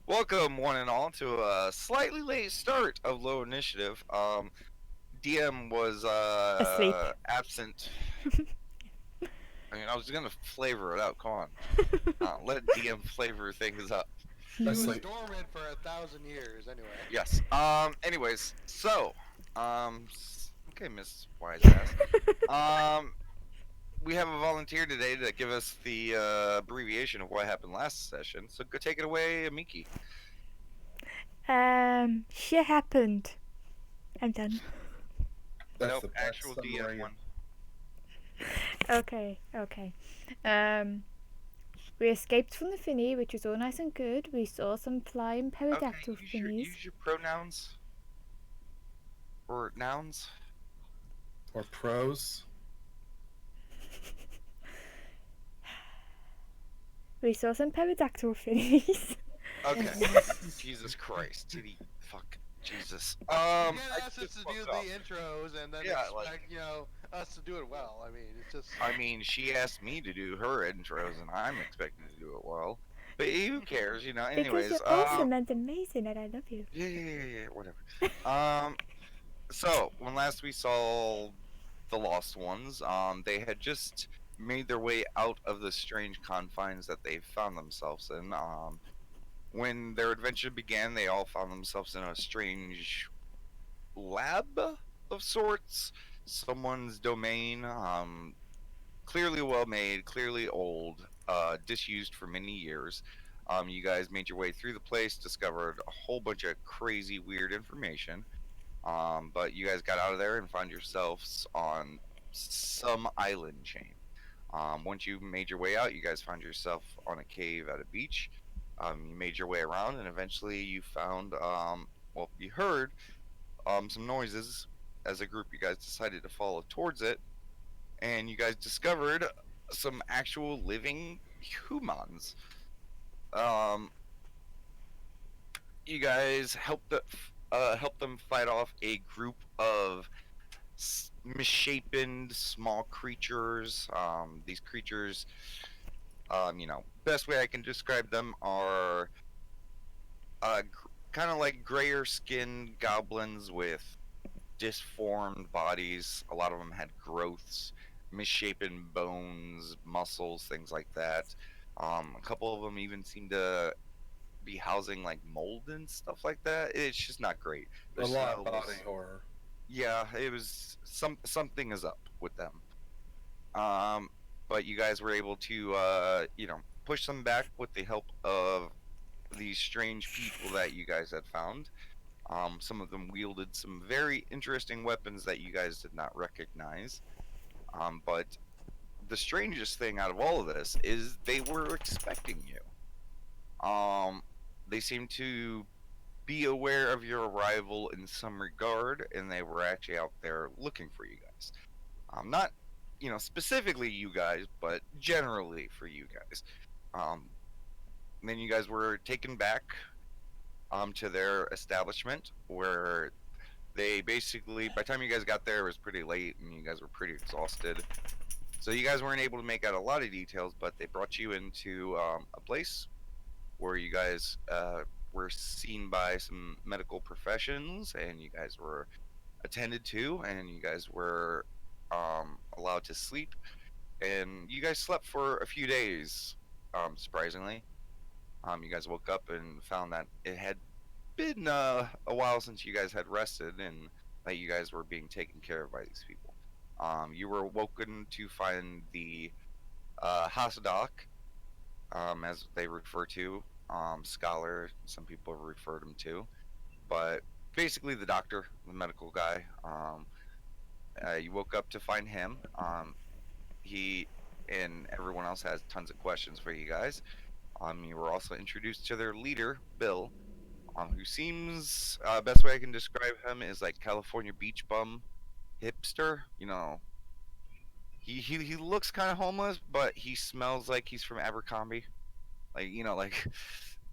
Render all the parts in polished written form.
Welcome, one and all, to a slightly late start of Low Initiative. DM was Asleep. absent. I was gonna flavor it out. Come on, let DM flavor things up. She was No. Asleep. dormant for 1,000 years, anyway. Yes. Anyways, okay, Miss Wise Ass. Um. We have a volunteer today to give us the abbreviation of what happened last session. So go take it away, Miki. Shit happened. I'm done. That's Nope, the best actual DM summary. one. Okay. Um, we escaped from the finny, which was all nice and good. We saw some flying Okay, pterodactyl finnies. use your pronouns or nouns. Or pros. We saw some pterodactyl finnies. Okay. Jesus Christ. Fuck. Jesus. You I can't ask us just to do fucked the up. intros and then Yeah, expect, us to do it well. I mean, it's just. I mean, she asked me to do her intros, and I'm expected to do it well. But who cares, Because Anyways, you're awesome and amazing, and I love you. yeah, whatever. So when last we saw the Lost Ones, they had just made their way out of the strange confines that they found themselves in. When their adventure began, they all found themselves in a strange lab of sorts, someone's domain. Clearly well made, clearly old, disused for many years. You guys made your way through the place, discovered a whole bunch of crazy, weird information. But you guys got out of there and found yourselves on some island chain. Once you made your way out, you guys found yourself on a cave at a beach. You made your way around, and eventually you found, you heard some noises. As a group, you guys decided to follow towards it, and you guys discovered some actual living humans. Um, you guys helped them fight off a group of misshapen small creatures. These creatures, best way I can describe them are kind of like grayer skinned goblins with disformed bodies. A lot of them had growths, misshapen bones, muscles, things like that. A couple of them even seem to be housing like mold and stuff like that. It's just not great. A Their lot smell of body was, horror. yeah, it was something is up with them. Um, but you guys were able to, push them back with the help of these strange people that you guys had found. Some of them wielded some very interesting weapons that you guys did not recognize. But the strangest thing out of all of this is they were expecting you. They seemed to be aware of your arrival in some regard, and they were actually out there looking for you guys. Not, specifically you guys, but generally for you guys. Um, then you guys were taken back to their establishment where they basically, by the time you guys got there, it was pretty late and you guys were pretty exhausted. So you guys weren't able to make out a lot of details, but they brought you into a place where you guys were seen by some medical professions, and you guys were attended to, and you guys were allowed to sleep. And you guys slept for a few days, surprisingly. You guys woke up and found that it had been a while since you guys had rested, and that you guys were being taken care of by these people. You were woken to find the Hasadak, as they refer to, scholar. Some people refer to him to, but basically the doctor, the medical guy. You woke up to find him. He and everyone else has tons of questions for you guys. You were also introduced to their leader, Bill, who seems, best way I can describe him is like California beach bum hipster. He looks kind of homeless, but he smells like he's from Abercrombie. Like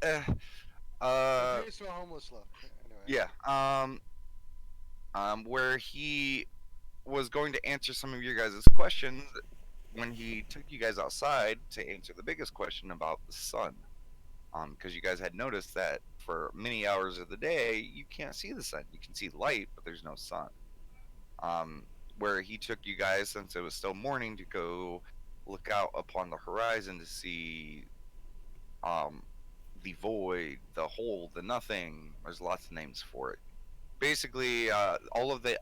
eh, The uh, graceful homeless look. Anyway. yeah. Where he was going to answer some of your guys' questions when he took you guys outside to answer the biggest question about the sun. because you guys had noticed that for many hours of the day you can't see the sun. You can see light, but there's no sun. Where he took you guys, since it was still morning, to go look out upon the horizon to see the void, the hole, the nothing. There's lots of names for it. Basically, all of the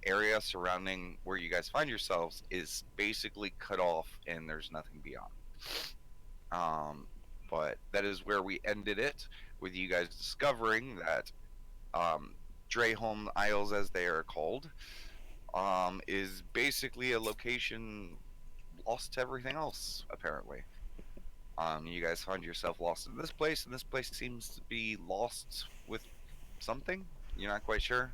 area surrounding where you guys find yourselves is basically cut off, and there's nothing beyond. But that is where we ended it, with you guys discovering that Dreholm Isles, as they are called, is basically a location lost to everything else, apparently. You guys find yourself lost in this place, and this place seems to be lost with something. You're not quite sure.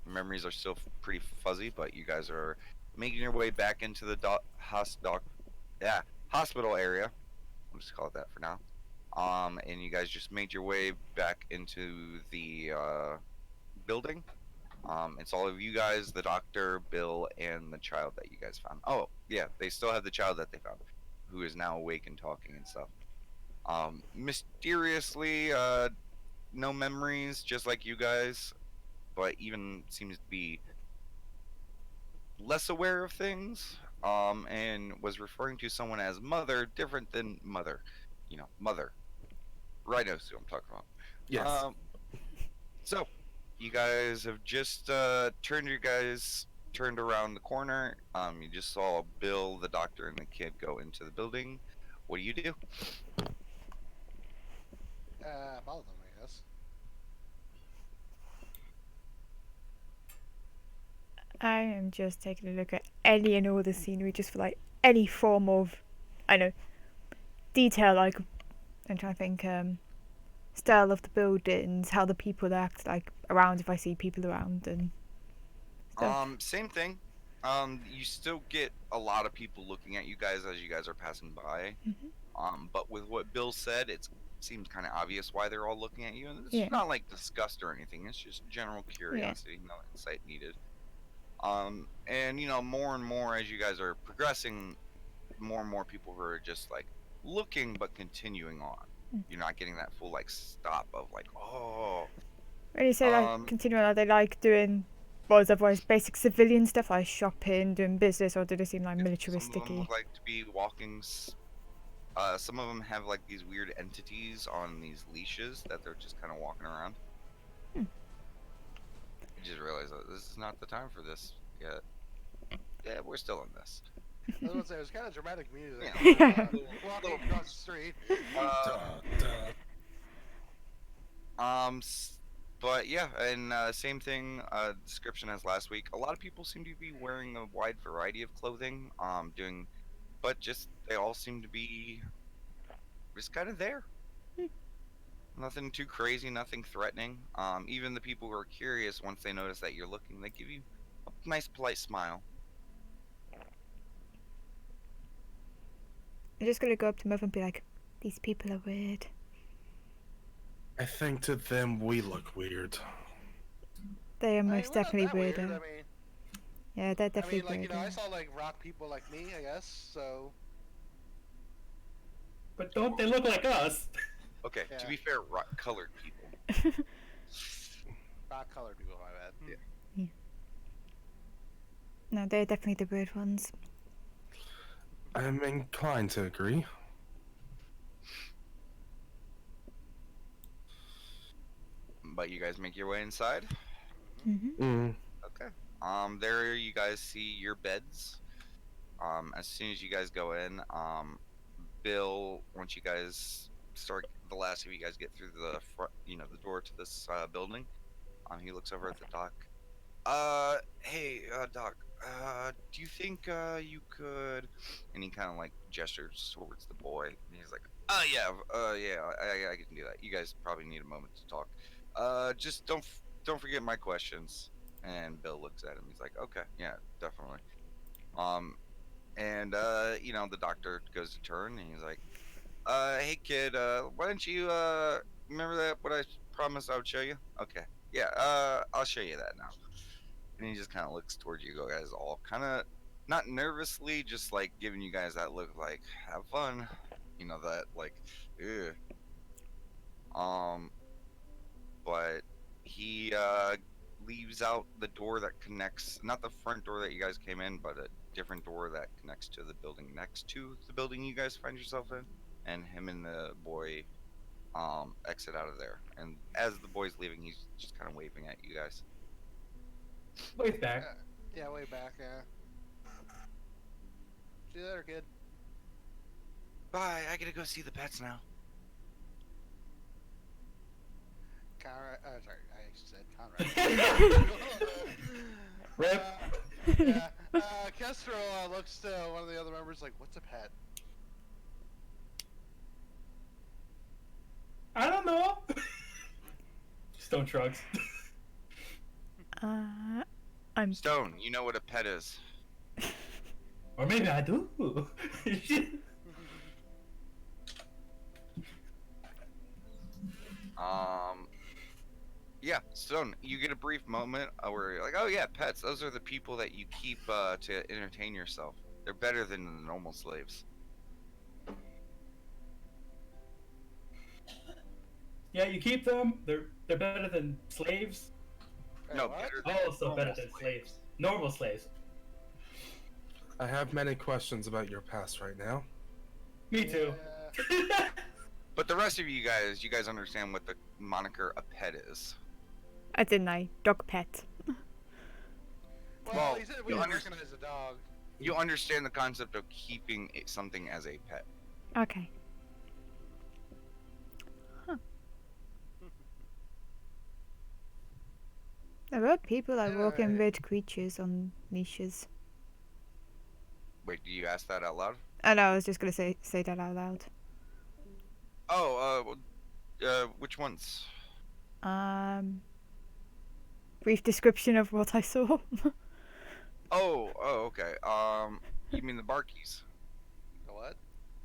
Memories are still pretty fuzzy, but you guys are making your way back into the hospital area. I'll just call it that for now. And you guys just made your way back into the building. It's all of you guys, the doctor, Bill, and the child that you guys found. Oh, yeah, they still have the child that they found, who is now awake and talking and stuff. Mysteriously, no memories, just like you guys, but even seems to be less aware of things, and was referring to someone as mother, different than mother. You know, mother. Right knows who I'm talking about. Yes. So, you guys have just turned around the corner. You just saw Bill, the doctor, and the kid go into the building. What do you do? Follow them, I guess. I am just taking a look at any and all the scenery just for like any form of, I know, detail. Like, I'm trying to think, style of the buildings, how the people act like around, if I see people around and stuff. Same thing. You still get a lot of people looking at you guys as you guys are passing by. But with what Bill said, it seems kind of obvious why they're all looking at you, and it's Yeah. not like disgust or anything. It's just general curiosity, no insight needed. And you know, more and more as you guys are progressing, more and more people who are just like looking but continuing on. You're not getting that full like stop of like, oh. When you say like continuing, are they like doing what was otherwise basic civilian stuff like shopping, doing business, or do they seem like Some of them militaristic-y? look like to be walking. Some of them have like these weird entities on these leashes that they're just kind of walking around. You just realize that this is not the time for this yet. Yeah, we're still in this. I was gonna say it was kind of dramatic music. Yeah. Walking across the street. But yeah, and same thing. Description as last week. A lot of people seem to be wearing a wide variety of clothing. But just they all seem to be just kind of there. Nothing too crazy, nothing threatening. Even the people who are curious, once they notice that you're looking, they give you a nice, polite smile. I'm just gonna go up to Mother and be like, these people are weird. I think to them we look weird. They are I mean, most we're not definitely that weird. weirder. I mean, Yeah, they're definitely like, you know, I weirder. saw like rock people like me, I guess. So But don't they look like us? Okay, to Yeah. be fair, colored people. rock colored people, my bad. No, they're definitely the weird ones. I'm inclined to agree. But you guys make your way inside. Okay. There you guys see your beds. As soon as you guys go in, Bill, once you guys start, the last of you guys get through the front, the door to this building, he looks over at the doc. Hey, Doc, do you think you could? And he kind of like gestures towards the boy. And he's like, oh yeah, I can do that. You guys probably need a moment to talk. Just don't forget my questions. And Bill looks at him. He's like, okay, yeah, definitely. And the doctor goes to turn, and he's like, hey kid, why don't you remember that what I promised I would show you? Okay, yeah, I'll show you that now. And he just kind of looks towards you guys, all kind of not nervously, just like giving you guys that look like have fun, that like, ugh. But he leaves out the door that connects, not the front door that you guys came in, but a different door that connects to the building next to the building you guys find yourself in. And him and the boy exit out of there. And as the boy's leaving, he's just kind of waving at you guys. Wait back. Yeah, way back, yeah. See you later, kid. Bye. I gotta go see the pets now. Conrad, sorry, I said Conrad. Rip. Yeah. Kestrel looks to one of the other members like, what's a pet? I don't know. Stone shrugs. I'm Stone, you know what a pet is. Or maybe I do. Yeah, Stone, you get a brief moment where you're like, oh yeah, pets, those are the people that you keep to entertain yourself. They're better than the normal slaves. Yeah, you keep them. They're better than slaves. Wait, No, what? better than Oh, so better than slaves. Normal slaves. I have many questions about your past right now. Me too. Yeah. But the rest of you guys understand what the moniker a pet is. I didn't know. Dog pet. Well, he said we you didn't understand- recognize a dog. You understand the concept of keeping something as a pet. Okay. Huh. There were people that walk in Yeah. with creatures on leashes. Wait, do you ask that out loud? Oh no, I was just gonna say that out loud. Oh, which ones? Brief description of what I saw. Oh, okay. You mean the barkies? The what?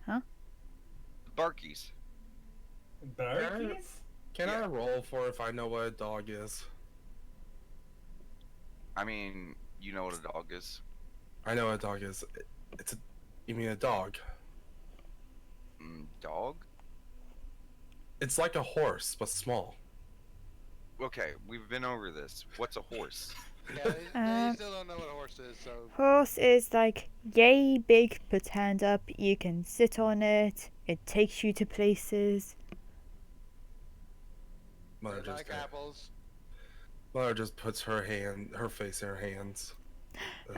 The barkies. Barkies? Can Yeah. I roll for if I know what a dog is? I mean, you know what a dog is. I know what a dog is. It's a. You mean a dog? Dog? It's like a horse, but small. Okay, we've been over this. What's a horse? Yeah, they still don't know what a horse is, so. Horse is like yay big, put hand up, you can sit on it, it takes you to places. Mother They just like apples. Mother just puts her face in her hands.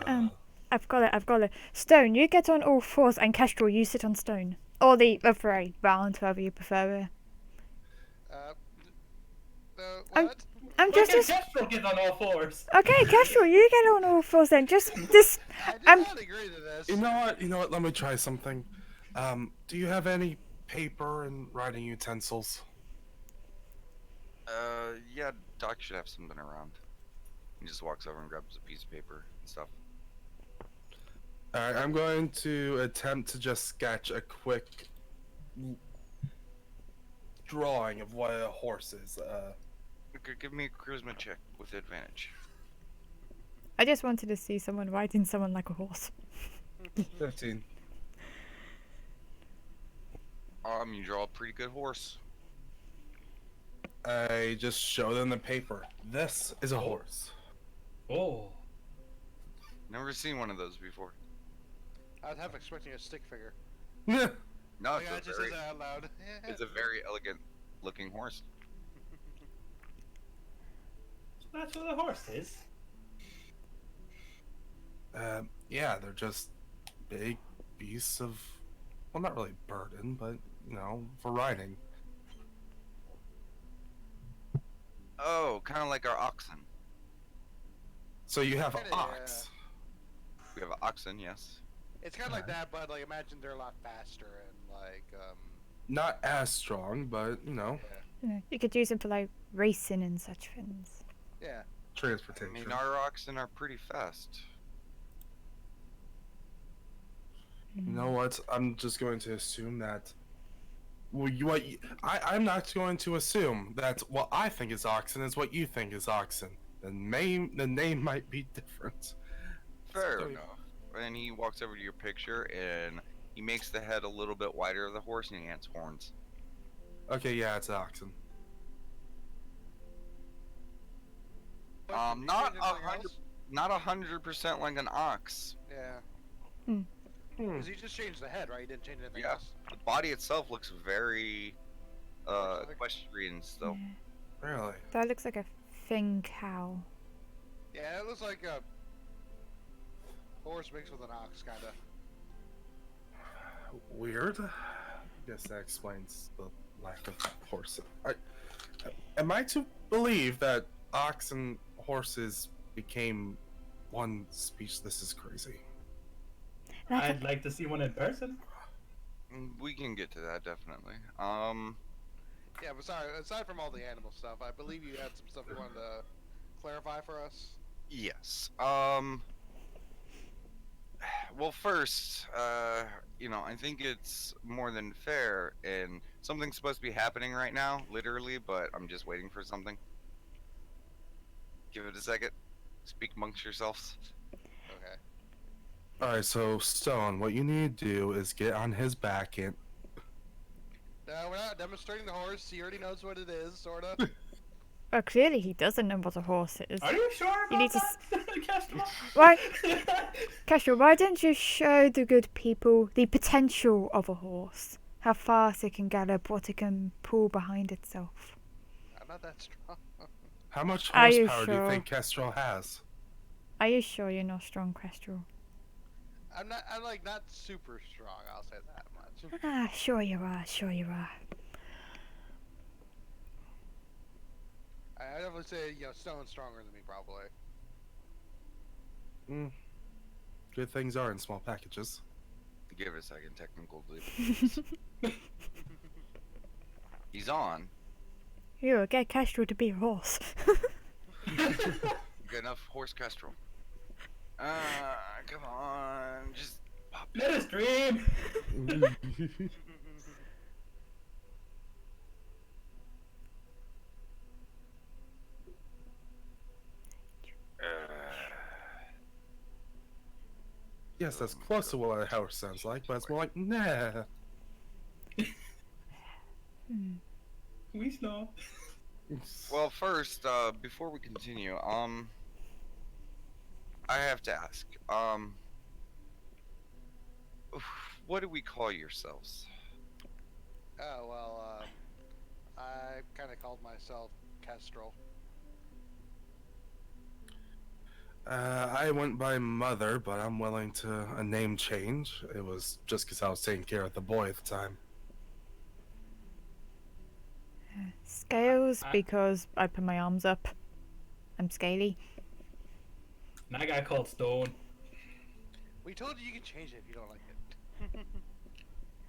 I've got it. Stone, you get on all fours, and Kestrel, you sit on Stone. Or the other way round, however you prefer it. I'm- What? I'm Look just at as... Kestrel get on all fours. Okay, Kestrel, you get on all fours then. Just this... I did I'm- not agree to this. You know what? Let me try something. Do you have any paper and writing utensils? Yeah, Doc should have something around. He just walks over and grabs a piece of paper and stuff. Alright, I'm going to attempt to just sketch a quick drawing of what a horse is. Okay, give me a charisma check with advantage. I just wanted to see someone riding someone like a horse. 15. You draw a pretty good horse. I just show them the paper. This is a horse. Oh. Never seen one of those before. I'd have expecting a stick figure. No, Like, it's I a just very, says that out loud. it's a very elegant looking horse. That's what a horse is. Yeah, they're just big beasts of, well, not really burden, but, for riding. Oh, kind of like our oxen. So you have Kinda, ox. We have oxen, yes. It's kind of like that, but like imagine they're a lot faster and like Not as strong, but, You could use them for like racing and such things. yeah. I transportation. mean, our oxen are pretty fast. You know what? I'm just going to assume that. I'm not going to assume that what I think is oxen is what you think is oxen. The name might be different. Fair So- enough. And he walks over to your picture and he makes the head a little bit wider of the horse and he adds horns. Okay, yeah, it's oxen. But you Not changed anything else? not 100% like an ox. Yeah. Hmm. Because you just changed the head, right? You didn't change anything Yeah. else. The body itself looks very Horse-like? equestrian still. Yeah. Really? That looks like a thing cow. Yeah, it looks like a horse mixed with an ox, kind of. Weird. I guess that explains the lack of horse. Am I to believe that ox and horses became one species? This is crazy. That's I'd like to see one in person. We can get to that definitely. Yeah, but sorry, aside from all the animal stuff, I believe you had some stuff you wanted to clarify for us. Yes. Well, first, I think it's more than fair, and something's supposed to be happening right now, literally, but I'm just waiting for something. Give it a second. Speak amongst yourselves. Okay. Alright, so Stone, what you need to do is get on his back and No, we're not demonstrating the horse. He already knows what it is, sort of. well, clearly he doesn't know what a horse is. Are you sure You need about to that, Castro? Why, Castro, why don't you show the good people the potential of a horse? How fast it can gallop, what it can pull behind itself. I'm not that strong. how much Are you horsepower do you sure? think Kestrel has? Are you sure you're not strong, Kestrel? I'm like not super strong. I'll say that much. Ah, sure you are, sure you are. I definitely say Stone's stronger than me, probably. Good things are in small packages. Give it a second. Technical glitch. He's on. You get Kestrel to be a horse. Good enough horse kestrel. Come on. Just pop. Let us dream. Yes, that's close to what a horse sounds like, but it's more like nah. We know. Well, first, before we continue, I have to ask, what do we call yourselves? Oh well, I kind of called myself Kestrel. I went by Mother, but I'm willing to a name change. It was just because I was taking care of the boy at the time. Scales, because I put my arms up. I'm scaly. And I got called Stone. We told you can change it if you don't like it.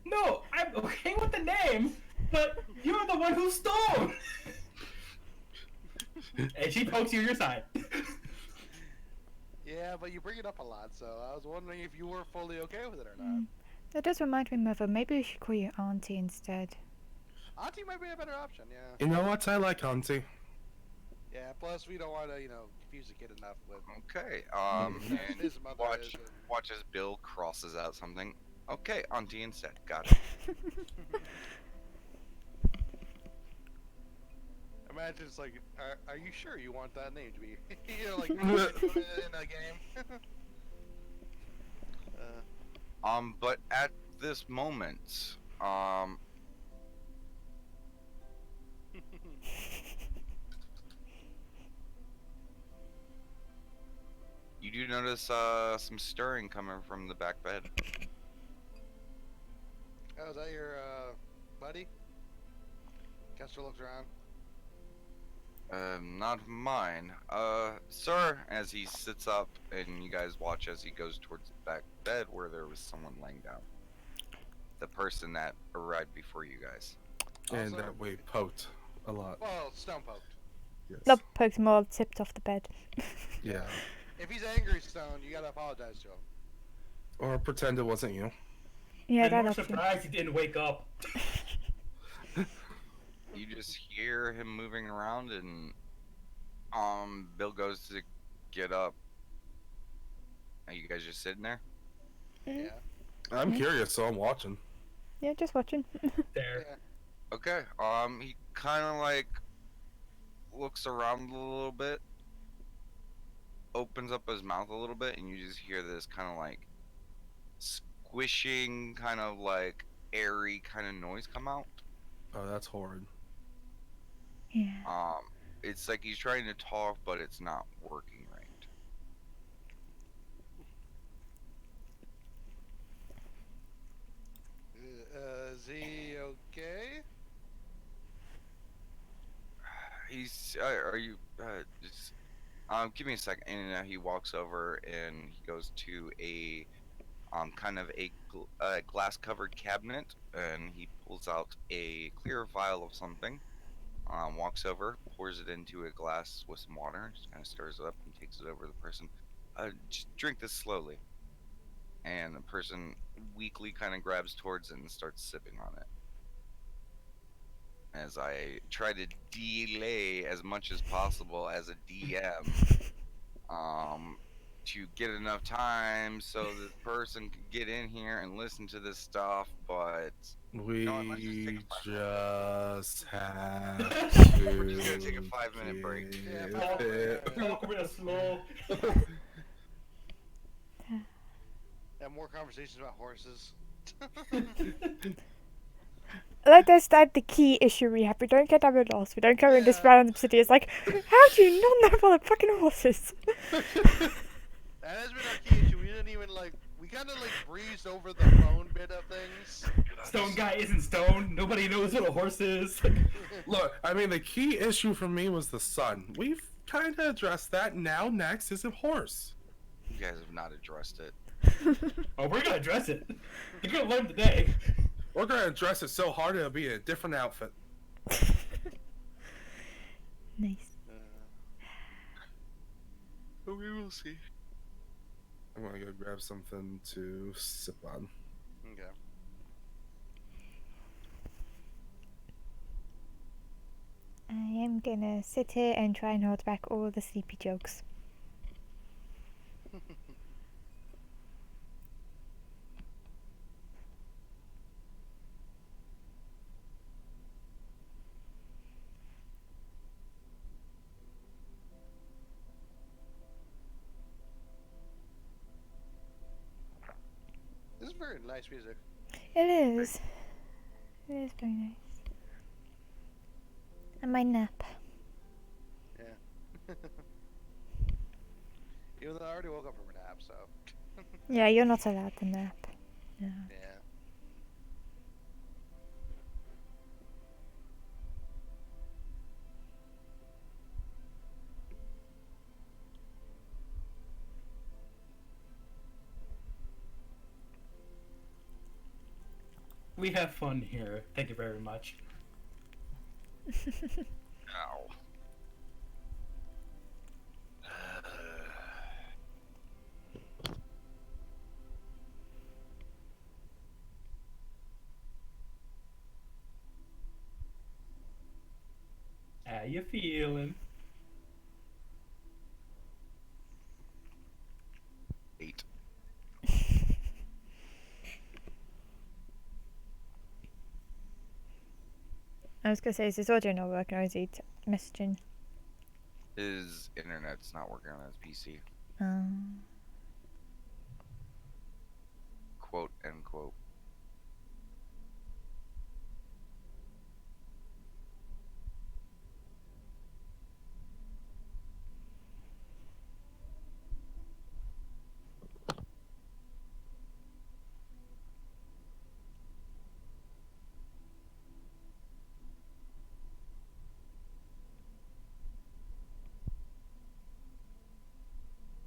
No, I'm okay with the name, but you're the one who's Stone. And she pokes you in your side. Yeah, but you bring it up a lot, so I was wondering if you were fully okay with it or not. That does remind me, Mother, maybe we should call you Auntie instead. Auntie might be a better option, yeah. You know what? I like Auntie. Yeah, plus we don't want to, confuse the kid enough with Okay, and his mother watch, is. watch as Bill crosses out something. Okay, Auntie instead. Got it. Imagine it's like, are you sure you want that name to be, like, in a game? But at this moment, you do notice, some stirring coming from the back bed. Oh, is that your, buddy? Kester looks around. Not mine. Sir, as he sits up and you guys watch as he goes towards the back bed where there was someone laying down. The person that arrived before you guys. And Also- that we poked a lot. Well, Stone poked. Yes. Not poked him all tipped off the bed. Yeah. If he's angry, Stone, you gotta apologize to him. Or pretend it wasn't you. Yeah, I'm that more option. surprised he didn't wake up. You just hear him moving around and Bill goes to get up. Are you guys just sitting there? Yeah. I'm curious, so I'm watching. Yeah, just watching. There. Yeah. Okay. He kind of like looks around a little bit, opens up his mouth a little bit, and you just hear this kind of like squishing, kind of like airy kind of noise come out. Oh, that's horrid. Yeah. It's like he's trying to talk, but it's not working right. Is he okay? He's. Are you? Just, give me a second. And he walks over and he goes to a kind of a glass covered cabinet, and he pulls out a clear vial of something. Walks over, pours it into a glass with some water, just kind of stirs it up and takes it over to the person. Just drink this slowly. And the person weakly kind of grabs towards it and starts sipping on it. As I try to delay as much as possible as a DM, to get enough time so the person can get in here and listen to this stuff, but We know what, let's just take just have to. we're just gonna take a 5-minute break. Yeah, give but- it- Talk real slow. Have more conversations about horses. Like that's the key issue we have. We don't get double lost. We don't go in this Yeah. random city. It's like, how do you not know about the fucking horses? That has been our key issue. We didn't even we kind of breezed over the phone bit of things. Stone guy isn't stone. Nobody knows what a horse is. Look, I mean, the key issue for me was the sun. We've kind of addressed that. Now, next is a horse. You guys have not addressed it. Oh, we're gonna address it. You're gonna learn today. We're gonna address it so hard it'll be in a different outfit. Nice. But we will see. I'm gonna go grab something to sip on. Okay. I am gonna sit here and try and hold back all the sleepy jokes. This is very nice music. It is. It is very nice. And my nap. Yeah. Even though I already woke up from a nap, so. Yeah, you're not allowed to nap. No. Yeah. We have fun here. Thank you very much. Ow. How you feeling? 8. I was gonna say, is his audio not working or is he messaging? His internet's not working on his PC. Quote, end quote.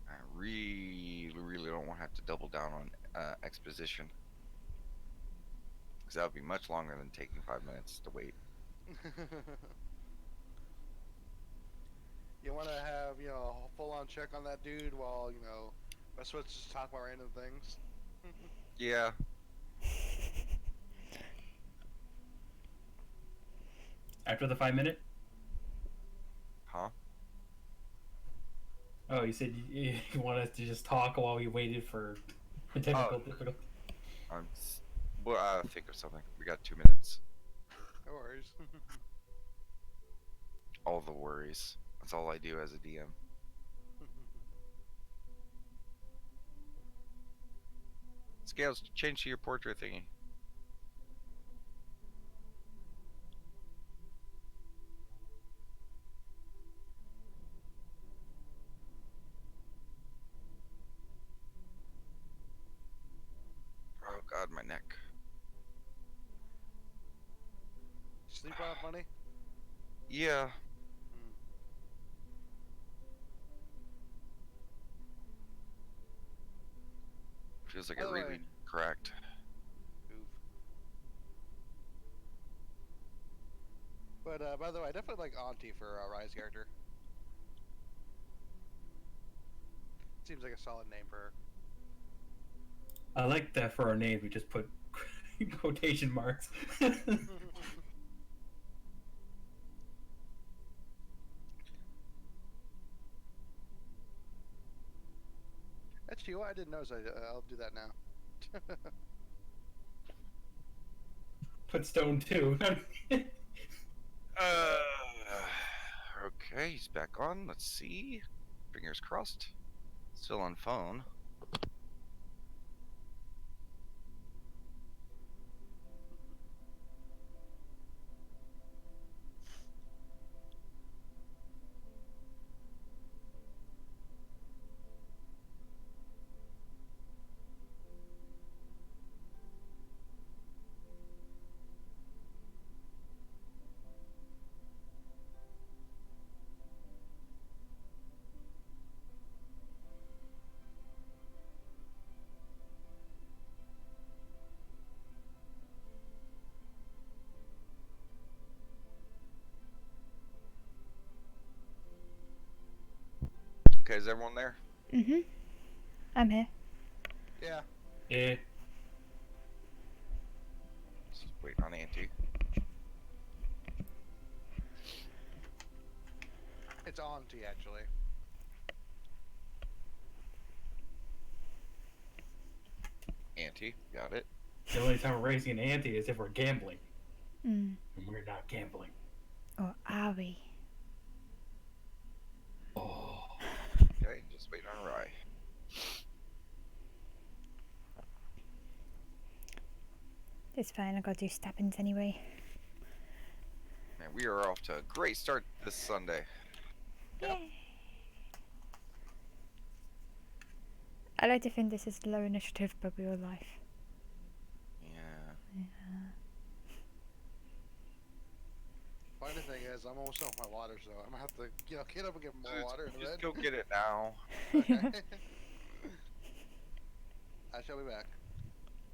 I really don't want to have to double down on exposition. Because that would be much longer than taking 5 minutes to wait. You want to have, a full-on check on that dude while, rest of us just talk about random things. Yeah. After the 5 minute? Huh? Oh, you said you want us to just talk while we waited for the technical difficulty. Well, I'll think of something. We got 2 minutes. No worries. All the worries. That's all I do as a DM. Scales, change to your portrait thingy. Oh god, my neck. Sleep on it, bunny? Yeah. Hmm. Feels like By it the really way- cracked. Oof. But by the way, I definitely like Auntie for Rise character. Seems like a solid name for her. I like that for our name. We just put quotation marks. Actually, what I didn't notice, I'll do that now. Put stone too. Okay, he's back on. Let's see. Fingers crossed. Still on phone. Okay, is everyone there? Mhm. I'm here. Yeah. Yeah. Just wait on Auntie. It's Auntie, actually. Auntie, got it. The only time we're raising an ante is if we're gambling, Mm. and we're not gambling. Or are we? Oh. Okay, just wait on Rye. It's fine. I gotta do stabbings anyway. Man, we are off to a great start this Sunday. Yep. Yay. I like to think this is low initiative, but real life. Yeah. Funny thing is, I'm almost done with my water, so I'm gonna have to, get up and get more water in a Just bit. go get it now. Okay. I shall be back.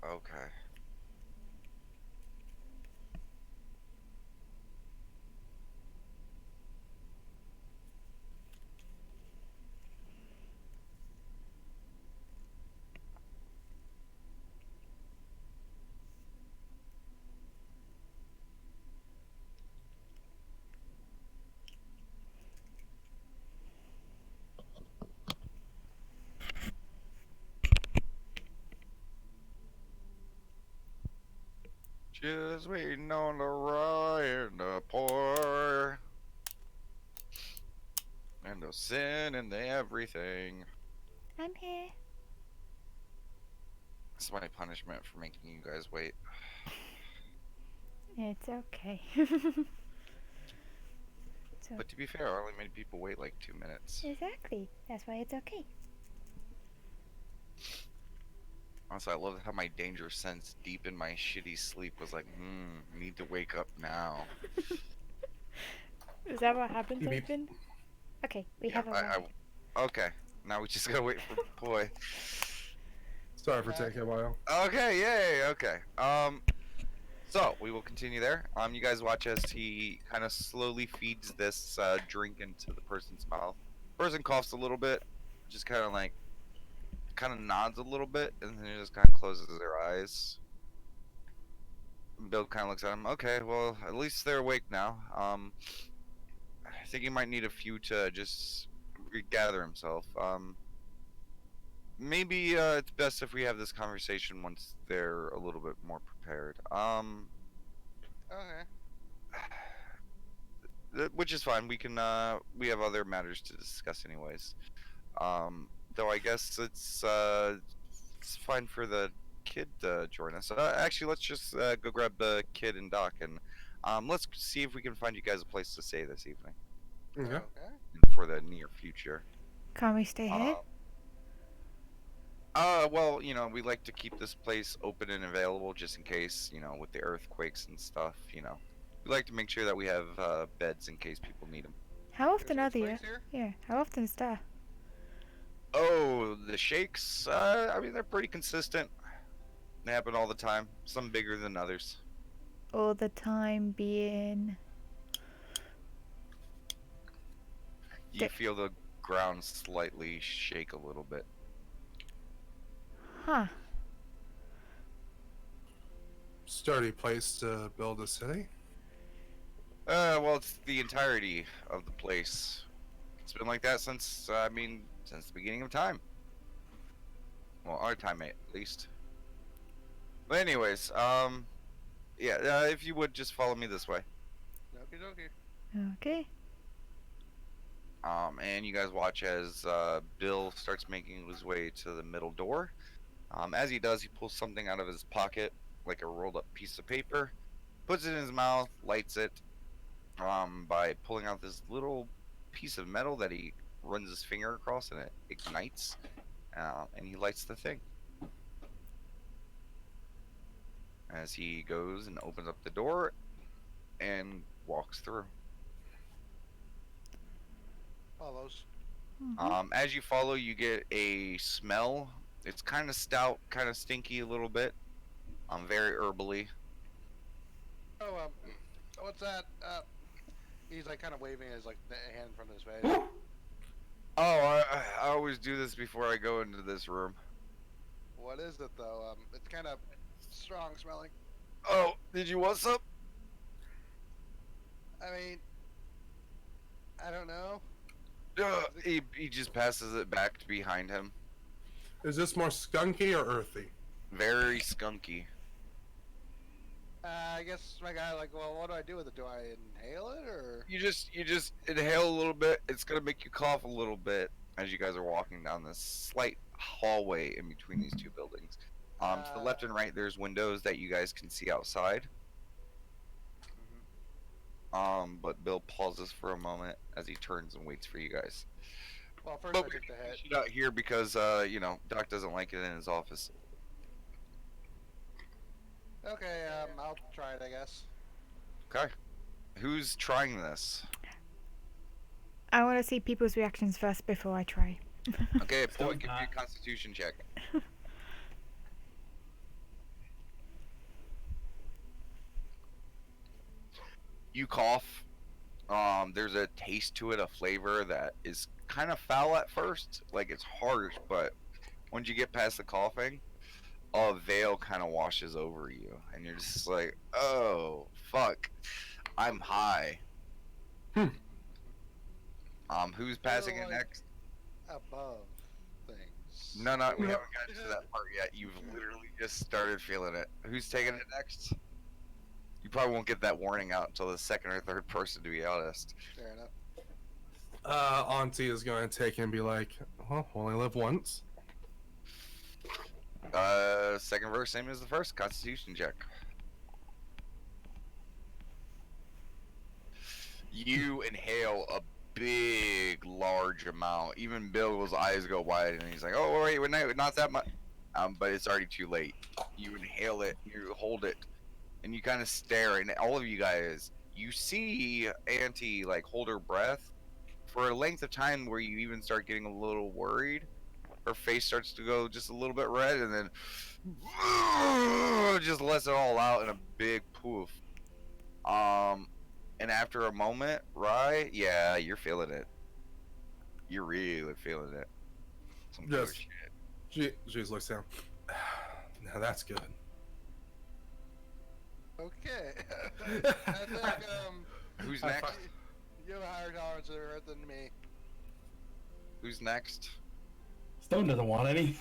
Okay. Just waiting on the Rye and the pour. And the sin and the everything. I'm here. That's my punishment for making you guys wait. It's okay. So But to be fair, I only made people wait like 2 minutes. exactly. That's why it's okay. Honestly, I love how my danger sense deep in my shitty sleep was like, need to wake up now. Is that what happened, Beep, beep. Ethan? Okay, we Yeah, have a okay, now we just gotta wait for the boy. Sorry for taking a while. Okay, yay, okay. So we will continue there. You guys watch as he kind of slowly feeds this drink into the person's mouth. Person coughs a little bit, just kind of nods a little bit, and then he just kind of closes their eyes. Bill kind of looks at him. Okay, well, at least they're awake now. I think he might need a few to just regather himself. Maybe it's best if we have this conversation once they're a little bit more prepared. Okay. which is fine. We can we have other matters to discuss anyways. Though I guess it's fine for the kid to join us. Actually, let's just go grab the kid and Doc, and let's see if we can find you guys a place to stay this evening Okay. Okay. for the near future. Can we stay here? Well, you know, we like to keep this place open and available just in case, you know, with the earthquakes and stuff, you know. We like to make sure that we have beds in case people need them. How often are There's they? place here? Yeah. How often is there? Oh, the shakes, I mean, they're pretty consistent. They happen all the time. Some bigger than others. All the time being. You feel the ground slightly shake a little bit. Huh. Sturdy place to build a city. Well, it's the entirety of the place. It's been like that since, I mean, since the beginning of time. Well, our time at least. But anyways, yeah, if you would just follow me this way. Okie dokie. Okay. And you guys watch as Bill starts making his way to the middle door. As he does, he pulls something out of his pocket, like a rolled up piece of paper, puts it in his mouth, lights it, by pulling out this little piece of metal that he runs his finger across and it ignites, and he lights the thing. As he goes and opens up the door and walks through. Follows. As you follow, you get a smell. It's kind of stout, kind of stinky a little bit. Very herbally. Oh, what's that? He's like kind of waving his like hand in front of his face. Oh, I always do this before I go into this room. What is it though? It's kind of strong smelling. Oh, did you want some? I mean, I don't know. He just passes it back to behind him. Is this more skunky or earthy? Very skunky. I guess my guy like, well, what do I do with it? Do I inhale it or? You just inhale a little bit. It's gonna make you cough a little bit as you guys are walking down this slight hallway in between these two buildings. To the left and right, there's windows that you guys can see outside. But Bill pauses for a moment as he turns and waits for you guys. Well, first But I took the hit. she's not here because you know, Doc doesn't like it in his office. Okay, I'll try it, I guess. Okay. Who's trying this? I want to see people's reactions first before I try. Okay, Bill, So give me not- a Constitution check. You cough. There's a taste to it, a flavor that is kind of foul at first. Like it's harsh, but once you get past the coughing, a veil kind of washes over you, and you're just like, oh fuck, I'm high. Who's passing it like- next? Above things. No, we haven't gotten to that part yet. You've literally just started feeling it. Who's taking it next? You probably won't get that warning out until the second or third person, to be honest. Fair enough. Auntie is going to take it and be like, well, only live once. Second verse, same as the first. Constitution check. You inhale a big, large amount. Even Bill's eyes go wide, and he's like, "Oh wait, not that much." But it's already too late. You inhale it, you hold it, and you kind of stare. And all of you guys, you see Auntie like hold her breath for a length of time where you even start getting a little worried. Her face starts to go just a little bit red, and then just lets it all out in a big poof. And after a moment, right? Yeah, you're feeling it. You're really feeling it. Some good Yes. shit. She just looks down. Now that's good. Okay. I think Who's High next? five. you have a higher tolerance of earth than me. Who's next? Stone doesn't want any.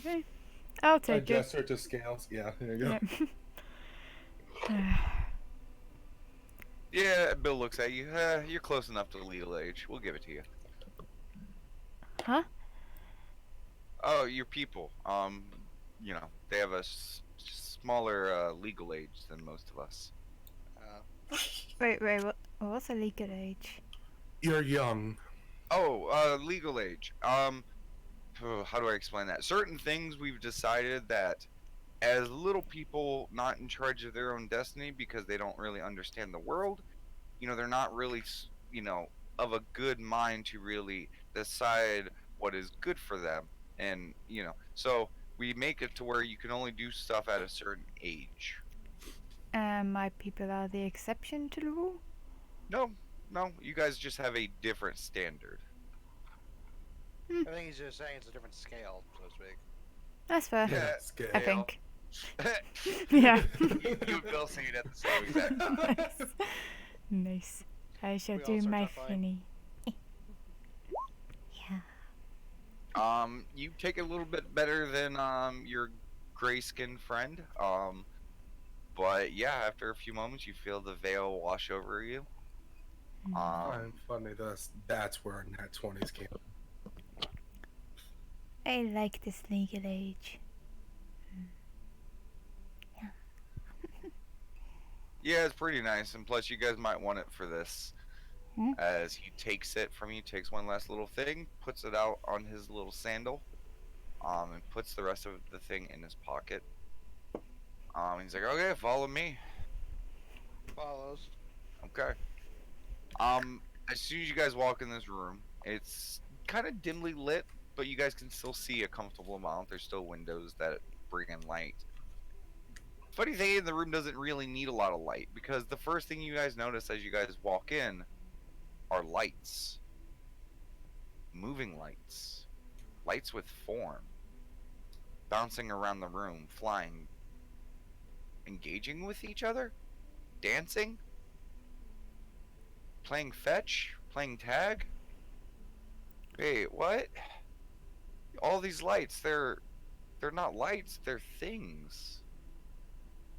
Okay. I'll I take it. gesture to scales. Yeah, there you go. Yeah. Yeah, Bill looks at you. You're close enough to legal age. We'll give it to you. Huh? Oh, your people. You know, they have a smaller legal age than most of us. Wait, what's a legal age? You're young. Oh, legal age. How do I explain that? Certain things we've decided that as little people not in charge of their own destiny because they don't really understand the world, you know, they're not really, you know, of a good mind to really decide what is good for them. And, you know, so we make it to where you can only do stuff at a certain age. My people are the exception to the rule? No, no, you guys just have a different standard. I think he's just saying it's a different scale, so to speak. That's fair. Yeah, it's good. I think. you Yeah. and Bill say it at the same exact time. Nice. I shall We all do start my top fighting. thingy. Yeah. You take it a little bit better than your gray-skinned friend. But yeah, after a few moments, you feel the veil wash over you. I'm funny. That's where nat 20s came. I like this legal age. Yeah, it's pretty nice, and plus you guys might want it for this. Hmm? As he takes it from you, takes one last little thing, puts it out on his little sandal, and puts the rest of the thing in his pocket. He's like, okay, follow me. Follows. Okay. As soon as you guys walk in this room, it's kind of dimly lit, but you guys can still see a comfortable amount. There's still windows that bring in light. Funny thing, the room doesn't really need a lot of light because the first thing you guys notice as you guys walk in are lights. Moving lights. Lights with form. Bouncing around the room, flying. Engaging with each other? Dancing? Playing fetch? Playing tag? Wait, what? All these lights, they're not lights, they're things.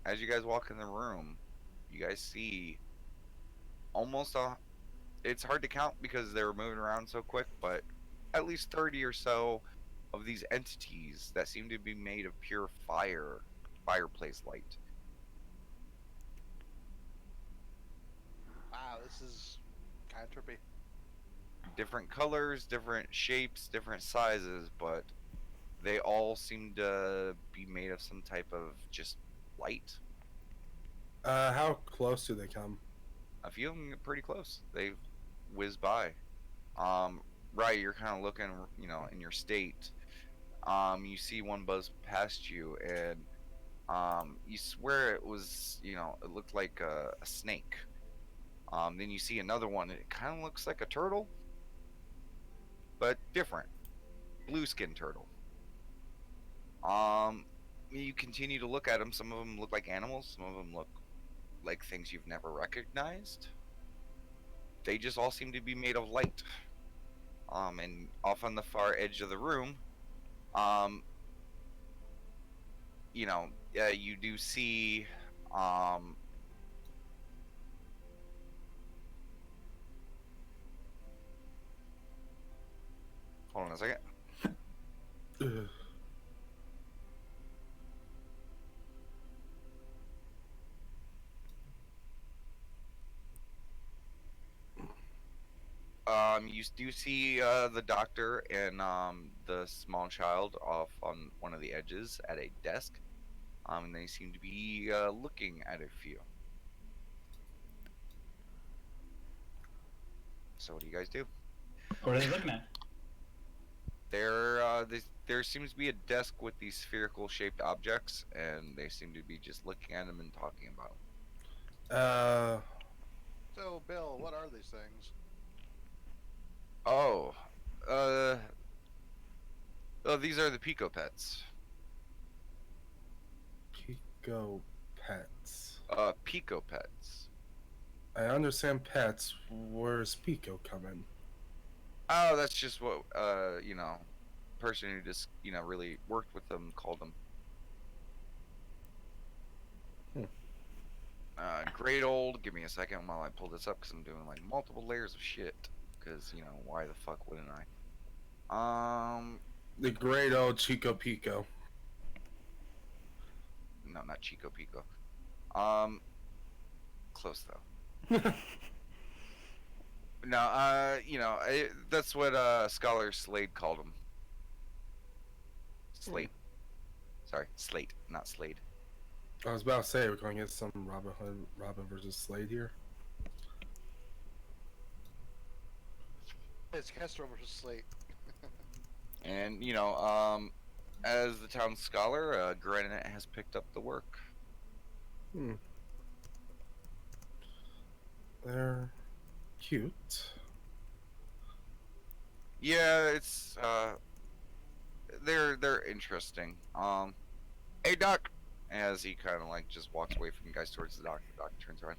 As you guys walk in the room, you guys see almost it's hard to count because they were moving around so quick, but at least 30 or so of these entities that seem to be made of pure fireplace light. Wow, this is kind of trippy. Different colors, different shapes, different sizes, but they all seem to be made of some type of just light. How close do they come? A few of them get pretty close. They whiz by. Right, you're kind of looking, you know, in your state. You see one buzz past you, and you swear it was, you know, it looked like a snake. Then you see another one. It kind of looks like a turtle, but different. Blue skin turtle. You continue to look at them. Some of them look like animals. Some of them look like things you've never recognized. They just all seem to be made of light. And off on the far edge of the room, you know, you do see, hold on a second. Ugh. You do see the doctor and the small child off on one of the edges at a desk. And they seem to be looking at a few. So what do you guys do? What are they looking at? There seems to be a desk with these spherical shaped objects, and they seem to be just looking at them and talking about them. So, Bill, what are these things? Oh, these are the Pico Pets. Pico Pets. Pico Pets. I understand pets. Where's Pico coming? Oh, that's just what you know, person who just, you know, really worked with them called them. Great old. Give me a second while I pull this up because I'm doing like multiple layers of shit. Because you know why the fuck wouldn't I? The great old Chico Pico. No, not Chico Pico. Close though. No, that's what Scholar Slade called him. Slate. Sorry, Slate, not Slade. I was about to say we're going to get some Robin versus Slade here. It's Castro versus Slate. And as the town scholar, Granite has picked up the work. They're cute. Yeah, it's they're interesting. Hey Doc, as he kind of like just walks away from you guys towards the dock. The doc turns around.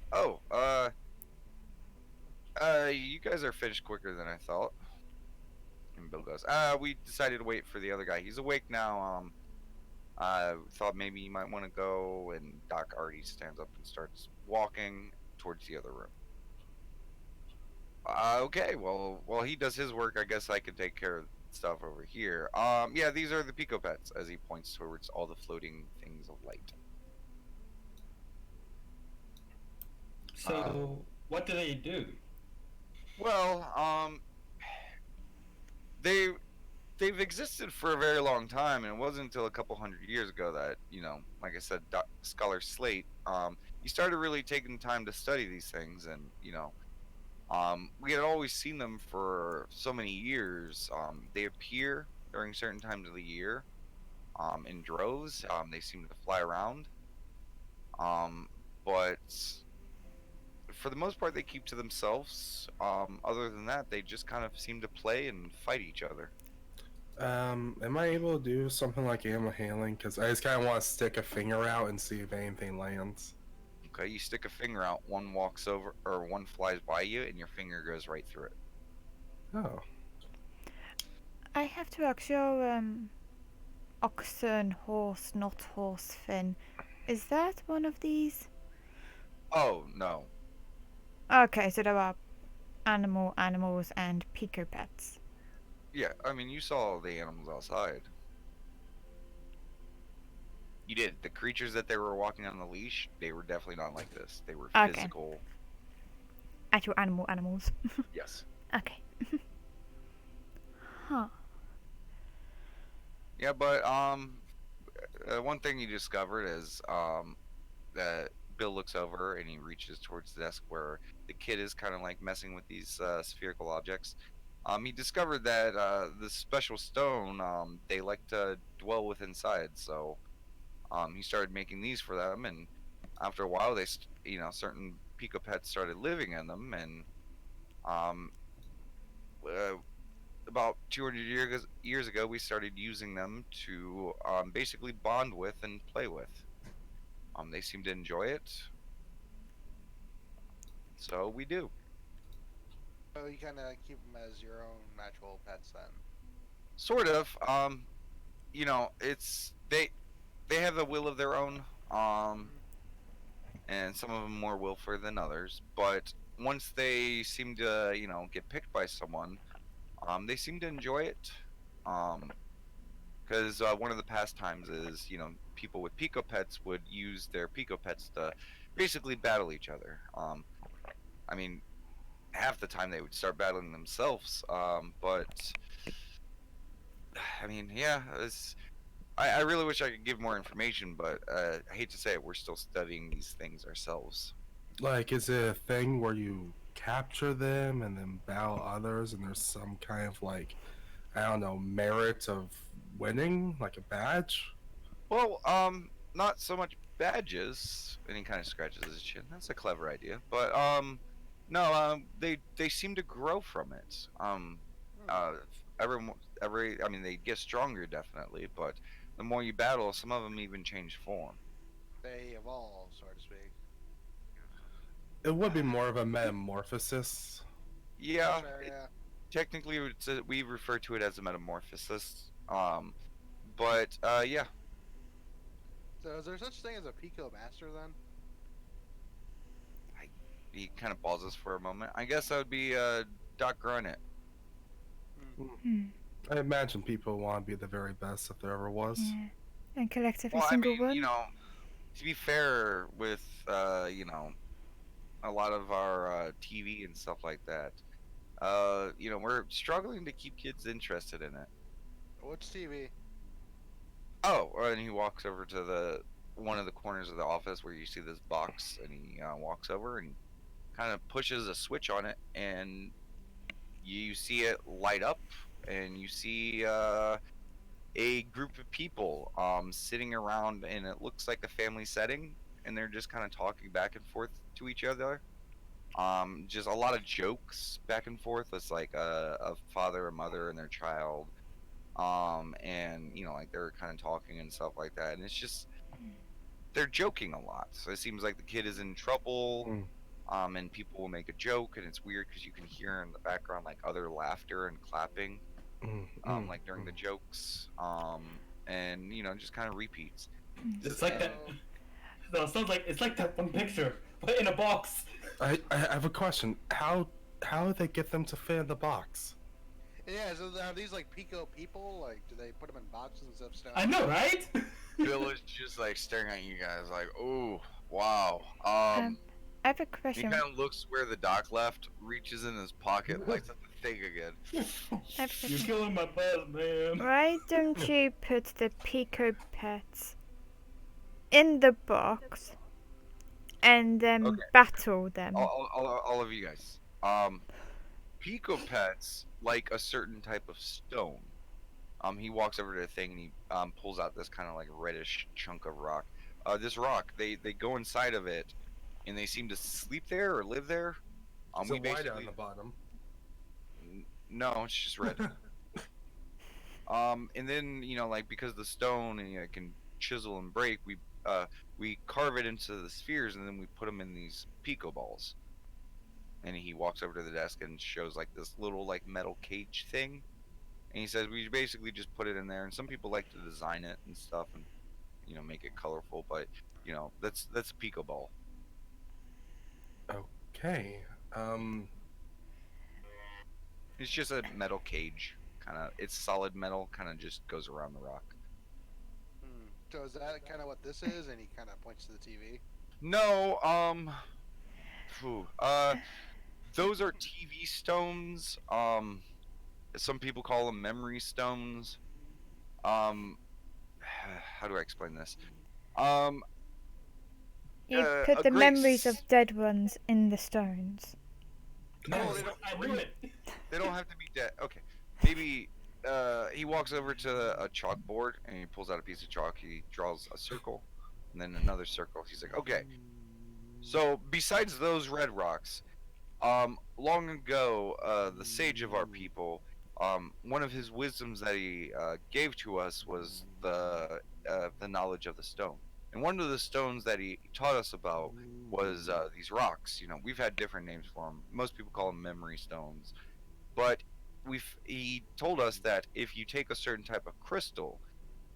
Oh, you guys are finished quicker than I thought. And Bill goes, we decided to wait for the other guy. He's awake now. Thought maybe you might want to go. And Doc already stands up and starts walking towards the other room. Okay, well, while he does his work, I guess I could take care of stuff over here. Yeah, these are the Pico Pets, as he points towards all the floating things of light. So, what do they do? Well, they've existed for a very long time, and it wasn't until a couple hundred years ago that, like I said, Scholar Slate, he started really taking time to study these things, and, we had always seen them for so many years. They appear during certain times of the year, in droves. They seem to fly around. But for the most part, they keep to themselves. Other than that, they just kind of seem to play and fight each other. Am I able to do something like animal handling? Because I just kind of want to stick a finger out and see if anything lands. Okay, you stick a finger out, one walks over, or one flies by you, and your finger goes right through it. Oh. I have to ask your oxen, horse, not horse fin. Is that one of these? Oh, no. Okay, so there are animals, and Pico Pets. Yeah, I mean, you saw the animals outside. You did. The creatures that they were walking on the leash, they were definitely not like this. They were Okay. physical. Actual animals. Yes. Okay. Huh. Yeah, but one thing you discovered is that Bill looks over and he reaches towards the desk where the kid is kind of like messing with these spherical objects. He discovered that this special stone, they like to dwell with inside, so he started making these for them, and after a while, certain Pico Pets started living in them, and about 200 years ago, we started using them to basically bond with and play with. They seem to enjoy it, so we do. So you kind of keep them as your own natural pets then. Sort of. It's they have a will of their own, and some of them more willful than others. But once they seem to, get picked by someone, they seem to enjoy it. Because one of the pastimes is, people with Pico Pets would use their Pico Pets to basically battle each other. I mean, half the time they would start battling themselves. But I mean, yeah, I really wish I could give more information, but I hate to say it, we're still studying these things ourselves. Like, is it a thing where you capture them and then battle others, and there's some kind of like, I don't know, merit of winning, like a badge? Well, not so much badges. And he kind of scratches his chin. That's a clever idea, but no, they seem to grow from it. I mean, they get stronger definitely, but the more you battle, some of them even change form. They evolve, so to speak. It would be more of a metamorphosis. Yeah, Sure, yeah. technically we refer to it as a metamorphosis. But yeah. So is there such thing as a Pico Master then? he kind of pauses for a moment. I guess that would be Doc Grunnett. Hmm. I imagine people want to be the very best if there ever was. Yeah. And collect every Well, I single mean, one. you know, to be fair with you know, a lot of our TV and stuff like that, you know, we're struggling to keep kids interested in it. Which TV? Oh, and he walks over to the one of the corners of the office where you see this box, and he walks over and kind of pushes a switch on it, and you see it light up, and you see a group of people sitting around, and it looks like a family setting, and they're just kind of talking back and forth to each other. Just a lot of jokes back and forth. It's like a father, a mother, and their child. And you know, like they're kind of talking and stuff like that, and it's just they're joking a lot. So it seems like the kid is in trouble. And people will make a joke, and it's weird because you can hear in the background like other laughter and clapping, like during the jokes, and you know, just kind of repeats. It's like that. No, it sounds like it's like that one picture, but in a box. I have a question. How do they get them to fit in the box? Yeah, so are these like Pico people? Like, do they put them in boxes instead of stone? I know, right? Bill is just like staring at you guys, like, "Oh, wow." I have a He question. kind of looks where the doc left, reaches in his pocket, lights up the thing again. I have a You're question. killing my buzz, man. Why don't you put the Pico pets in the box and then Okay. battle them? All of you guys. Pico Pets like a certain type of stone. He walks over to the thing and he pulls out this kind of like reddish chunk of rock. This rock, they go inside of it, and they seem to sleep there or live there. Is it white on the bottom? No, it's just red. And then you know, like because the stone and it can chisel and break, we carve it into the spheres, and then we put them in these Pico balls. And he walks over to the desk and shows like this little like metal cage thing, and he says we basically just put it in there. And some people like to design it and stuff, and you know, make it colorful, but you know, that's a Pico ball. Okay. It's just a metal cage, kind of. It's solid metal, kind of just goes around the rock. So is that kind of what this is? And he kind of points to the TV. No, those are TV stones. Some people call them memory stones. How do I explain this? You a put the great memories of dead ones in the stones. No, they don't. I knew it. They don't have to be dead. Okay, maybe he walks over to a chalkboard and he pulls out a piece of chalk. He draws a circle, and then another circle. He's like, okay. So besides those red rocks, long ago, the sage of our people, one of his wisdoms that he gave to us was the knowledge of the stone. And one of the stones that he taught us about was these rocks. You know, we've had different names for them. Most people call them memory stones, but he told us that if you take a certain type of crystal,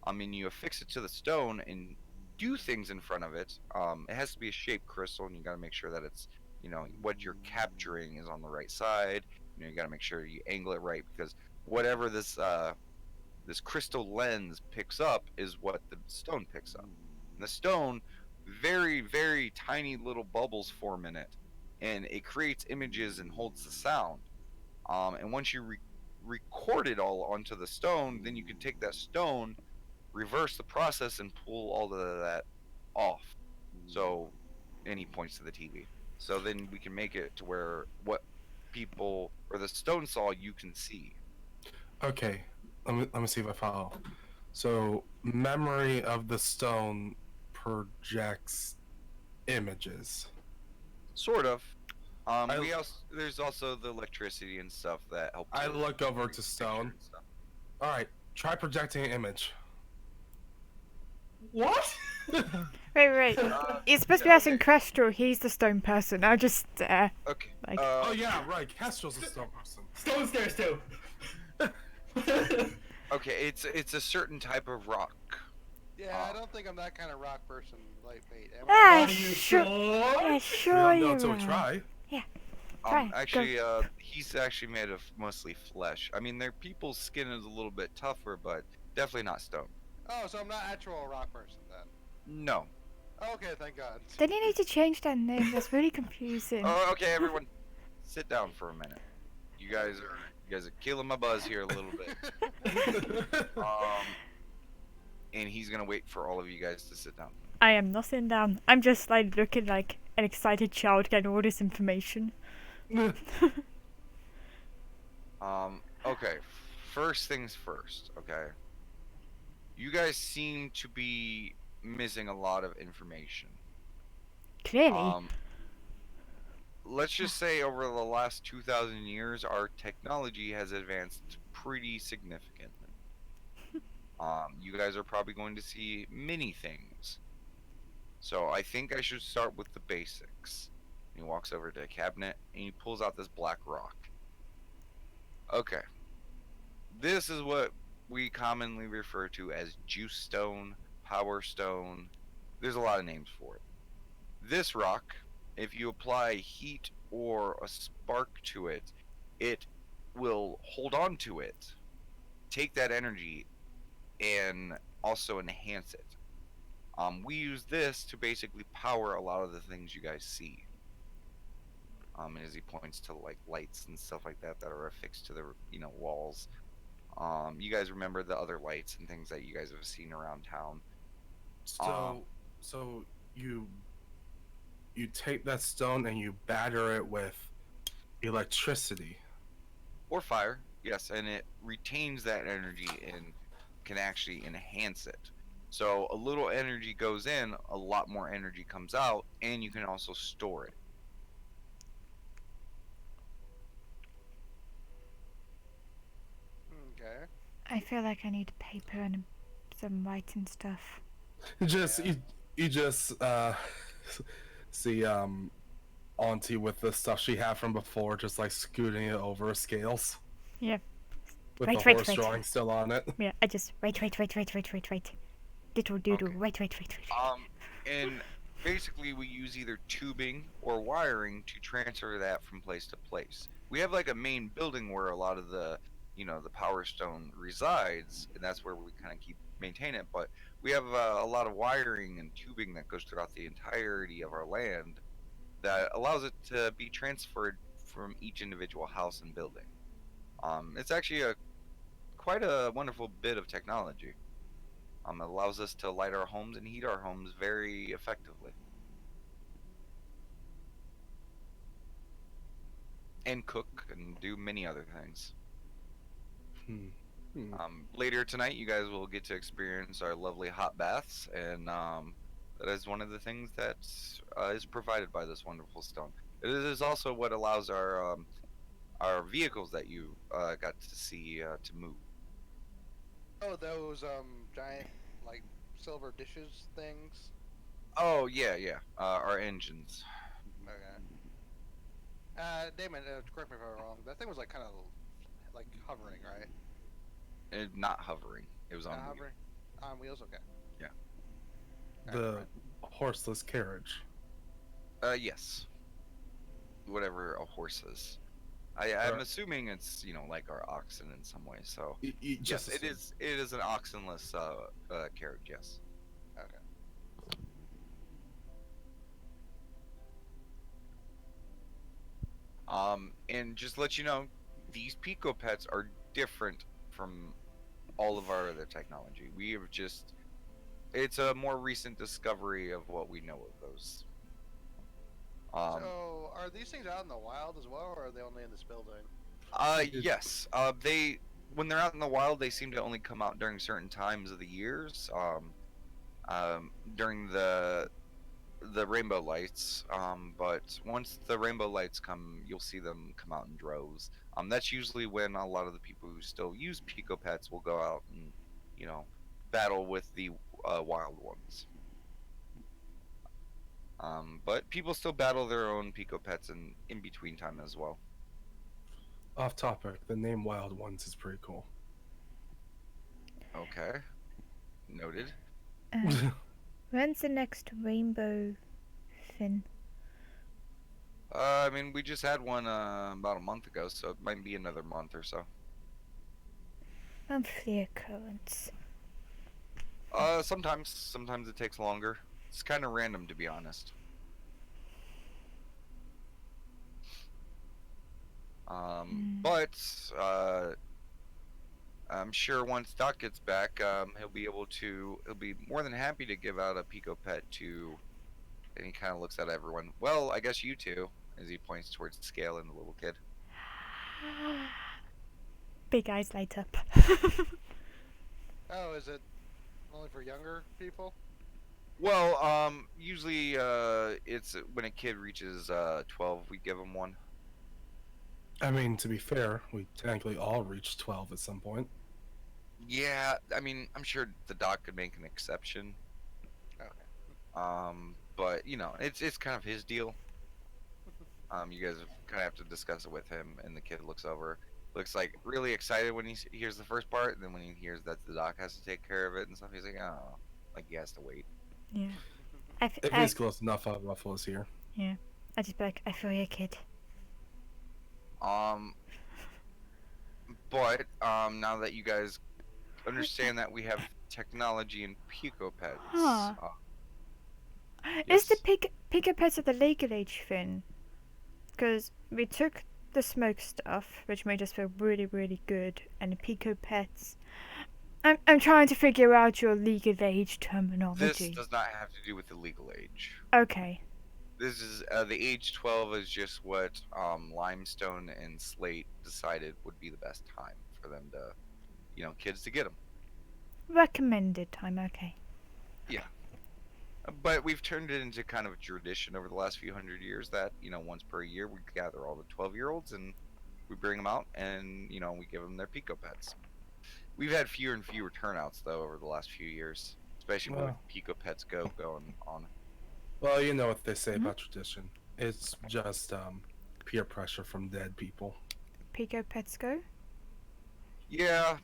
you affix it to the stone and do things in front of it. It has to be a shaped crystal, and you got to make sure that it's, you know, what you're capturing is on the right side. You know, you got to make sure you angle it right, because whatever this this crystal lens picks up is what the stone picks up. And the stone, very, very tiny little bubbles form in it, and it creates images and holds the sound. And once you record it all onto the stone, then you can take that stone, reverse the process, and pull all of that off. So, and he points to the TV. So then we can make it to where what people or the stone saw you can see. Okay. Let me see if I follow. So memory of the stone projects images. Sort of. There's also the electricity and stuff that helps. I with look over to picture stone. and stuff. All right. Try projecting an image. What? Wait. You're supposed to be asking Crestral. He's the stone person. I just Okay. like. Oh yeah, right. Kestrel's a stone person. Stone stairs too. Okay, it's a certain type of rock. Yeah, I don't think I'm that kind of rock person, lightweight. Am Ah, I? Are you sure. sure? Yeah, We sure don't know you until we are. try. Try, go. Actually, he's actually made of mostly flesh. I mean, their people's skin is a little bit tougher, but definitely not stone. Oh, so I'm not actual a rock person then. No. Okay, thank God. Then you need to change that name. That's really confusing. Oh, okay, everyone, sit down for a minute. You guys are killing my buzz here a little bit. And he's gonna wait for all of you guys to sit down. I am not sitting down. I'm just like looking like an excited child getting all this information. Okay. First things first, okay? You guys seem to be missing a lot of information. Clearly. Let's just say over the last 2,000 years, our technology has advanced pretty significantly. You guys are probably going to see many things. So I think I should start with the basics. He walks over to a cabinet and he pulls out this black rock. Okay. This is what we commonly refer to as juice stone, power stone. There's a lot of names for it. This rock, if you apply heat or a spark to it, it will hold on to it, take that energy, and also enhance it. We use this to basically power a lot of the things you guys see. As he points to like lights and stuff like that that are affixed to the walls. You guys remember the other lights and things that you guys have seen around town. So you take that stone and you batter it with electricity. Or fire, yes, and it retains that energy and can actually enhance it. So a little energy goes in, a lot more energy comes out, and you can also store it. Okay. I feel like I need paper and some writing stuff. You just see Auntie with the stuff she had from before, just like scooting it over scales. Yeah. With Right, the right, horse right. drawing still on it. Yeah, I just wait. Diddle doodle, Okay. wait. And basically we use either tubing or wiring to transfer that from place to place. We have like a main building where a lot of the the power stone resides, and that's where we kind of maintain it, but we have a lot of wiring and tubing that goes throughout the entirety of our land that allows it to be transferred from each individual house and building. It's actually quite a wonderful bit of technology. It allows us to light our homes and heat our homes very effectively. And cook and do many other things. Later tonight, you guys will get to experience our lovely hot baths, and that is one of the things that is provided by this wonderful stone. It is also what allows our vehicles that you got to see to move. Oh, those giant like silver dishes things. Oh yeah, our engines. Okay. Damon, correct me if I'm wrong. That thing was like kind of like hovering, right? Not hovering. It was on Not wheels. hovering. On wheels, okay. Yeah. The horseless carriage. Yes. Whatever a horse is. I'm Right. assuming it's like our oxen in some way. So You yes, just it is an oxenless carriage. Yes. Okay. And just to let you know, these Pico Pets are different from all of our other technology. We have it's a more recent discovery of what we know of those. So, are these things out in the wild as well, or are they only in this building? Yes. When they're out in the wild, they seem to only come out during certain times of the years. During the rainbow lights. But once the rainbow lights come, you'll see them come out in droves. That's usually when a lot of the people who still use Pico Pets will go out and battle with the wild ones. But people still battle their own Pico Pets in between time as well. off topic. The name Wild Ones is pretty cool. Okay. Noted. When's the next rainbow fin? I mean, we just had one about a month ago, so it might be another month or so. Monthly occurrence. Sometimes it takes longer. It's kind of random, to be honest. But I'm sure once Doc gets back, he'll be more than happy to give out a Pico Pet to, and he kind of looks at everyone. Well, I guess you two, as he points towards Scale and the little kid. Big eyes light up. Oh, is it only for younger people? Well, usually, it's when a kid reaches 12, we give him one. I mean, to be fair, we technically all reached 12 at some point. Yeah, I mean, I'm sure the Doc could make an exception. Okay. But you know, it's kind of his deal. You guys kind of have to discuss it with him, and the kid looks over, looks like really excited when he hears the first part, and then when he hears that the Doc has to take care of it and stuff, he's like, oh, like he has to wait. Yeah. If he's close enough, Ruffle is here. Yeah. I just be like, I feel your kid. But now that you guys understand that we have technology in Pico Pets, Huh. yes. Is the Pico Pets of the legal age thing? Because we took the smoke stuff, which made us feel really, really good, and the Pico Pets. I'm trying to figure out your legal age This terminology. does not have to do with the legal age. Okay. This is the age 12 is just what Limestone and Slate decided would be the best time for them to, you know, kids to get them. Recommended time, okay. But we've turned it into kind of a tradition over the last few hundred years that, you know, once per year we gather all the 12-year-olds and we bring them out and, you know, we give them their Pico Pets. We've had fewer and fewer turnouts though over the last few years, especially with Well. Pico Pets Go going on. Well, you know what they say about tradition. It's just peer pressure from dead people. Pico Pets go? Yeah,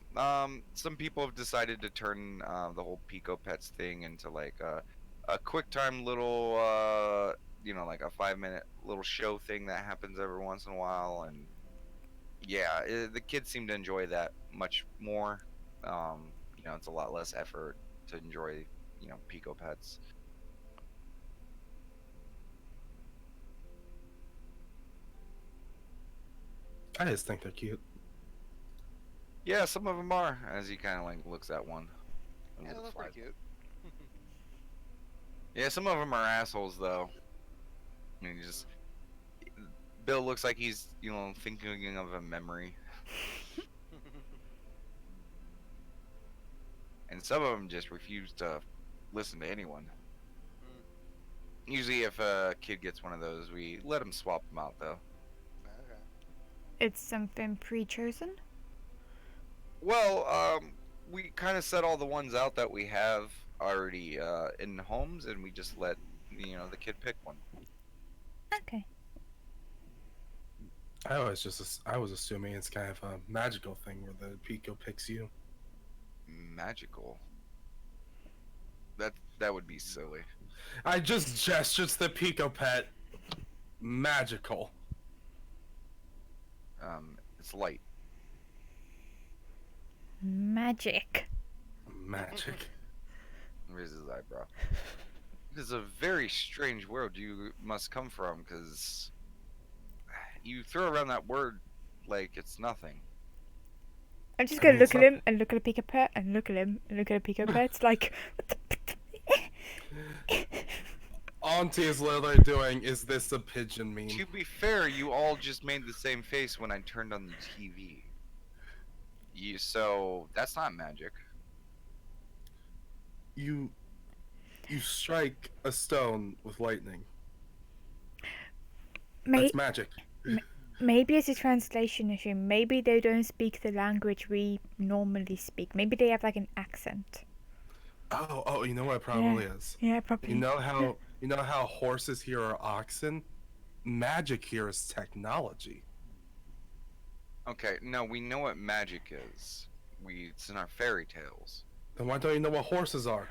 some people have decided to turn the whole Pico Pets thing into like a quick time little, you know, like a 5-minute little show thing that happens every once in a while, and yeah, the kids seem to enjoy that much more. You know, it's a lot less effort to enjoy, you know, Pico Pets. I just think they're cute. Yeah, some of them are, as he kind of like looks at one. Yeah, With they a look fly. pretty cute. Yeah, some of them are assholes though. I mean, just Bill looks like he's, you know, thinking of a memory, and some of them just refuse to listen to anyone. Usually, if a kid gets one of those, we let him swap them out though. Okay. It's something pre-chosen? Well, we kind of set all the ones out that we have already in homes, and we just let, you know, the kid pick one. Okay. I was assuming it's kind of a magical thing where the Pico picks you. Magical. That would be silly. I just gestured to the Pico pet. Magical. It's light. Magic. Magic. Raises his eyebrow. This is a very strange world you must come from, because you throw around that word like it's nothing. I'm just I gonna mean, look it's at him and look at a Pico Pet and look at him and look at a Pico Pet. It's like, what the Auntie is literally doing, is this a pigeon meme? To be fair, you all just made the same face when I turned on the TV. So that's not magic. You strike a stone with lightning. That's magic. Maybe it's a translation issue. Maybe they don't speak the language we normally speak. Maybe they have like an accent. Oh, you know what it probably is? Yeah, probably. You know how horses here are oxen? Magic here is technology. Okay, no, we know what magic is. It's in our fairy tales. Then why don't you know what horses are?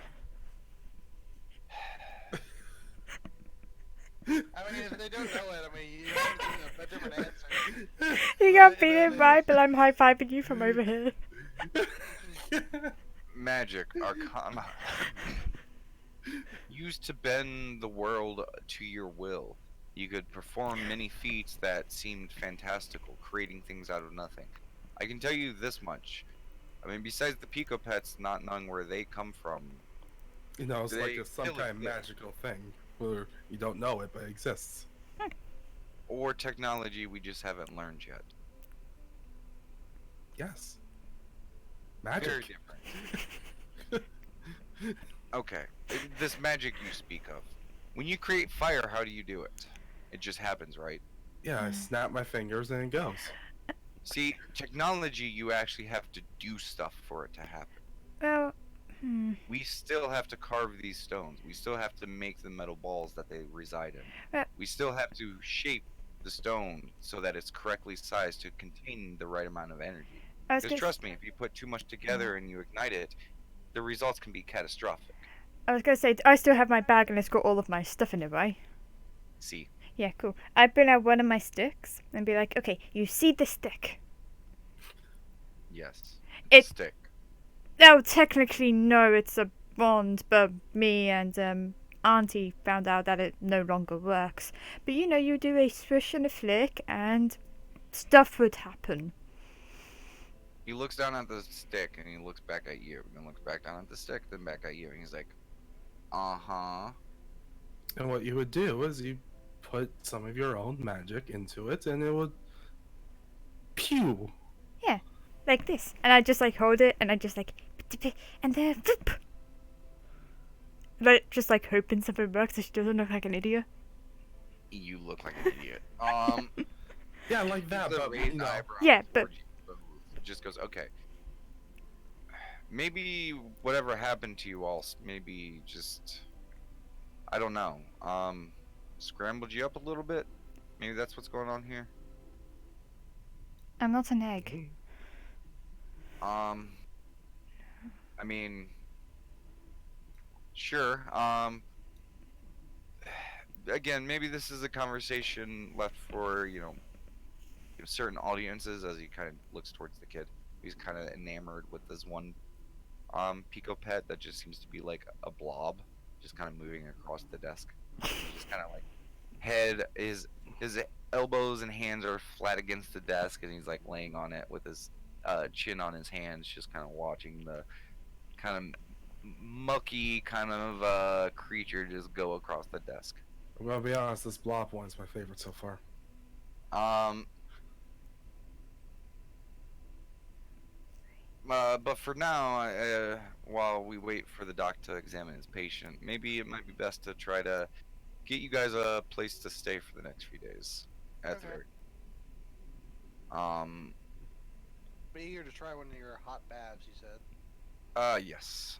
I mean, if they don't know it, I mean, you have to think of a different answer. You got beat it right, but I'm high-fiving you from over here. Magic, arcana. Used to bend the world to your will. You could perform many feats that seemed fantastical, creating things out of nothing. I can tell you this much. I mean, besides the Pico Pets not knowing where they come from, You know, it's like They it's some still kind of exist. magical thing where you don't know it, but it exists. or technology we just haven't learned yet. Yes. Very Magic. different. Okay, this magic you speak of. When you create fire, how do you do it? It just happens, right? Yeah, I snap my fingers and it goes. See, technology, you actually have to do stuff for it to happen. Well, We still have to carve these stones. We still have to make the metal balls that they reside in. Uh, We still have to shape the stone so that it's correctly sized to contain the right amount of energy. I was Because gonna, trust me, if you put too much together and you ignite it, the results can be catastrophic. I was gonna say, I still have my bag and it's got all of my stuff in it, right? See, Yeah, cool. I bring out one of my sticks and be like, okay, you see the stick. yes, It- it's a stick. Now, technically, no, it's a bond, but me and Auntie found out that it no longer works. But you know, you do a swish and a flick, and stuff would happen. He looks down at the stick and he looks back at you, then looks back down at the stick, then back at you, and he's like, uh-huh. And what you would do is you put some of your own magic into it, and it would pew. Like this. And I just like hold it, and I just like, and then, whoop. And I just like hoping something works so she doesn't look like an idiot. You look like an idiot. Yeah, like that, The but raised no. eyebrows Yeah, but- towards you both. Just goes, okay. Maybe whatever happened to you all, maybe just, I don't know, scrambled you up a little bit? Maybe that's what's going on here? I'm not an egg. I mean, sure, again, maybe this is a conversation left for, certain audiences as he kind of looks towards the kid. He's kind of enamored with this one Pico Pet that just seems to be like a blob, just kind of moving across the desk. He's just kind of like head, his elbows and hands are flat against the desk, and he's like laying on it with his chin on his hands, just kind of watching the kind of mucky kind of creature just go across the desk. I'm gonna be honest, this blob one's my favorite so far. But for now, while we wait for the doc to examine his patient, maybe it might be best to try to get you guys a place to stay for the next few days. At the Okay. very. Be eager to try one of your hot baths, you said. Yes.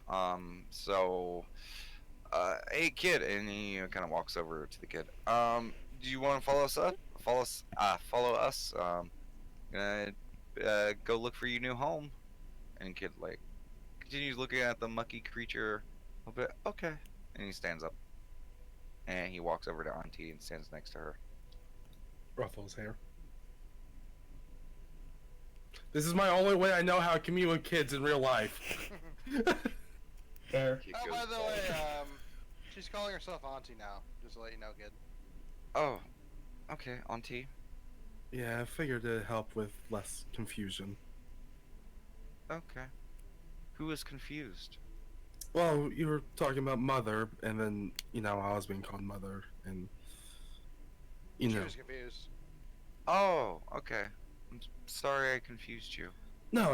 Hey kid, and he kind of walks over to the kid. Do you want to follow us up? Follow us. Gonna go look for your new home. And kid like continues looking at the mucky creature a bit. Okay. And he stands up. And he walks over to Auntie and stands next to her. Ruffles hair. This is my only way I know how to commute with kids in real life. Fair. Kid Oh, goes, by the way, she's calling herself Auntie now, just to let you know, kid. oh, okay, Auntie. Yeah, I figured it'd help with less confusion. Okay. Who is confused? Well, you were talking about mother, and then, I was being called mother, and, She was confused. Oh, okay. I'm sorry I confused you. No.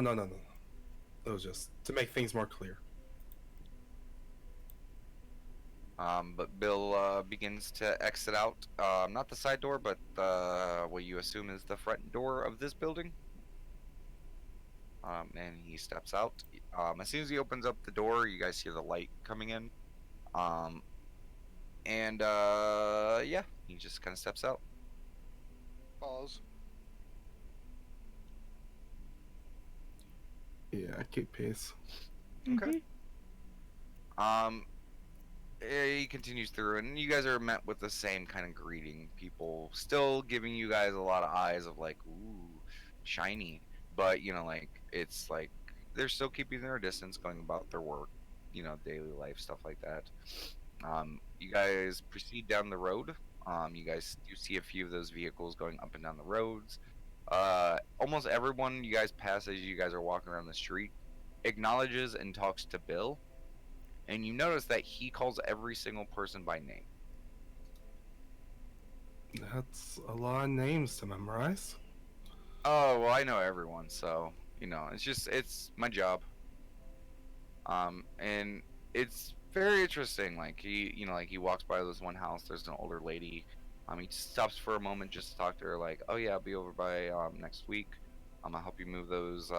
It was just to make things more clear. But Bill begins to exit out, not the side door, but what you assume is the front door of this building. And he steps out. As soon as he opens up the door, you guys see the light coming in. Yeah, he just kind of steps out. Follows. Yeah, keep pace. Okay. he continues through, and you guys are met with the same kind of greeting. People still giving you guys a lot of eyes of like, ooh, shiny. But you know, like it's like they're still keeping their distance, going about their work, you know, daily life stuff like that. You guys proceed down the road. You guys do see a few of those vehicles going up and down the roads. Almost everyone you guys pass as you guys are walking around the street acknowledges and talks to Bill, and you notice that he calls every single person by name. That's a lot of names to memorize. Oh, well, I know everyone, so, you know, it's my job. And it's very interesting. Like, he walks by this one house, there's an older lady. He stops for a moment just to talk to her, like, oh, yeah, I'll be over by, next week. I'll help you move those,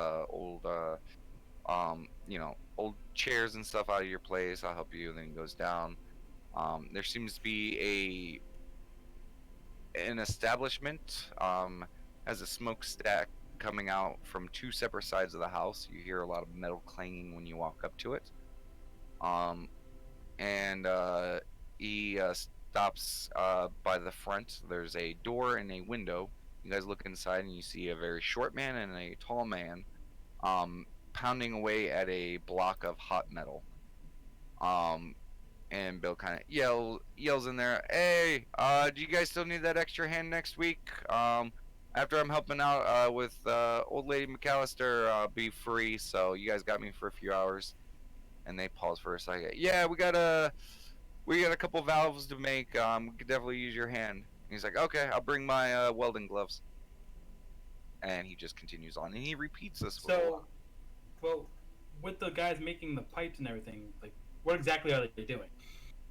old chairs and stuff out of your place. I'll help you. And then he goes down. There seems to be an establishment has a smokestack coming out from two separate sides of the house. You hear a lot of metal clanging when you walk up to it. And he stops by the front. There's a door and a window. You guys look inside and you see a very short man and a tall man pounding away at a block of hot metal. And Bill kind of yells in there, "Hey, do you guys still need that extra hand next week? After I'm helping out with old lady McAllister, I'll be free. So you guys got me for a few hours." And they pause for a second. "Yeah, we got a couple valves to make. We could definitely use your hand." And he's like, "Okay, I'll bring my welding gloves." And he just continues on, and he repeats this. For a So, while. well, with the guys making the pipes and everything, like, what exactly are they doing?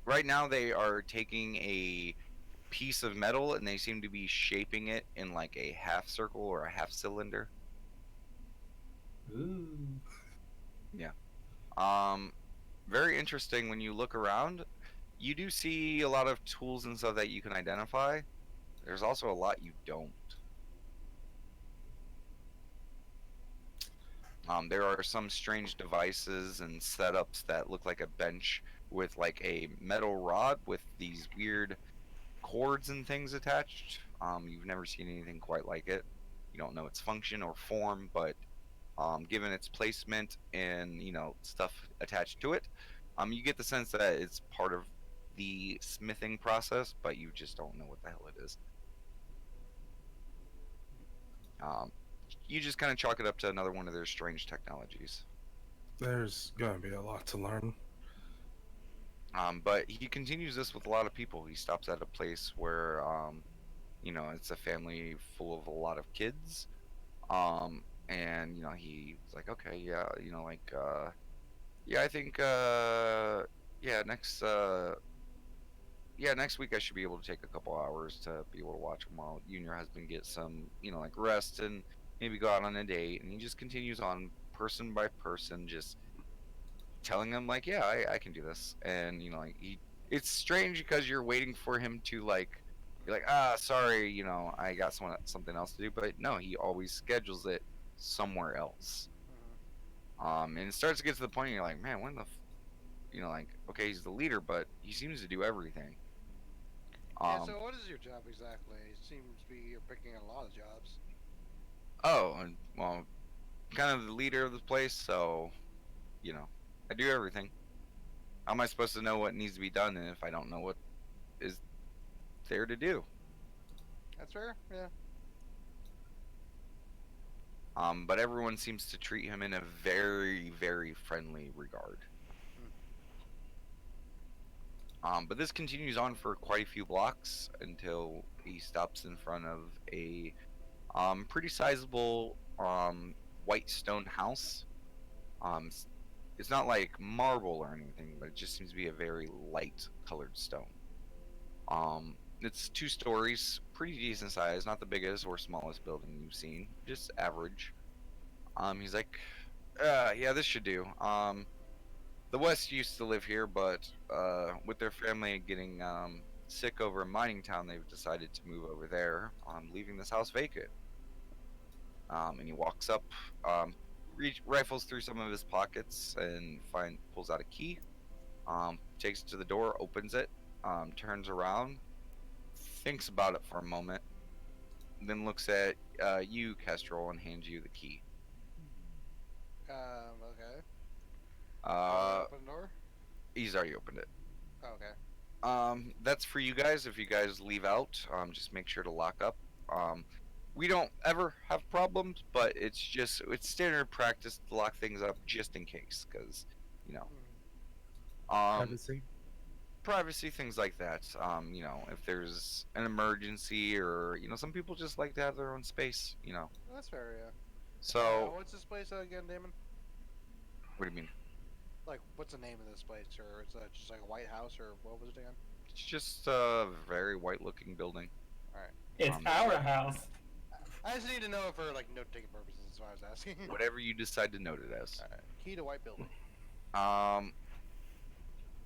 Right now, they are taking a piece of metal and they seem to be shaping it in like a half circle or a half cylinder. Ooh. Very interesting. When you look around, you do see a lot of tools and stuff that you can identify. There's also a lot you don't. There are some strange devices and setups that look like a bench with like a metal rod with these weird cords and things attached. You've never seen anything quite like it. You don't know its function or form, but given its placement and stuff attached to it, you get the sense that it's part of the smithing process, but you just don't know what the hell it is. You just kind of chalk it up to another one of their strange technologies. There's gonna be a lot to learn. But he continues this with a lot of people. He stops at a place where, it's a family full of a lot of kids. And, he's like, okay, yeah, yeah, I think, next week I should be able to take a couple hours to be able to watch him while you and your husband get some, rest and maybe go out on a date. And he just continues on person by person, just telling them like, yeah, I can do this. And it's strange because you're waiting for him to like, you're like, sorry, I got something else to do. But no, he always schedules it somewhere else. And it starts to get to the point you're like, man, when the okay, he's the leader, but he seems to do everything. Yeah, so what is your job exactly? It seems to be you're picking a lot of jobs. Well, kind of the leader of the place, so I do everything. How am I supposed to know what needs to be done if I don't know what is there to do? That's fair, yeah. But everyone seems to treat him in a very, very friendly regard. But this continues on for quite a few blocks until he stops in front of a pretty sizable white stone house. It's not like marble or anything, but it just seems to be a very light colored stone. It's 2 stories, pretty decent size, not the biggest or smallest building you've seen, just average. He's like, yeah, this should do. The West used to live here, but with their family getting sick over in Mining Town, they've decided to move over there, leaving this house vacant. And he walks up, rifles through some of his pockets and pulls out a key, takes it to the door, opens it, turns around, thinks about it for a moment, then looks at you, Kestrel, and hands you the key. Okay. Uh, Open the door? he's already opened it. Okay. That's for you guys. If you guys leave out, just make sure to lock up. We don't ever have problems, but it's standard practice to lock things up just in case, because you know, Privacy. privacy, things like that. If there's an emergency, or some people just like to have their own space. That's fair, yeah. So What's this place again, Damon? what do you mean? Like, what's the name of this place? Or it's just like a White House, or what was it again? It's just a very white-looking building. It's our house. I just need to know for like note-taking purposes. That's why I was asking. Whatever you decide to note it as. Alright. Key to White Building.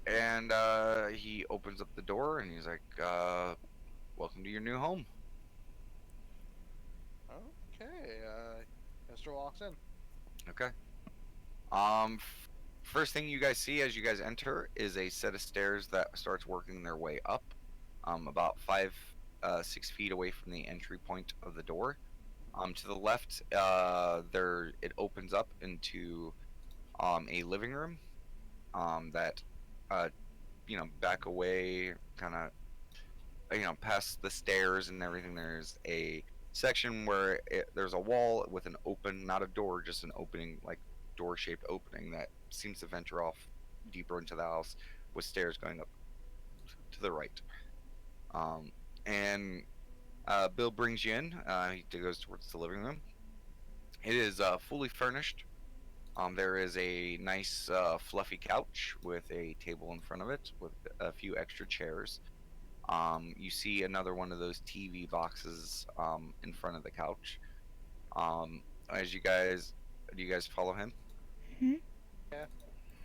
And he opens up the door and he's like, welcome to your new home. Okay. Mr. walks in. Okay. First thing you guys see as you guys enter is a set of stairs that starts working their way up, about 6 feet away from the entry point of the door. To the left, it opens up into a living room. That back away, kind of, past the stairs and everything. There's a section where there's a wall with an open, not a door, just an opening, like door-shaped opening that seems to venture off deeper into the house, with stairs going up to the right. And Bill brings you in. He goes towards the living room. It is fully furnished. There is a nice fluffy couch with a table in front of it with a few extra chairs. You see another one of those TV boxes in front of the couch. Do you guys follow him? Mhm. Yeah.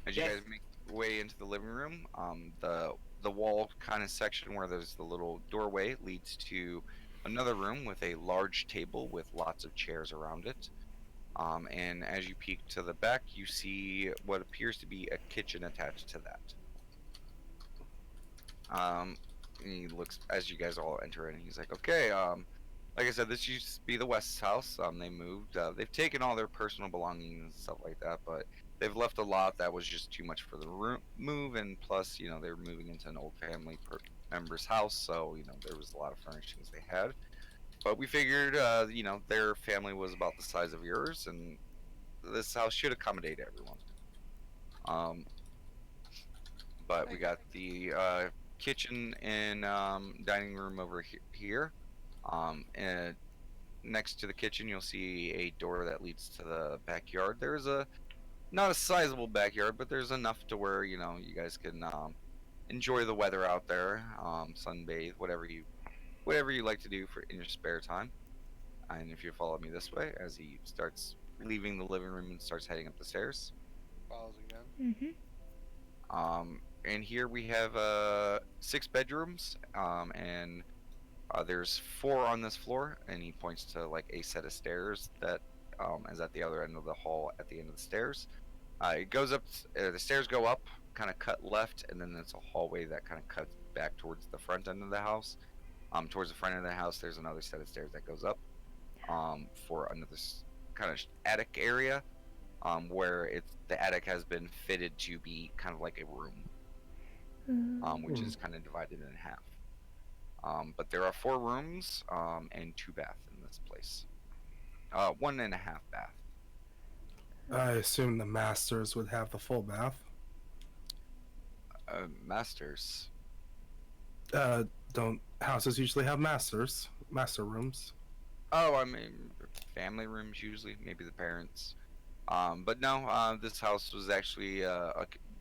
As you Yes. guys make your way into the living room, the wall kind of section where there's the little doorway leads to another room with a large table with lots of chairs around it. And as you peek to the back, you see what appears to be a kitchen attached to that. And he looks as you guys all enter in. He's like, "Okay, like I said, this used to be the West's house. They moved. They've taken all their personal belongings and stuff like that, but they've left a lot that was just too much for the move. And plus, they were moving into an old family member's house, so there was a lot of furnishings they had. But we figured, their family was about the size of yours, and this house should accommodate everyone. But we got the kitchen and dining room over here. And next to the kitchen, you'll see a door that leads to the backyard. There's not a sizable backyard, but there's enough to where you guys can enjoy the weather out there, sunbathe, whatever you like to do in your spare time. And if you follow me this way, as he starts leaving the living room and starts heading up the stairs. Follows again. And here we have 6 bedrooms, and there's 4 on this floor, and he points to like a set of stairs that is at the other end of the hall at the end of the stairs. It goes up, the stairs go up, kind of cut left, and then there's a hallway that kind of cuts back towards the front end of the house. Towards the front end of the house, there's another set of stairs that goes up for another kind of attic area, where the attic has been fitted to be kind of like a room, which is kind of divided in half. But there are 4 rooms and 2 baths in this place. 1.5 bath. I assume the masters would have the full bath. Masters. Don't houses usually have master rooms? Oh, I mean, family rooms usually, maybe the parents. But no, this house was actually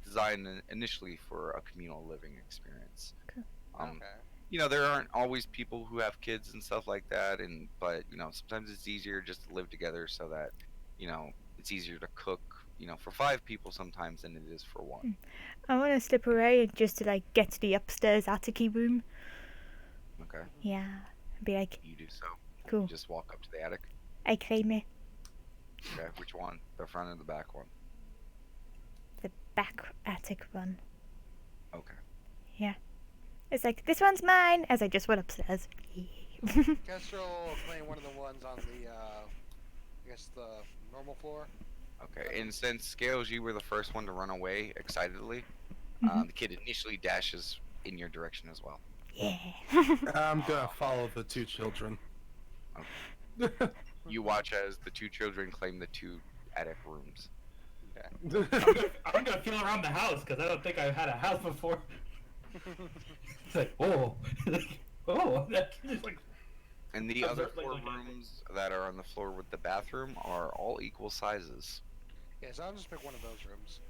designed initially for a communal living experience. Okay. There aren't always people who have kids and stuff like that, but sometimes it's easier just to live together so that, it's easier to cook, for 5 people sometimes than it is for 1. I want to slip away just to like get to the upstairs attic-y room. Okay, Yeah. And be like, you do so. cool. You just walk up to the attic. I claim it. Okay, which one? The front or the back one? The back attic one. Okay. It's like, this one's mine, as I just went upstairs. Kestrel will claim one of the ones on the, I guess the normal floor. Okay. And since Scales, you were the first one to run away excitedly, the kid initially dashes in your direction as well. Yeah. I'm gonna follow the two children. You watch as the two children claim the two attic rooms. I'm gonna feel around the house because I don't think I've had a house before. It's like, oh, oh, that kid is like. And the I'm other definitely 4 looking at it. rooms that are on the floor with the bathroom are all equal sizes. Yeah, so I'll just pick one of those rooms.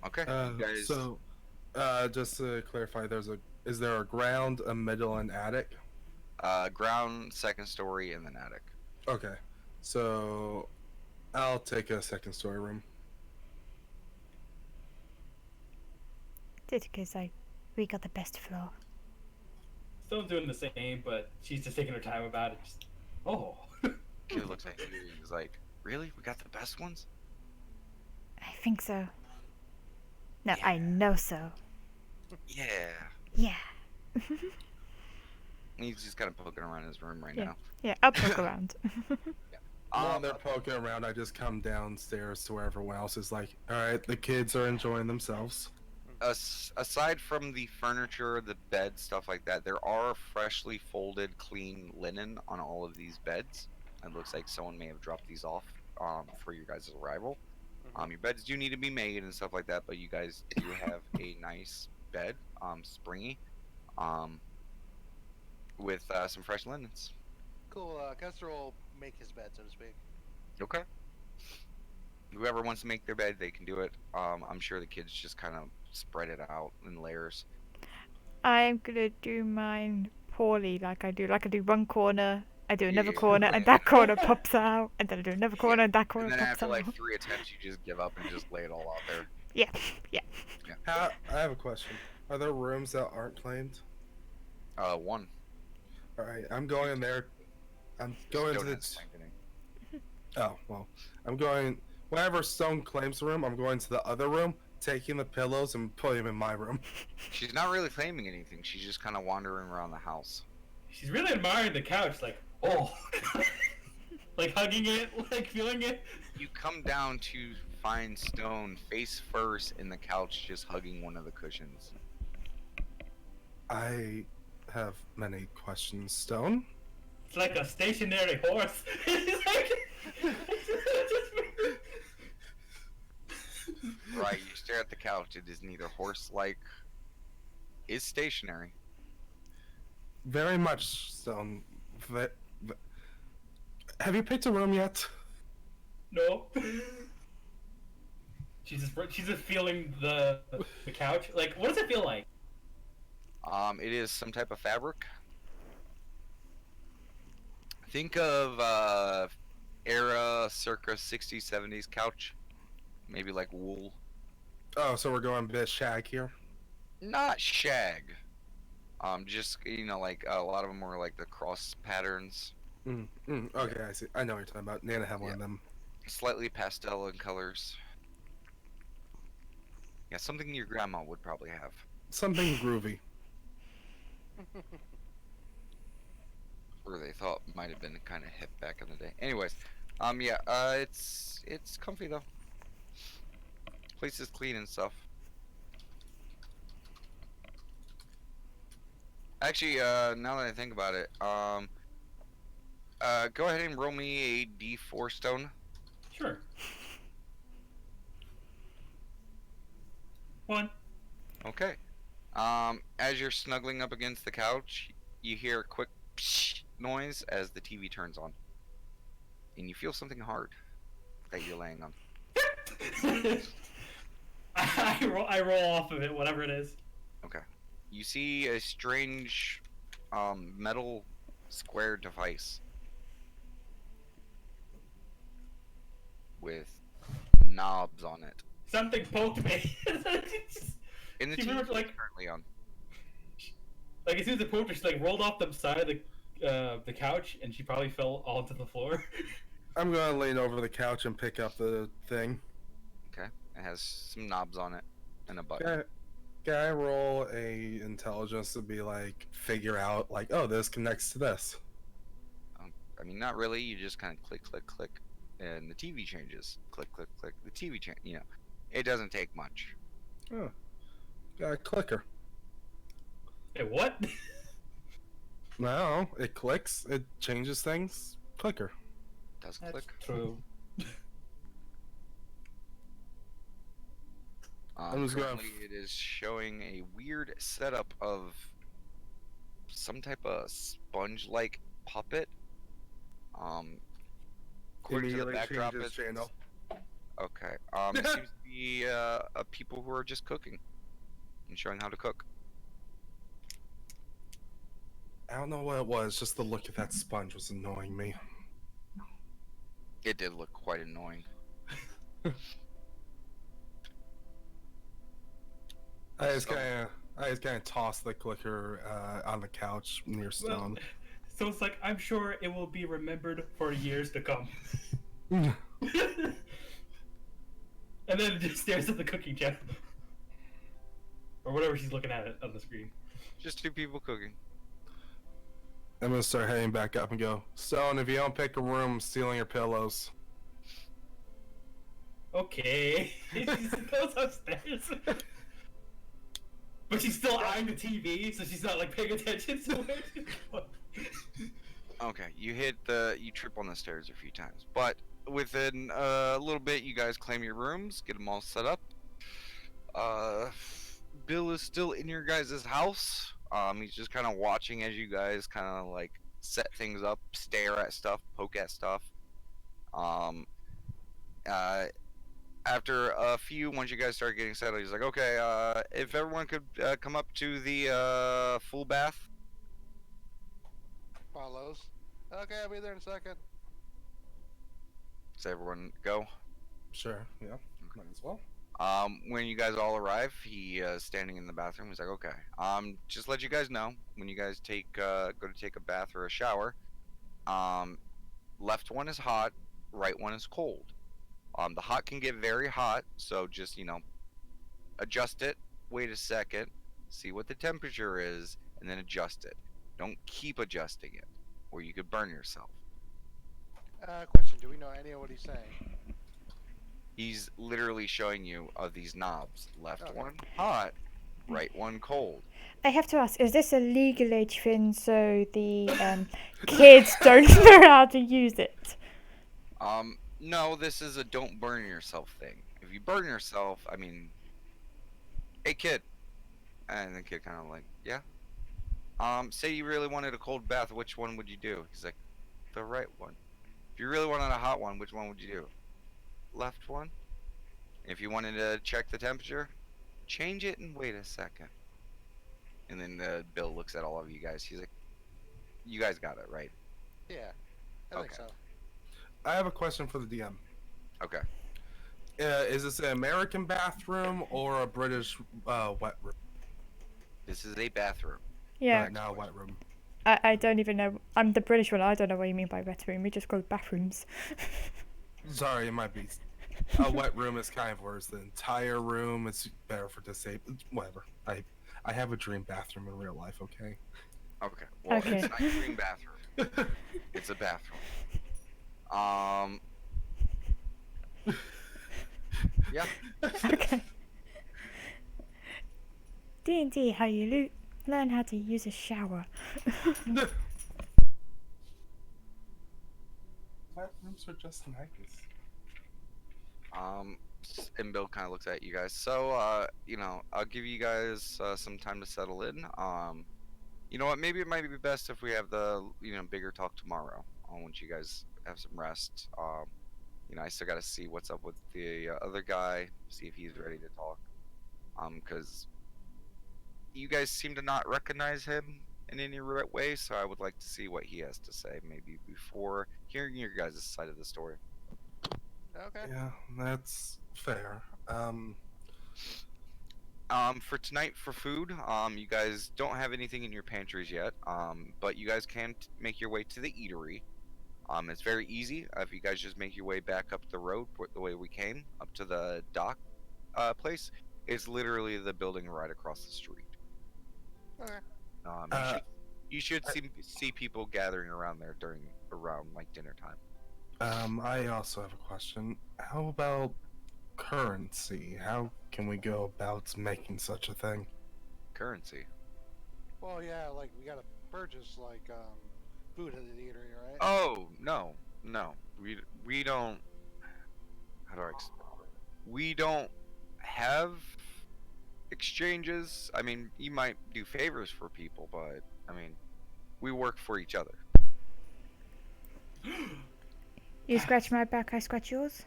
Okay. You guys, So, just to clarify, is there a ground, a middle, and attic? ground, second story, and then attic. Okay, so I'll take a second story room. Just because, like, we got the best floor. Still doing the same, but she's just taking her time about it. Just, oh. Kid looks at you and he's like, "Really? We got the best ones?" I think so. No, Yeah. I know so. Yeah. Yeah. He's just kind of poking around his room right Yeah. now. Yeah, I'll poke around. While they're poking around, I just come downstairs to where everyone else is like, alright, the kids are enjoying themselves. Aside from the furniture, the bed, stuff like that, there are freshly folded, clean linen on all of these beds. It looks like someone may have dropped these off for your guys' arrival. Your beds do need to be made and stuff like that, but you guys do have a nice bed, springy, with some fresh linens. Cool. Kestrel will make his bed, so to speak. Okay. Whoever wants to make their bed, they can do it. I'm sure the kids just kind of spread it out in layers. I'm gonna do mine poorly, like I do one corner, I do another Yeah. corner, and that corner pops out, and then I do another corner, and that corner And then pops after out. like 3 attempts, you just give up and just lay it all out there. Yeah, yeah. I have a question. Are there rooms that aren't claimed? 1. Alright, I'm going in there. I'm going to Don't the. have to claim anything. Oh, well. I'm going. Whenever Stone claims the room, I'm going to the other room, taking the pillows and putting them in my room. She's not really claiming anything. She's just kind of wandering around the house. She's really admiring the couch, like, oh. Like hugging it, like feeling it. You come down to find Stone face first in the couch, just hugging one of the cushions. I have many questions, Stone. It's like a stationary horse. It's like, Right, you stare at the couch. It is neither horse-like, is stationary. Very much, Stone. Have you picked a room yet? No. She's just feeling the couch. Like, what does it feel like? It is some type of fabric. Think of era circa 60s, 70s couch. Maybe like wool. Oh, so we're going a bit shag here. Not shag. Just, like a lot of them were like the cross patterns. Okay, I see. I know what you're talking about. Nana had one of them. Slightly pastel in colors. Yeah, something your grandma would probably have. Something groovy. Or they thought might have been kind of hip back in the day. Anyways, yeah, it's comfy though. Place is clean and stuff. Actually, now that I think about it, go ahead and roll me a D4 stone. Sure. 1. Okay. As you're snuggling up against the couch, you hear a quick psh noise as the TV turns on, and you feel something hard that you're laying on. I roll off of it, whatever it is. Okay. You see a strange, metal square device with knobs on it. Something poked me. And the She TV remember, is like- currently on. Like as soon as it poked her, she like rolled off the side of the couch, and she probably fell onto the floor. I'm gonna lean over the couch and pick up the thing. It has some knobs on it and a button. Can I roll a intelligence to be like figure out like, oh, this connects to this? I mean, not really. You just kind of click, click, click, and the TV changes. Click, click, click. The TV change. You know, it doesn't take much. Oh, got a clicker. Hey, what? No, it clicks. It changes things. Clicker. It does That's click. true. I'm just gonna Currently, it is showing a weird setup of some type of sponge-like puppet. According to the Immediately backdrop, changes it's channel. okay. It seems to be people who are just cooking and showing how to cook. I don't know what it was. Just the look of that sponge was annoying me. It did look quite annoying. I just So- kind of tossed the clicker on the couch near Stone. So it's like, I'm sure it will be remembered for years to come. And then it just stares at the cooking channel. Or whatever she's looking at it on the screen. Just two people cooking. I'm gonna start heading back up and go, Stone, if you don't pick a room, I'm stealing your pillows. Okay. She goes upstairs. But she's still eyeing the TV, so she's not like paying attention to where she's going. Okay, you trip on the stairs a few times, but within a little bit, you guys claim your rooms, get them all set up. Bill is still in your guys' house. He's just kind of watching as you guys kind of like set things up, stare at stuff, poke at stuff. After a few, once you guys start getting settled, he's like, okay, if everyone could come up to the full bath. Follows. Okay, I'll be there in a second. Does everyone go? Sure, yeah, might as well. When you guys all arrive, he standing in the bathroom. He's like, okay. Just let you guys know when you guys go to take a bath or a shower. Left one is hot, right one is cold. The hot can get very hot, so just adjust it. Wait a second, see what the temperature is, and then adjust it. Don't keep adjusting it, or you could burn yourself. Question, do we know any of what he's saying? He's literally showing you these knobs. Left Okay. one hot, right one cold. I have to ask, is this a legal age thing so the kids don't know how to use it? No, this is a don't burn yourself thing. If you burn yourself, I mean, hey kid, and the kid kind of like, yeah. Say you really wanted a cold bath, which one would you do? He's like, the right one. If you really wanted a hot one, which one would you do? Left one. If you wanted to check the temperature, change it and wait a second. And then Bill looks at all of you guys. He's like, you guys got it, right? Yeah, I think Okay. so. I have a question for the DM. Okay. Is this an American bathroom or a British wet room? This is a bathroom. Yeah, Right now, wet room. I don't even know. I'm the British one. I don't know what you mean by wet room. We just call it bathrooms. Sorry, it might be. A wet room is kind of worse. The entire room is better for disabled. Whatever. I have a dream bathroom in real life. Okay. Okay. Well, Okay. it's not a green bathroom. It's a bathroom. Yeah. Okay. D&D, how you learn how to use a shower. Wet rooms are just nice. And Bill kind of looks at you guys. So, I'll give you guys some time to settle in. You know what? Maybe it might be best if we have the bigger talk tomorrow. Once you guys have some rest. I still got to see what's up with the other guy. See if he's ready to talk. Because you guys seem to not recognize him in any right way. So I would like to see what he has to say, maybe before hearing your guys' side of the story. Okay. Yeah, that's fair. For tonight for food, you guys don't have anything in your pantries yet. But you guys can make your way to the eatery. It's very easy. If you guys just make your way back up the road the way we came, up to the dock, place is literally the building right across the street. Okay. Um, Uh, you should see people gathering around there around like dinner time. I also have a question. How about currency? How can we go about making such a thing? Currency. Well, yeah, like we gotta purchase like food at the eatery, right? Oh no, we don't. How do I? We don't have exchanges. I mean, you might do favors for people, but I mean, we work for each other. You scratch my back, I scratch yours.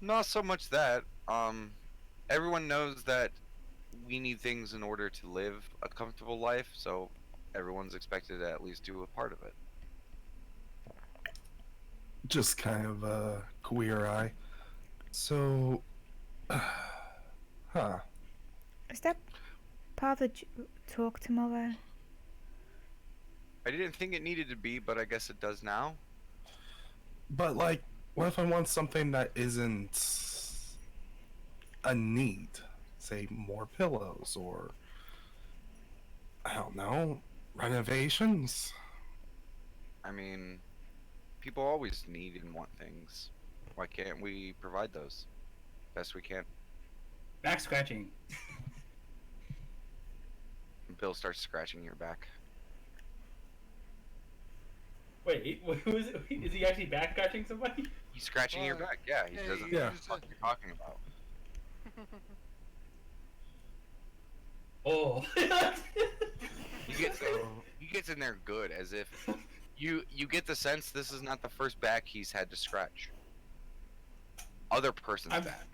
Not so much that. Everyone knows that we need things in order to live a comfortable life, so everyone's expected to at least do a part of it. Just kind of a queer eye. So, huh. Is that part of the talk tomorrow? I didn't think it needed to be, but I guess it does now. But like, what if I want something that isn't a need? Say more pillows or I don't know, renovations. I mean, people always need and want things. Why can't we provide those best we can? Back scratching. Bill starts scratching your back. Wait, who is it? Is he actually back scratching somebody? He's scratching your Well, back. Yeah, he hey, doesn't you know Yeah. what the fuck you're talking about. Oh. He gets in there good, as if you get the sense this is not the first back he's had to scratch. Other person's I'm back.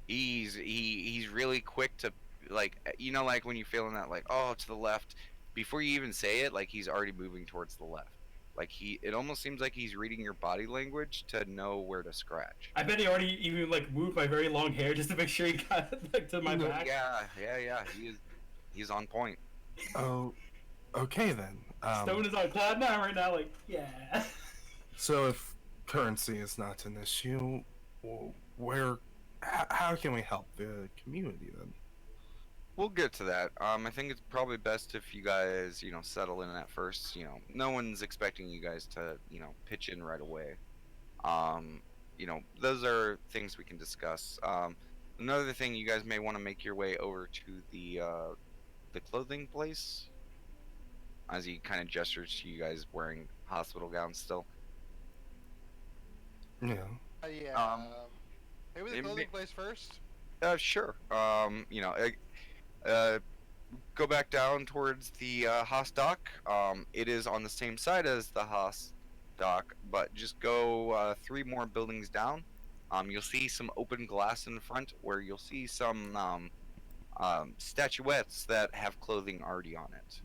He's really quick to, like, you know, like when you feel in that, like, oh, to the left, before you even say it, like he's already moving towards the left. Like it almost seems like he's reading your body language to know where to scratch. I bet he already even like moved my very long hair just to make sure he got like to my back. Yeah. He's on point. Oh, okay then. Stone is on cloud nine right now. Like, yeah. So if currency is not an issue, how can we help the community then? We'll get to that. I think it's probably best if you guys, settle in at first. No one's expecting you guys to, pitch in right away. Those are things we can discuss. Another thing, you guys may want to make your way over to the clothing place. As he kind of gestures to you guys wearing hospital gowns still. Yeah. Yeah. Maybe the it clothing may- place first. Sure. Go back down towards the Haas dock. It is on the same side as the Haas dock, but just go 3 more buildings down. You'll see some open glass in front where you'll see some statuettes that have clothing already on it.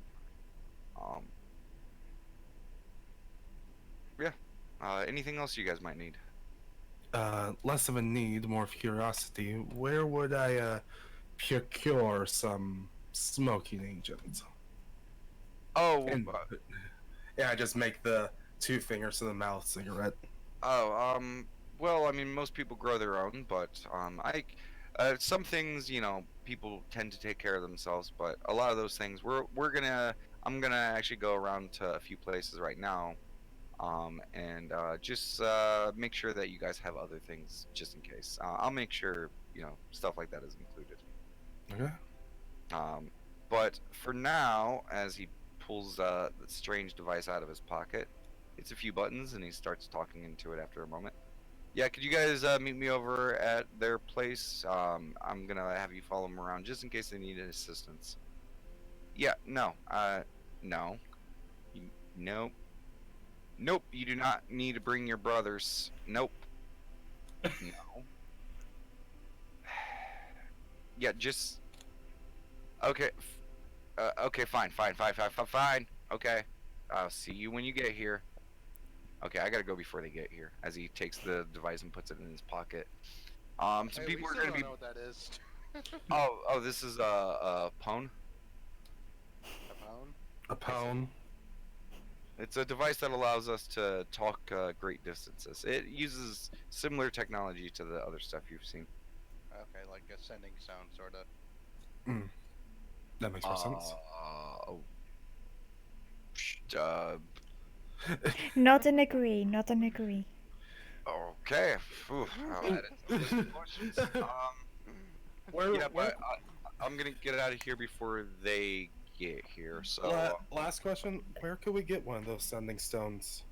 Anything else you guys might need? Less of a need, more of curiosity. Where would I procure some smoking agent? Oh, And, yeah, I just make the 2 fingers to the mouth cigarette. well, I mean, most people grow their own, but some things, people tend to take care of themselves, but a lot of those things, I'm gonna actually go around to a few places right now, and just make sure that you guys have other things just in case. I'll make sure, stuff like that is included. Okay. But for now, as he pulls the strange device out of his pocket, it's a few buttons, and he starts talking into it after a moment. Yeah, could you guys meet me over at their place? I'm gonna have you follow them around just in case they need assistance. Yeah, no, no. Nope, you do not need to bring your brothers. Nope. No. Yeah, just... Okay. Okay, fine. Okay. I'll see you when you get here. Okay, I gotta go before they get here. As he takes the device and puts it in his pocket. Some Hey, people we are still gonna don't be... know what that is. Oh, this is a Pwn. A phone? A pound. It's a device that allows us to talk great distances. It uses similar technology to the other stuff you've seen. Okay, like a sending stone, sort of. That makes more sense. Oh, uh, Not an agree. Not an agree. okay. Phew, I'll add it to the list of questions. Where, Yeah, where, but I'm gonna get out of here before they get here. So, last question. Where could we get one of those sending stones?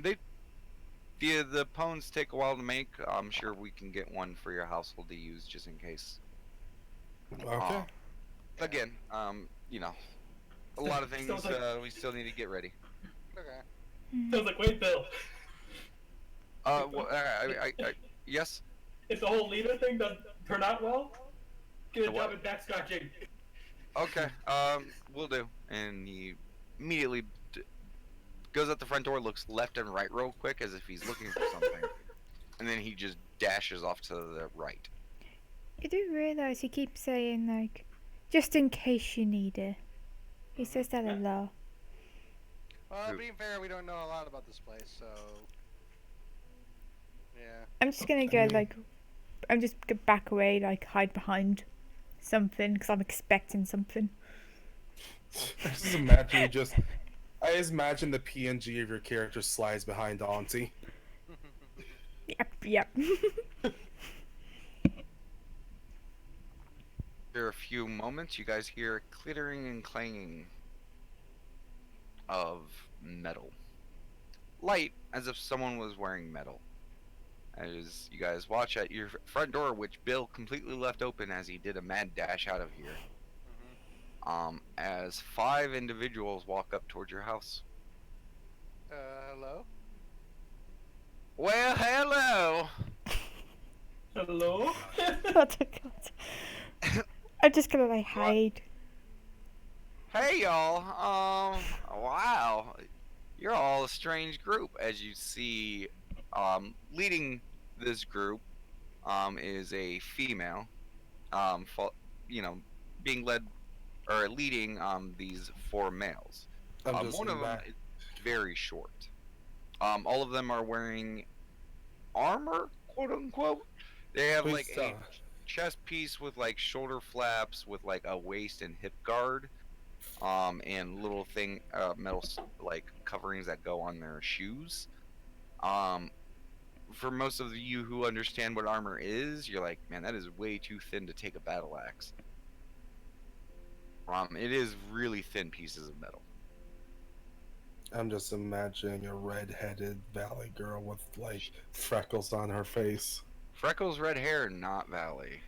they the pones take a while to make. I'm sure we can get one for your household to use just in case. Okay. Again, a lot of things Sounds like- we still need to get ready. Okay. I was like, wait, Bill. Well, yes. If the whole leader thing doesn't turn out well, get a The job what? at back scratching. Okay. We'll do. And he immediately goes out the front door, looks left and right real quick as if he's looking for something, and then he just dashes off to the right. You do realise he keeps saying, like, just in case you need it. He says that a lot. Well, Who? being fair, we don't know a lot about this place, so yeah. I'm just gonna go, like, I'm just gonna back away, like, hide behind something, because I'm expecting something. I just imagine I just imagine the PNG of your character slides behind Auntie. Yep. After a few moments, you guys hear a clittering and clanging of metal. Light, as if someone was wearing metal. As you guys watch at your front door, which Bill completely left open as he did a mad dash out of here. As 5 individuals walk up towards your house. Hello? Well, hello! Hello? Oh, God. I'm just gonna, like, hide. Hey, y'all. Wow. You're all a strange group. As you see, leading this group, is a female, being led, or leading, these 4 males. I'm just One of them back. is very short. All of them are wearing armor, quote unquote. They have Please like a tell. chest piece with like shoulder flaps with like a waist and hip guard, and little metal like coverings that go on their shoes. For most of you who understand what armor is, you're like, man, that is way too thin to take a battle axe. It is really thin pieces of metal. I'm just imagining a red-headed valley girl with like freckles on her face. Freckles, red hair, not Valley.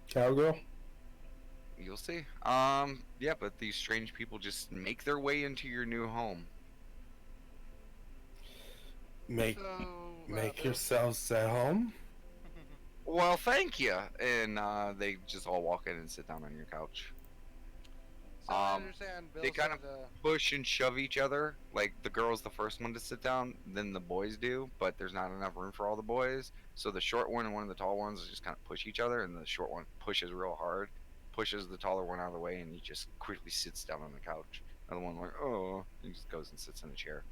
Cowgirl? You'll see. Yeah, but these strange people just make their way into your new home. Make So, make Bill- yourselves at home? Well, thank you. And they just all walk in and sit down on your couch. So I Um, understand Bill they kind of said, push and shove each other. Like the girl's the first one to sit down, then the boys do, but there's not enough room for all the boys. So the short one and one of the tall ones just kind of push each other, and the short one pushes real hard, pushes the taller one out of the way, and he just quickly sits down on the couch. Another one like, oh, he just goes and sits in a chair.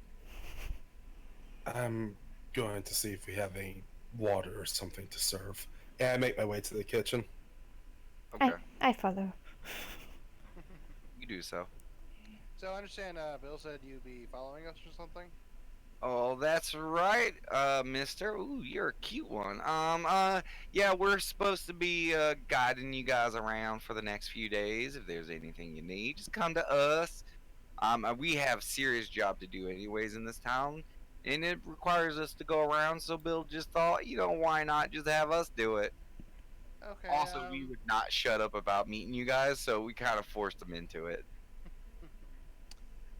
I'm going to see if we have any water or something to serve. And I make my way to the kitchen. Okay, I follow. you do so. so I understand Bill said you'd be following us or something? Oh, that's right, mister. Ooh, you're a cute one. Yeah, we're supposed to be, guiding you guys around for the next few days. If there's anything you need, just come to us. We have serious job to do anyways in this town, and it requires us to go around, so Bill just thought, why not just have us do it? Okay. Also, we would not shut up about meeting you guys, so we kind of forced them into it.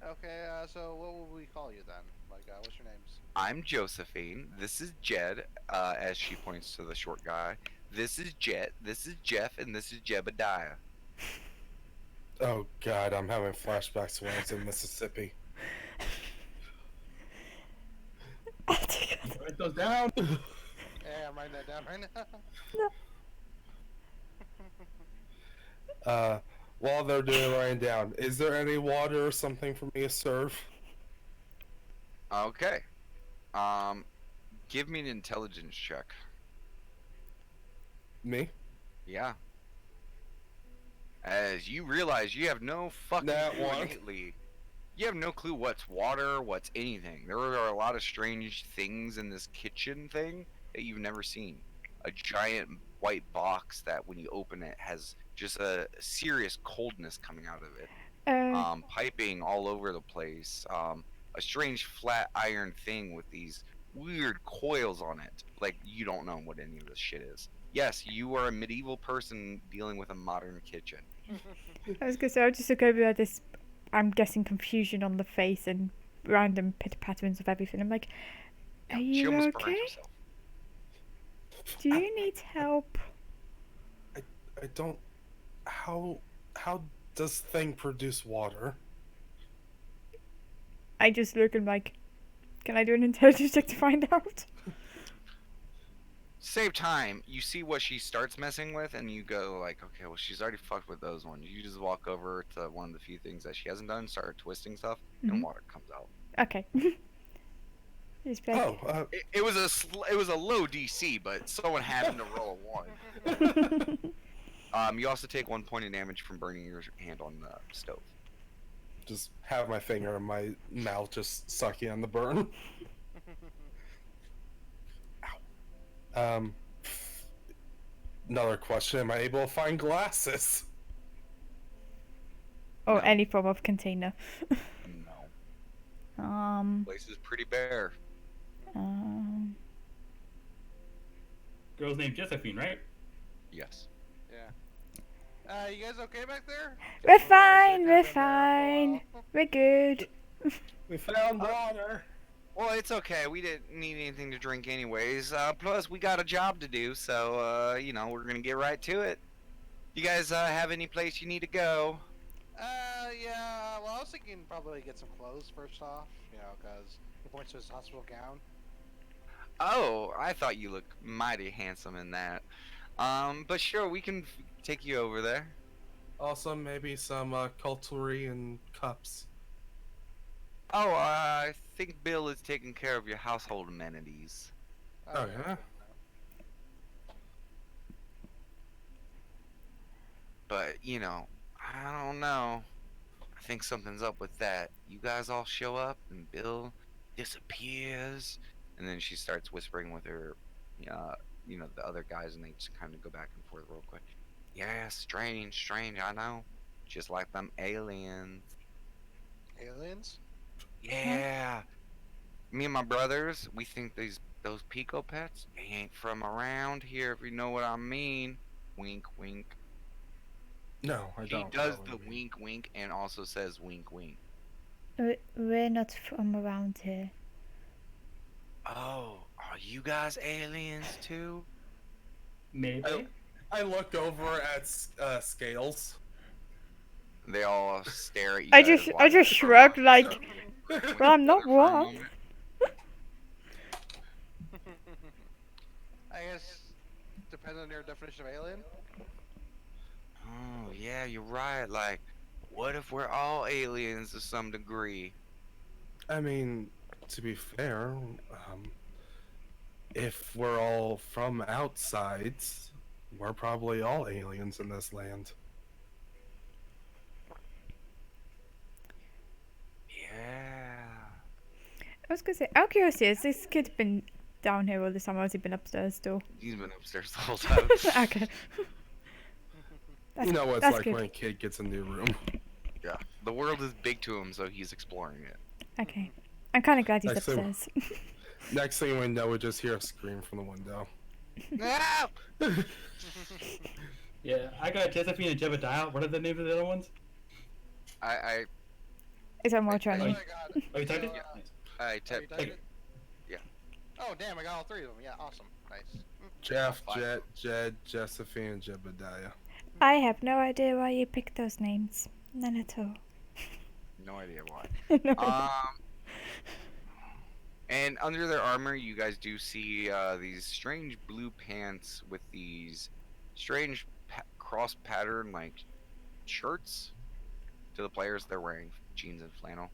Okay, so what will we call you then? Like, what's your names? I'm Josephine. This is Jed, as she points to the short guy. This is Jet. This is Jeff, and this is Jebediah. Oh god, I'm having flashbacks to when I was in Mississippi. Write those down. Yeah, I'm writing that down right now. While they're doing writing down, is there any water or something for me to serve? Okay. Give me an intelligence check. Me? Yeah. As you realize you have no fucking Nat clue one. innately. You have no clue what's water, what's anything. There are a lot of strange things in this kitchen thing that you've never seen. A giant white box that when you open it has just a serious coldness coming out of it. Piping all over the place. A strange flat iron thing with these weird coils on it. Like you don't know what any of this shit is. Yes, you are a medieval person dealing with a modern kitchen. I was gonna say, I'll just look over at this, I'm guessing, confusion on the face and random pitter patterns of everything. I'm like, are She you almost burned okay? herself. Do you need help? I don't. How does thing produce water? I just look and like, can I do an intelligence check to find out? Save time. You see what she starts messing with, and you go like, okay, well, she's already fucked with those ones. You just walk over to one of the few things that she hasn't done, start twisting stuff, Mhm. and water comes out. Okay. Just be like, Oh, It was a low DC, but someone happened to roll a one. You also take 1 point of damage from burning your hand on the stove. just have my finger in my mouth, just sucking on the burn. Ow. Another question: am I able to find glasses? or No. any form of container. No, place is pretty bare. Um, Girl's named Josephine, right? Yes. Yeah. You guys okay back there? We're Just fine, wanna we're sit down there fine. for a while. We're good. We found water. Well, it's okay. We didn't need anything to drink anyways. Plus, we got a job to do, so, we're gonna get right to it. You guys have any place you need to go? Yeah. Well, I was thinking probably get some clothes first off, because he points to his hospital gown. Oh, I thought you looked mighty handsome in that. But sure, we can take you over there. Also, maybe some cutlery and cups. Oh, I think Bill is taking care of your household amenities. Oh yeah. But, I don't know. I think something's up with that. You guys all show up and Bill disappears. And then she starts whispering with her, the other guys, and they just kind of go back and forth real quick. Yeah, strange, I know. Just like them aliens. Aliens? Yeah. Me and my brothers, we think those Pico pets, they ain't from around here, if you know what I mean. Wink, wink. No, I He don't. does know the what you mean. wink, wink, and also says wink, wink. We're not from around here. Oh, are you guys aliens too? Maybe. I look over at Scales. They all stare at you. I guys just while shrug you like, look well, I'm not together for a wrong. moment. I guess depends on your definition of alien. Oh, yeah, you're right. Like, what if we're all aliens to some degree? I mean, to be fair, if we're all from outsides, we're probably all aliens in this land. Yeah. I was gonna say, out of curiosity, has this kid been down here all the time, or has he been upstairs still? He's been upstairs the whole time. Okay. That's, You know what it's that's like good. when a kid gets a new room. Yeah. The world is big to him, so he's exploring it. Okay. I'm kind of glad he's Next thing- upstairs. Next thing we know, we just hear a scream from the window. No! Yeah, I got Josephine and Jebediah. What are the names of the other ones? I Is that more Oh, training? I got it. Oh, you typed it? Yeah. Nice. I Oh, you typed typed it. it? Yeah. Oh, damn, I got all three of them. Yeah, awesome. Nice. Jeff, Fine. Jet, Jed, Josephine, and Jebediah. I have no idea why you picked those names. None at all. No idea why. No. And under their armor, you guys do see these strange blue pants with these strange cross pattern like shirts. To the players, they're wearing jeans and flannel.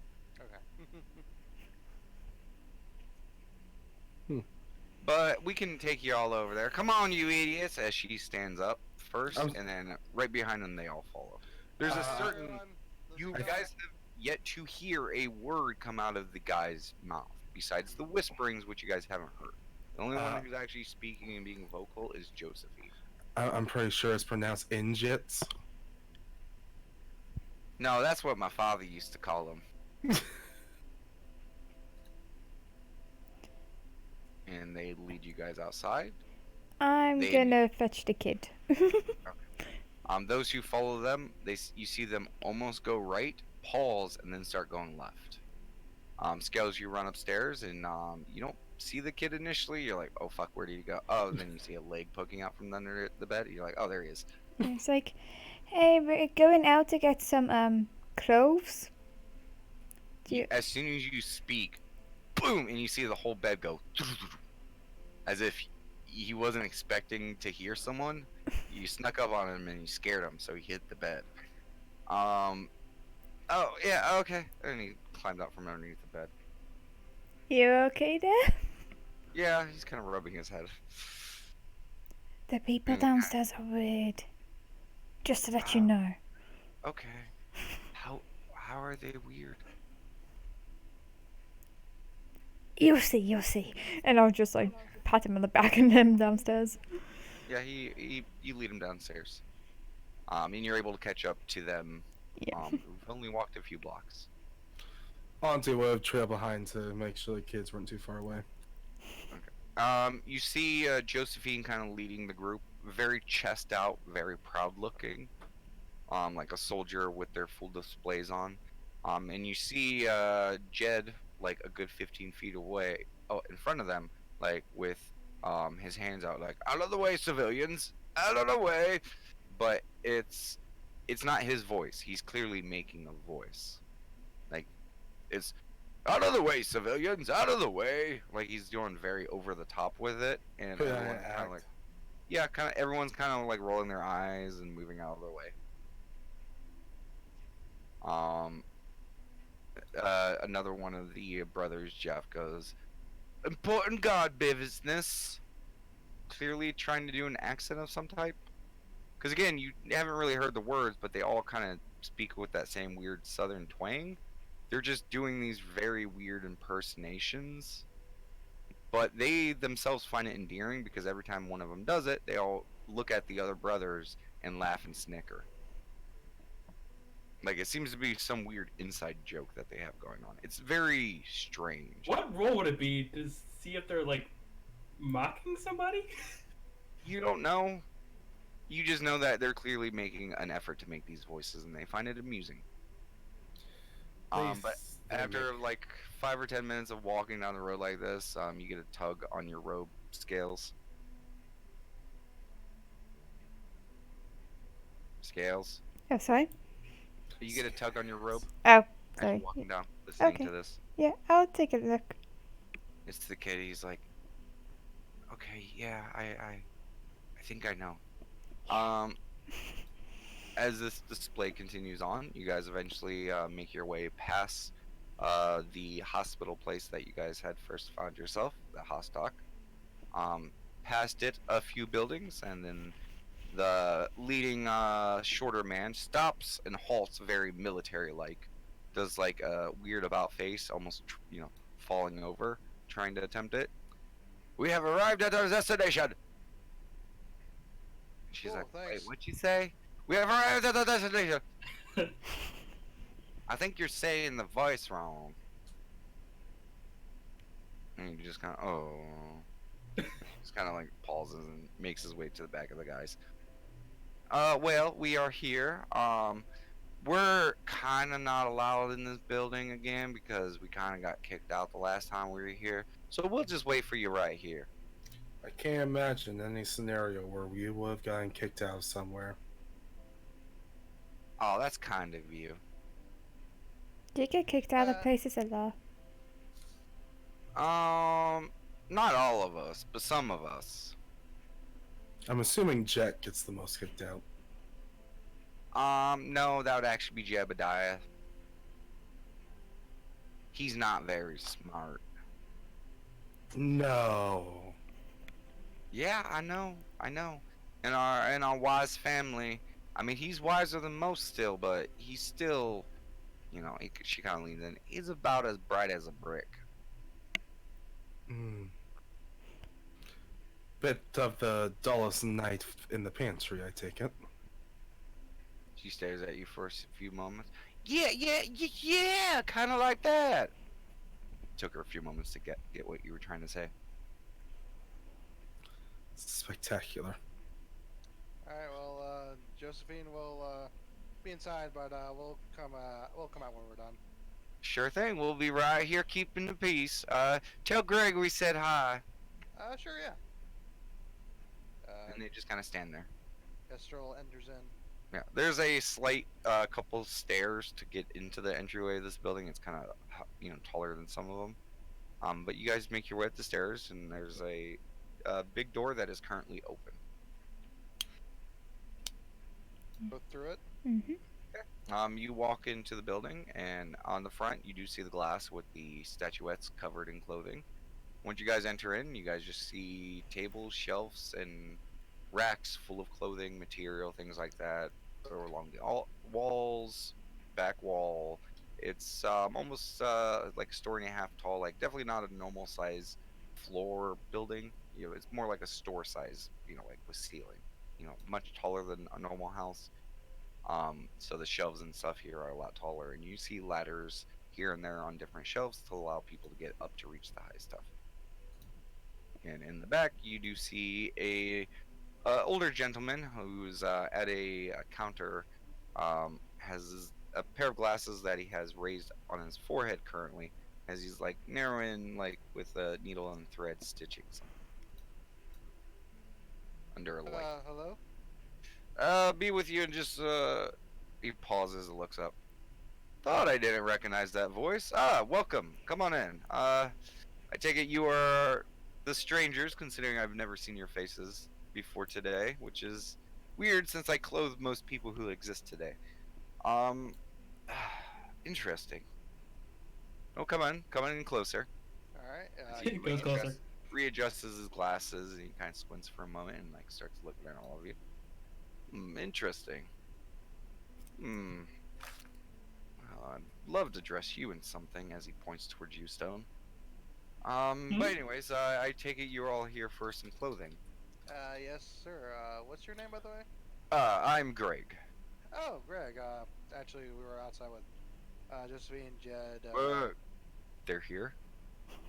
Okay. But we can take you all over there. Come on, you idiots! As she stands up first, I'm- and then right behind them, they all follow. There's a Uh, certain. Let's You go. guys have yet to hear a word come out of the guy's mouth, besides the whisperings, which you guys haven't heard. The only one who's actually speaking and being vocal is Josephine. I'm pretty sure it's pronounced Injits. No, that's what my father used to call them. And they lead you guys outside. I'm They- gonna fetch the kid. Those who follow them, you see them almost go right, pause, and then start going left. Scales, you run upstairs, and you don't see the kid initially. You're like, oh fuck, where did he go? Oh, and then you see a leg poking out from under the bed. You're like, oh, there he is. It's like, hey, we're going out to get some cloves. Do you- As soon as you speak, boom, and you see the whole bed go, as if he wasn't expecting to hear someone. You snuck up on him and you scared him, so he hit the bed. Oh yeah, okay. And he climbed out from underneath the bed. You okay there? Yeah, he's kind of rubbing his head. The people Mm. downstairs are weird. Just to let you know. Okay. How are they weird? You'll see, you'll see. And I'll just like pat him on the back and him downstairs. Yeah, you lead him downstairs. And you're able to catch up to them. Yeah. Who've only walked a few blocks. Auntie would have trailed behind to make sure the kids weren't too far away. You see Josephine kind of leading the group, very chest out, very proud looking, like a soldier with their full displays on. And you see Jed like a good 15 feet away, in front of them, like with his hands out, like out of the way, civilians, out of the way. But it's not his voice. He's clearly making a voice, like it's. Out of the way, civilians! Out of the way! Like he's doing very over the top with it, and Yeah, everyone's kind of act. like, yeah, everyone's kind of like rolling their eyes and moving out of the way. Another one of the brothers, Jeff, goes, "Important God business." Clearly trying to do an accent of some type. Because again, you haven't really heard the words, but they all kind of speak with that same weird southern twang. They're just doing these very weird impersonations, but they themselves find it endearing because every time one of them does it, they all look at the other brothers and laugh and snicker. Like it seems to be some weird inside joke that they have going on. It's very strange. What role would it be to see if they're like mocking somebody? You don't know. You just know that they're clearly making an effort to make these voices, and they find it amusing. But after like 5 or 10 minutes of walking down the road like this, you get a tug on your robe scales. Scales. Oh, sorry. You get a tug on your robe Oh, as sorry. you're walking down, listening Okay. to this. Yeah, I'll take a look. It's the kid. He's like, okay, yeah, I think I know. As this display continues on, you guys eventually make your way past the hospital place that you guys had first found yourself, the Hostock. Past it a few buildings, and then the leading shorter man stops and halts, very military-like. Does like a weird about face, almost falling over, trying to attempt it. We have arrived at our destination. She's Cool, like, wait, thanks. what'd you say? We have arrived at our destination. I think you're saying the voice wrong. And he just kind of, just kind of like pauses and makes his way to the back of the guys. Well, we are here. We're kind of not allowed in this building again because we kind of got kicked out the last time we were here. So we'll just wait for you right here. I can't imagine any scenario where we would have gotten kicked out somewhere. Oh, that's kind of you. Do you get kicked out of Uh, places a lot? Not all of us, but some of us. I'm assuming Jet gets the most kicked out. No, that would actually be Jebediah. He's not very smart. No. Yeah, I know. I know. In our wise family, I mean, he's wiser than most still, but he's still, she kind of leans in. He's about as bright as a brick. Hmm. Bit of the dullest night in the pantry, I take it. She stares at you for a few moments. Yeah, yeah, yeah, kind of like that. Took her a few moments to get what you were trying to say. Spectacular. All right. Well, Josephine will be inside, but we'll come out when we're done. Sure thing. We'll be right here keeping the peace. Tell Greg we said hi. Sure, yeah. And they just kind of stand there. Kestrel enters in. Yeah, there's a slight couple stairs to get into the entryway of this building. It's kind of taller than some of them. But you guys make your way up the stairs, and there's a big door that is currently open. Go through it. You walk into the building, and on the front, you do see the glass with the statuettes covered in clothing. Once you guys enter in, you guys just see tables, shelves, and racks full of clothing, material, things like that. Or along the walls, back wall. It's almost like a story and a half tall. Like definitely not a normal size floor building. It's more like a store size. Like with ceiling. Much taller than a normal house. So the shelves and stuff here are a lot taller, and you see ladders here and there on different shelves to allow people to get up to reach the high stuff. And in the back, you do see a older gentleman who's at a counter, has a pair of glasses that he has raised on his forehead currently, as he's like narrowing like with a needle and thread stitching something under a light. Hello. Be with you in just he pauses and looks up. Thought I didn't recognize that voice. Welcome. Come on in. I take it you are the strangers, considering I've never seen your faces before today, which is weird since I clothe most people who exist today. Interesting. Oh, come on in closer. All right. He goes closer. Readjusts his glasses and he kind of squints for a moment and like starts looking at all of you. Interesting. Well, I'd love to dress you in something, as he points towards you, Stone. But anyways, I take it you're all here for some clothing. Yes, sir. What's your name, by the way? I'm Greg. Oh, Greg. Actually, we were outside with Josephine, Jed. They're here.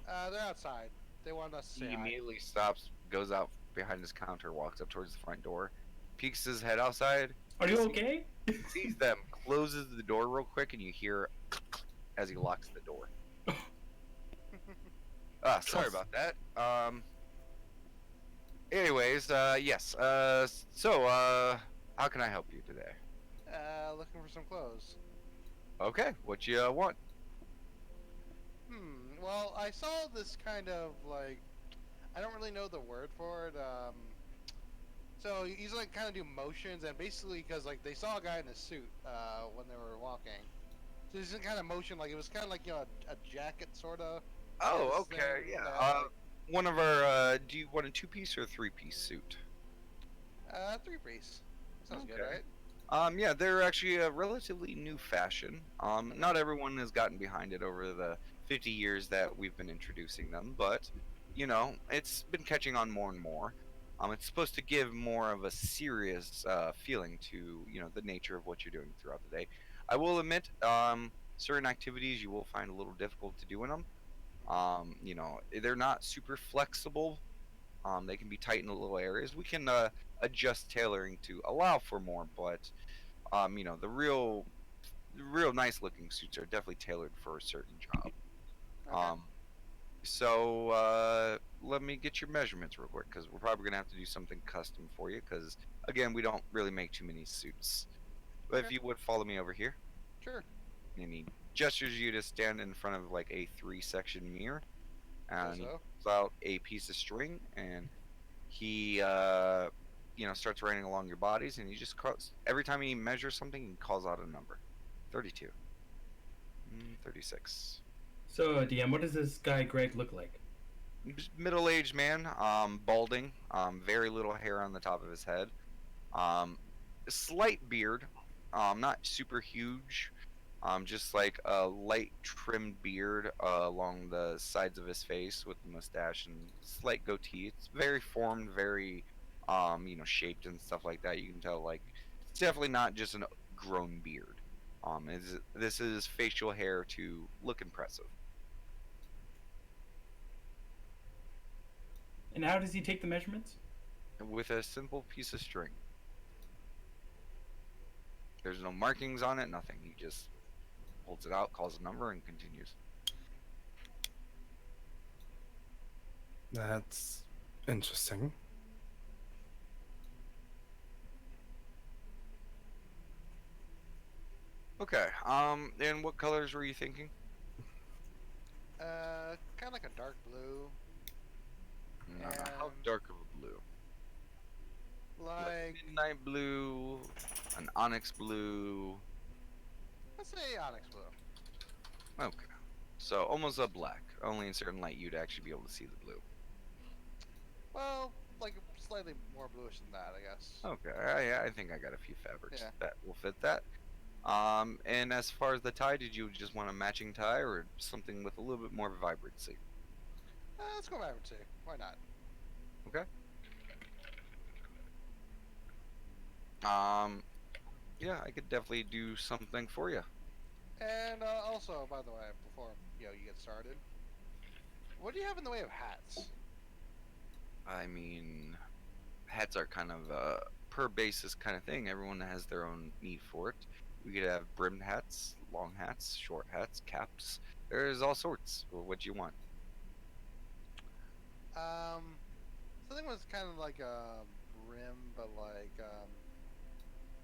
They're outside. They wanted us to say He hi. immediately stops, goes out behind his counter, walks up towards the front door, peeks his head outside, Are you okay? sees them, closes the door real quick, and you hear as he locks the door. Sorry about that. Anyways, yes. So, how can I help you today? Looking for some clothes. Okay, what you want? Well, I saw this kind of like, I don't really know the word for it. So he's like kind of do motions, and basically because like they saw a guy in a suit when they were walking. So he's in kind of motion, like it was kind of like a jacket sort of. Oh, Yes, okay, thing yeah. that, One of our, do you want a 2-piece or a 3-piece suit? 3-piece. Sounds good, Okay. right? Yeah, they're actually a relatively new fashion. Not everyone has gotten behind it over the 50 years that we've been introducing them, but, it's been catching on more and more. It's supposed to give more of a serious feeling to, the nature of what you're doing throughout the day. I will admit, certain activities you will find a little difficult to do in them. They're not super flexible. They can be tight in little areas. We can adjust tailoring to allow for more, but the real nice looking suits are definitely tailored for a certain job. Okay. So let me get your measurements real quick, because we're probably gonna have to do something custom for you, because again, we don't really make too many suits. But if Okay. you would follow me over here, Sure. and he gestures you to stand in front of like a 3-section mirror, and he So. pulls out a piece of string, and he starts running along your bodies, and he just calls, every time he measures something, he calls out a number. 32. 36. So, DM, what does this guy Greg look like? middle-aged man, balding, very little hair on the top of his head, slight beard, not super huge, just like a light trimmed beard along the sides of his face with the mustache and slight goatee. It's very formed, very, shaped and stuff like that. You can tell, like, it's definitely not just a grown beard. This is facial hair to look impressive. And how does he take the measurements? With a simple piece of string. There's no markings on it, nothing. He just holds it out, calls a number, and continues. That's interesting. Okay. And what colors were you thinking? Kind of like a dark blue. How Um, dark of a blue? Like, Midnight blue, an onyx blue. let's say onyx blue. Okay. So almost a black. Only in certain light you'd actually be able to see the blue. Well, like slightly more bluish than that, I guess. Okay. I think I got a few fabrics Yeah. that will fit that. And as far as the tie, did you just want a matching tie or something with a little bit more vibrancy? Let's go back and see. Why not? Okay. Yeah, I could definitely do something for you. And also, by the way, before you get started, what do you have in the way of hats? I mean, hats are kind of a per basis kind of thing. Everyone has their own need for it. We could have brimmed hats, long hats, short hats, caps. There's all sorts. What you want? Something was kind of like a brim, but like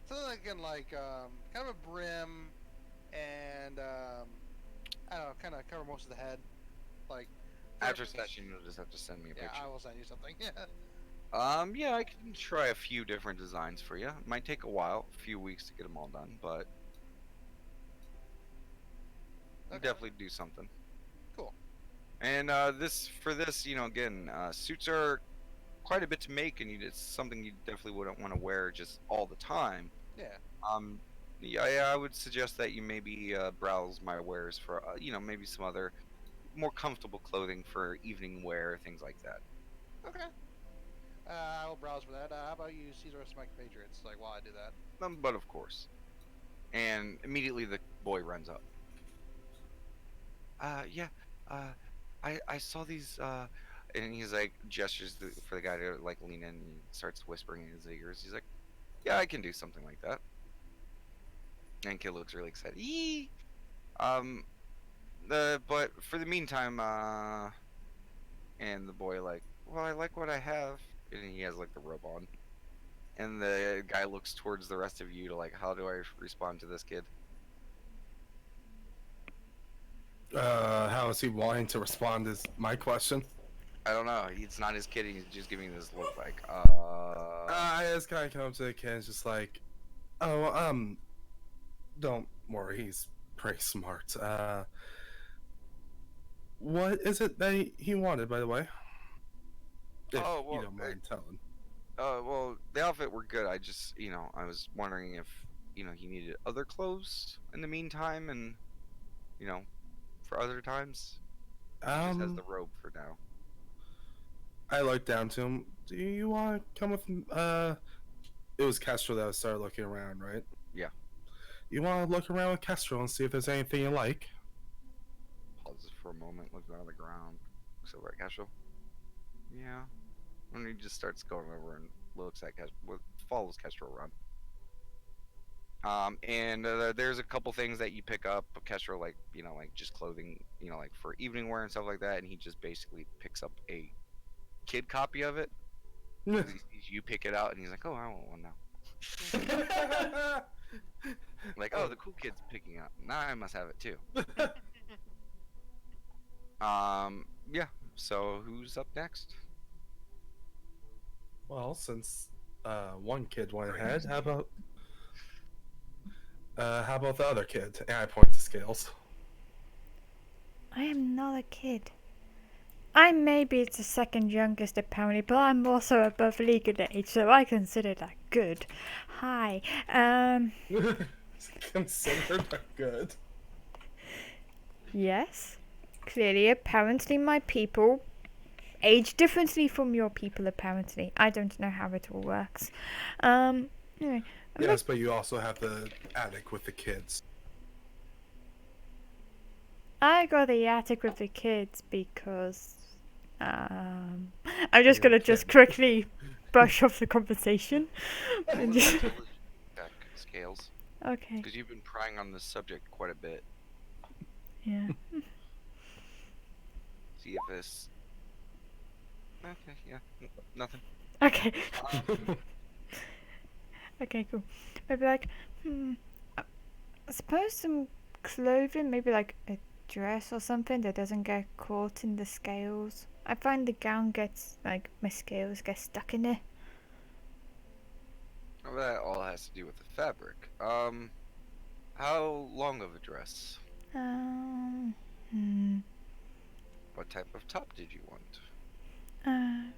something like in like kind of a brim, and I don't know, kind of cover most of the head, like. After session, you'll just have to send me a Yeah, picture. I will send you something. Yeah. Yeah, I can try a few different designs for you. It might take a while, a few weeks to get them all done, but Okay. definitely do something. Cool. And for this, again, suits are quite a bit to make, and it's something you definitely wouldn't want to wear just all the time. Yeah. Yeah, I would suggest that you maybe browse my wares for, maybe some other more comfortable clothing for evening wear, things like that. Okay. I will browse for that. How about you, Caesar Smike Patriots? Like, while I do that. But of course. And immediately the boy runs up. Yeah. I saw these. And he's like gestures for the guy to like lean in and starts whispering in his ears. He's like, "Yeah, I can do something like that." And kid looks really excited. Yee! But for the meantime, and the boy like, "Well, I like what I have," and he has like the robe on. And the guy looks towards the rest of you to like, how do I respond to this kid? How is he wanting to respond is my question. I don't know. It's not his kid. He's just giving this look like, I just kind of come up to the kid and just like, oh, don't worry, he's pretty smart. What is it that he wanted, by the way? If Oh, well, you don't mind telling. well, the outfit were good. I just, I was wondering if, he needed other clothes in the meantime, and, for other times. He just has the robe for now. I looked down to him. Do you want to come with? It was Kestrel that started looking around, right? Yeah. You want to look around with Kestrel and see if there's anything you like? Pauses for a moment, looks down on the ground, looks over at Kestrel. Yeah. And he just starts going over and looks at Kestrel, follows Kestrel around. And there's a couple things that you pick up. Kestrel, like, like just clothing, like for evening wear and stuff like that. And he just basically picks up a kid copy of it. He sees you pick it out, and he's like, "Oh, I want one now." Like, oh, the cool kid's picking up. Now I must have it too. Yeah. So who's up next? Well, since one kid went ahead, how about the other kid? And I point to Scales. I am not a kid. I may be the second youngest apparently, but I'm also above legal age, so I consider that good. Hi. Considered a good. Yes. Clearly, apparently my people age differently from your people, apparently. I don't know how it all works. Anyway. Yes, but you also have the attic with the kids. I got the attic with the kids because I'm just You're gonna a just kid. quickly brush off the conversation. Roll And an just- intelligence check, Scales, okay. because you've been prying on this subject quite a bit. Yeah. See if this. Okay, yeah, nothing. Okay. Um, Okay, cool. Maybe like, I suppose some clothing, maybe like a dress or something that doesn't get caught in the scales. I find the gown gets, like, my scales get stuck in it. well, that all has to do with the fabric. How long of a dress? Hmm. What type of top did you want? Uh,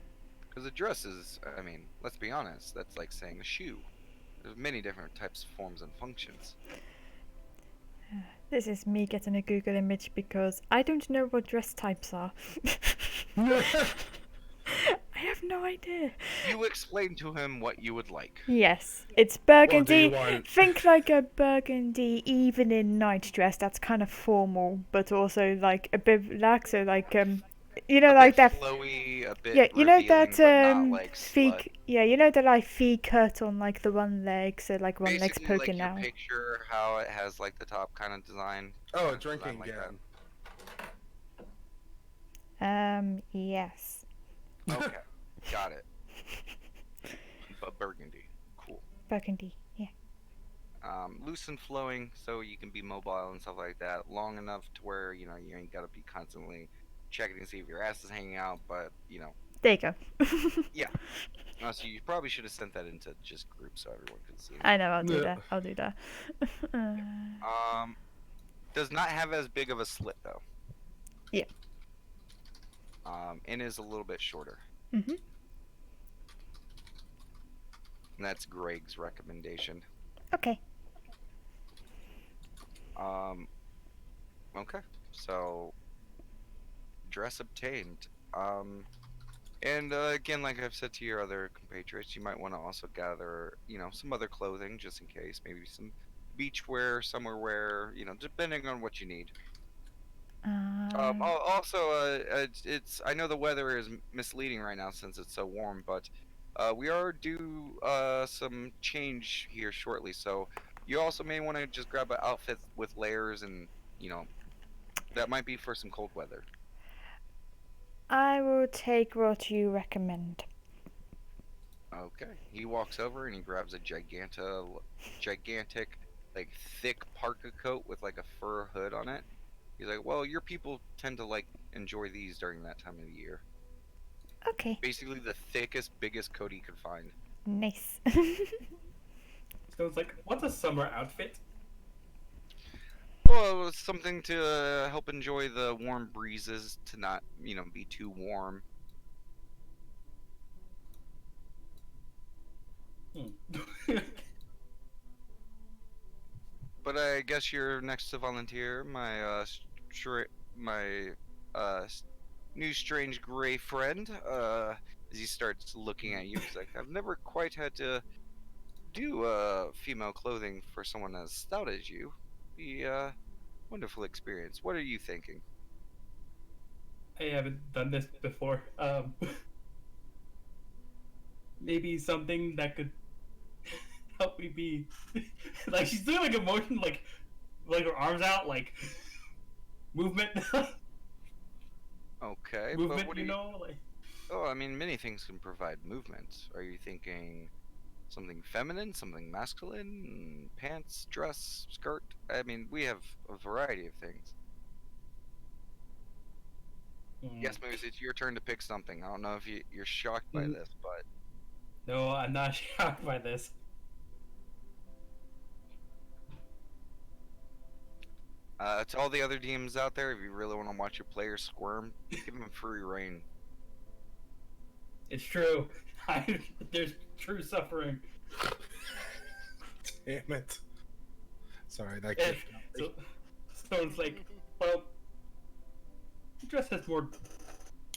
Because a dress is, I mean, let's be honest, that's like saying a shoe. There's many different types, forms, and functions. this is me getting a Google image because I don't know what dress types are. I have no idea. You explain to him what you would like. Yes, it's burgundy. Think like a burgundy evening night dress that's kind of formal, but also like a bit relaxed. So like you know, A like bit that. flowy, a bit Yeah, you know that revealing, but not like fee. slut. Yeah, you know the like fee cut on like the one leg, so like one leg's Basically, poking like out. your picture, how it has like the top kind of design. Oh, kind a of drinking design like gown. Yes. that. Okay, got it. But burgundy, cool. Burgundy. Yeah. Loose and flowing, so you can be mobile and stuff like that. Long enough to where you ain't gotta be constantly checking to see if your ass is hanging out. But There you go. so you probably should have sent that into just groups so everyone could see. I know. I'll do Yeah. that. I'll do that. Does not have as big of a slit though. Yeah. And is a little bit shorter. Mhm. And that's Greg's recommendation. Okay. Okay. So dress obtained. And again, like I've said to your other compatriots, you might want to also gather, some other clothing just in case. Maybe some beach wear, summer wear, depending on what you need. Also, it's I know the weather is misleading right now since it's so warm, but we are due some change here shortly. So you also may want to just grab an outfit with layers, and that might be for some cold weather. I will take what you recommend. Okay. He walks over and he grabs a gigantic, like thick parka coat with like a fur hood on it. He's like, "Well, your people tend to like enjoy these during that time of the year." Okay. Basically, the thickest, biggest coat he could find. Nice. So it's like, what's a summer outfit? Well, it was something to help enjoy the warm breezes, to not, be too warm. But I guess you're next to volunteer. My new strange gray friend. As he starts looking at you, he's like, "I've never quite had to do female clothing for someone as stout as you. Be a wonderful experience. What are you thinking?" I haven't done this before. Maybe something that could help me be like, she's doing like a motion, like her arms out, like movement. Okay, but Movement, what do you you? know, like Oh, I mean, many things can provide movement. Are you thinking something feminine, something masculine, pants, dress, skirt? I mean, we have a variety of things. Yes, Moose, it's your turn to pick something. I don't know if you're shocked by this, but No, I'm not shocked by this. To all the other DMs out there, if you really want to watch your players squirm, give them free reign. It's true. There's true suffering. Damn it. Sorry, that And kid. so it's like, well, dress has more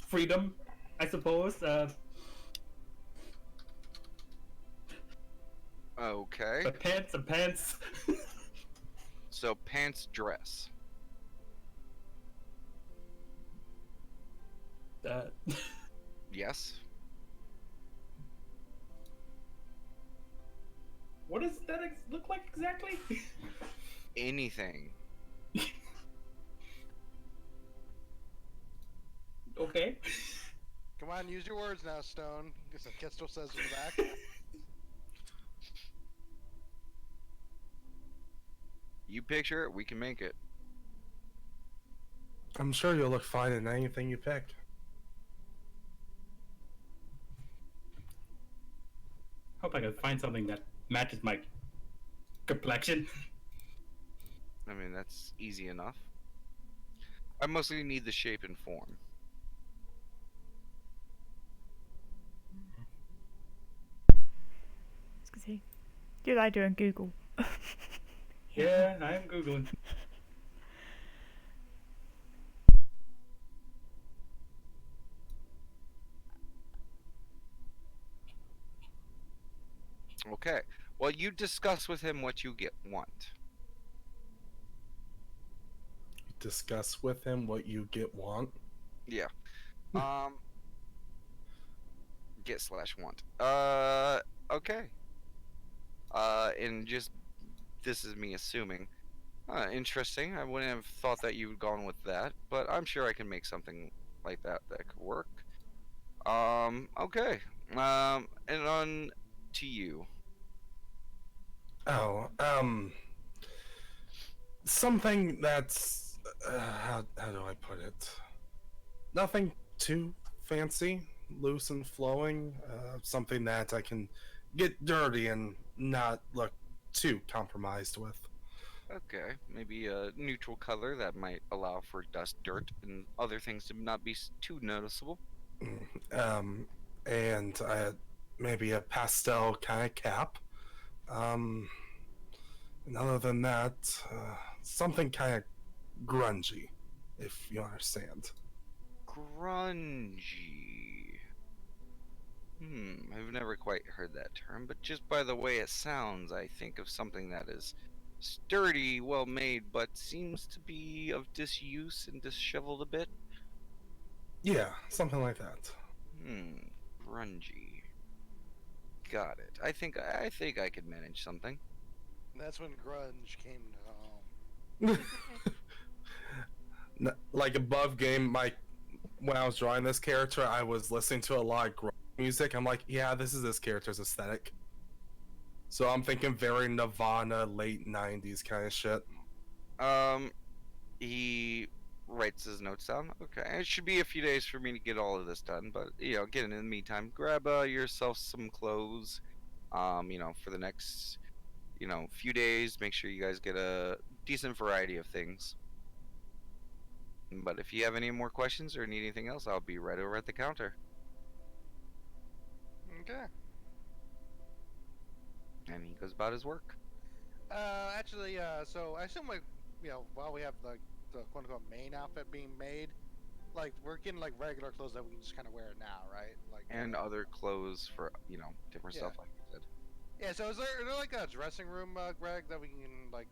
freedom, I suppose. Okay. But pants and pants. So pants, dress. uh, Yes. what does that look like exactly? Anything. Okay. Come on, use your words now, Stone. Guess what Kestrel says in the back. You picture it, we can make it. I'm sure you'll look fine in anything you pick. Hope I can find something that matches my complexion. I mean, that's easy enough. I mostly need the shape and form. See, do I do on Google? Yeah, I am googling. Okay. Well, you discuss with him what you want. Discuss with him what you want. Yeah. Get/want. Okay. And just this is me assuming. Interesting. I wouldn't have thought that you'd gone with that, but I'm sure I can make something like that could work. Okay. And on to you. Oh, something that's how do I put it? Nothing too fancy, loose and flowing. Something that I can get dirty and not look too compromised with. Okay, maybe a neutral color that might allow for dust, dirt, and other things to not be too noticeable. And maybe a pastel kind of cap. And other than that, something kind of grungy, if you understand. Grungy. I've never quite heard that term, but just by the way it sounds, I think of something that is sturdy, well made, but seems to be of disuse and disheveled a bit. Yeah, something like that. Grungy. Got it. I think I could manage something. That's when grunge came to home. Like above game, when I was drawing this character, I was listening to a lot of grunge music. I'm like, yeah, this is this character's aesthetic. So I'm thinking very Nirvana, late '90s kind of shit. He writes his notes down. Okay, it should be a few days for me to get all of this done, but get in the meantime, grab yourself some clothes. For the next, few days, make sure you guys get a decent variety of things. But if you have any more questions or need anything else, I'll be right over at the counter. Okay. And he goes about his work. Actually, so I assume while we have the quote unquote main outfit being made, like we're getting like regular clothes that we can just kind of wear now, right? Like And other clothes for different Yeah. stuff like I said. Yeah. So is there like a dressing room, Greg, that we can like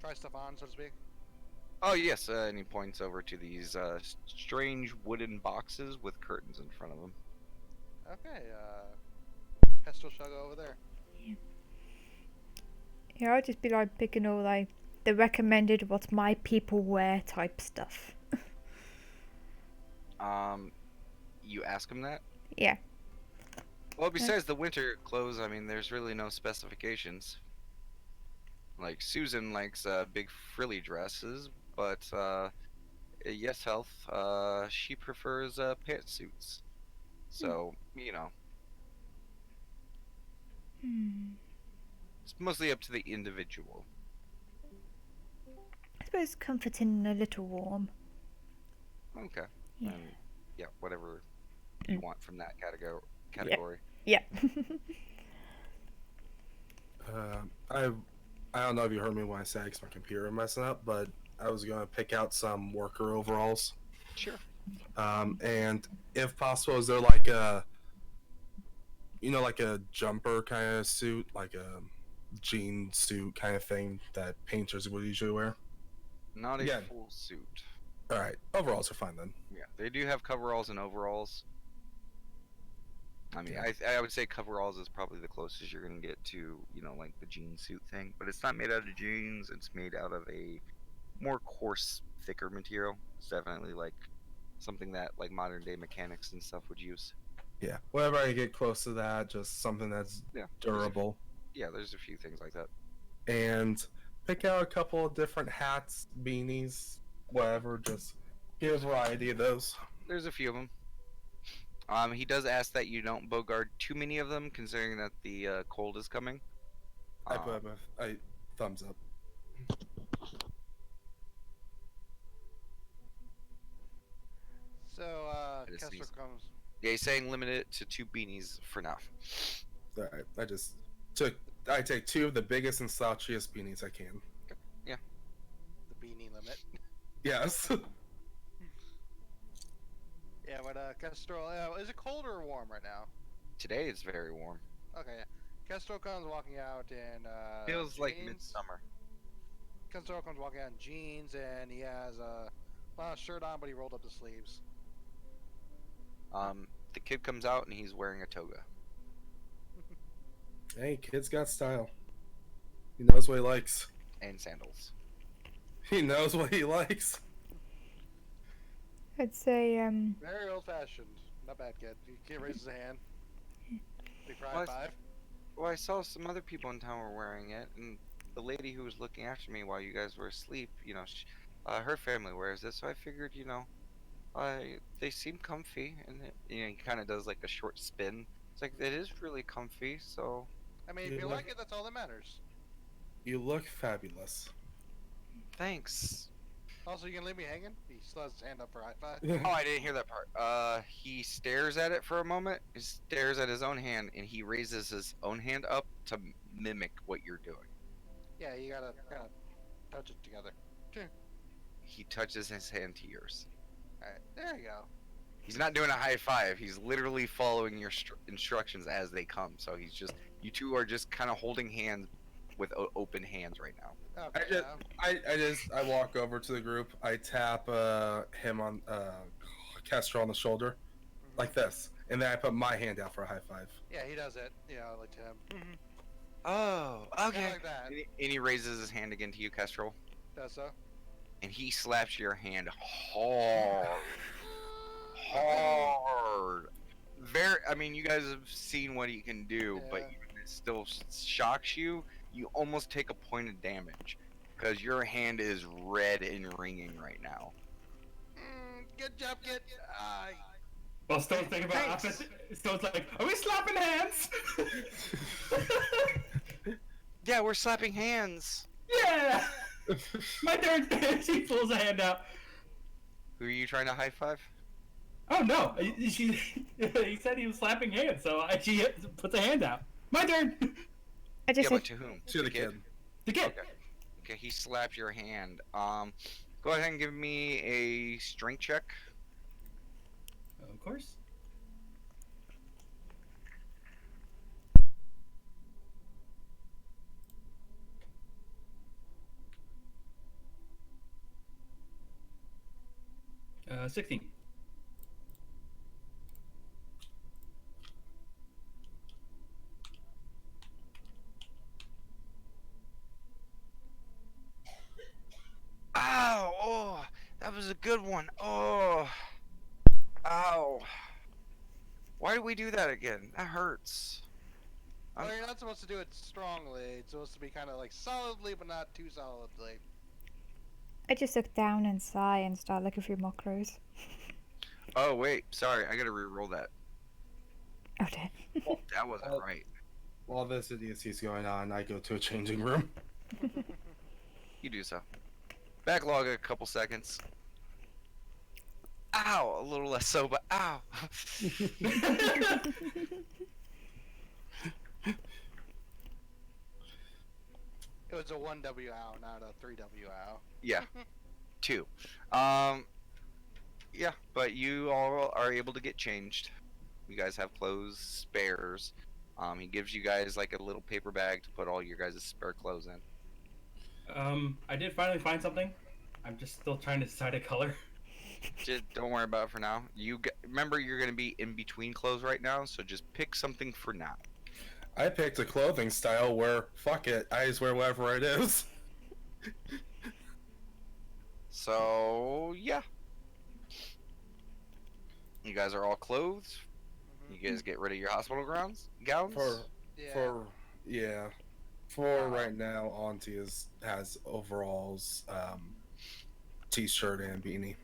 try stuff on, so to speak? Oh yes, and he points over to these strange wooden boxes with curtains in front of them. Okay. Kestrel shall go over there. Yeah, I'll just be like picking all like the recommended what my people wear type stuff. You ask him that? Yeah. Well, besides the winter clothes, I mean, there's really no specifications. Like Susan likes big frilly dresses, but yes, Health, she prefers pantsuits. So Hmm. it's mostly up to the individual. suppose comforting and a little warm. Okay. Yeah. Yeah, whatever you Mm. want from that category. Yeah. I don't know if you heard me when I said 'cause my computer messing up, but I was gonna pick out some worker overalls. Sure. And if possible, is there like a, like a jumper kind of suit, like a jean suit kind of thing that painters would usually wear? Not a Yeah. full suit. All right, overalls are fine then. Yeah, they do have coveralls and overalls. I mean, Yeah. I would say coveralls is probably the closest you're gonna get to, like the jean suit thing. But it's not made out of jeans. It's made out of a more coarse, thicker material. It's definitely like something that like modern day mechanics and stuff would use. Yeah, whenever I get close to that, just something that's Yeah. durable. Yeah, there's a few things like that. And pick out a couple of different hats, beanies, whatever. Just get a variety of those. There's a few of them. He does ask that you don't bogard too many of them, considering that the cold is coming. I put up a thumbs up. So, I just Kessler sneezed. comes. Yeah, he's saying limit it to 2 beanies for now. All right, I take 2 of the biggest and slouchiest beanies I can. The beanie limit. Yes. Yeah, but Kestrel, is it cold or warm right now? Today it's very warm. Okay, yeah. Kestrel comes walking out in Feels like jeans. midsummer. Kestrel comes walking out in jeans, and he has a shirt on, but he rolled up the sleeves. The kid comes out and he's wearing a toga. Hey, kid's got style. He knows what he likes. And sandals. He knows what he likes. I'd say Very old-fashioned. Not bad, kid. He kid raises a hand. Big pride What? 5. Well, I saw some other people in town were wearing it, and the lady who was looking after me while you guys were asleep, her family wears it, so I figured, they seem comfy, and he kind of does like a short spin. It's like, it is really comfy, so I mean, Good if you luck. like it, that's all that matters. You look fabulous. thanks. Also, you can leave me hanging. He still has his hand up for high five. Oh, I didn't hear that part. He stares at it for a moment, he stares at his own hand, and he raises his own hand up to mimic what you're doing. Yeah, you gotta kind of touch it together. He touches his hand to yours. Alright, there you go. He's not doing a high five. He's literally following your instructions as they come. So you two are just kind of holding hands with open hands right now. Okay, I walk over to the group. I tap him on Kestrel on the shoulder, like this, and then I put my hand out for a high five. yeah, he does it. Like to him. Oh, Kinda like that. And he raises his hand again to you, Kestrel, Does so. and he slaps your hand hard. I mean, you guys have seen what he can do, but Yeah. even it still shocks you. You almost take a point of damage because your hand is red and ringing right now. Good job, kid. Well, Stone's thinking about Thanks. opposite. Stone's like, are we slapping hands? Yeah, we're slapping hands. Yeah! My turn. She pulls a hand out. Who are you trying to high five? Oh no! He said he was slapping hands, so she puts a hand out. My turn. I just Yeah, said, but to whom? To the kid. The kid. Okay. Okay, he slaps your hand. Go ahead and give me a strength check. Of course. Uh, 16. Ow! Oh, that was a good one. Oh, ow! Why did we do that again? That hurts. Well, you're not supposed to do it strongly. It's supposed to be kind of like solidly, but not too solidly. I just look down and sigh and start looking through my clothes. Oh wait, sorry, I gotta re-roll that. Oh dear. That wasn't Oh. right. While this idiocy is going on, I go to a changing room. You do so. Backlog a couple seconds. Ow! A little less so, but ow! It was a 1 ow, not a 3 ow. Yeah, 2. Yeah, but you all are able to get changed. You guys have clothes spares. He gives you guys like a little paper bag to put all your guys' spare clothes in. I did finally find something. I'm just still trying to decide a color. Just don't worry about it for now. Remember, you're gonna be in between clothes right now, so just pick something for now. I picked a clothing style where, fuck it, I just wear whatever it is. So yeah, you guys are all clothed. You guys get rid of your hospital gowns. Yeah. For right now, Auntie has overalls, t-shirt and beanie,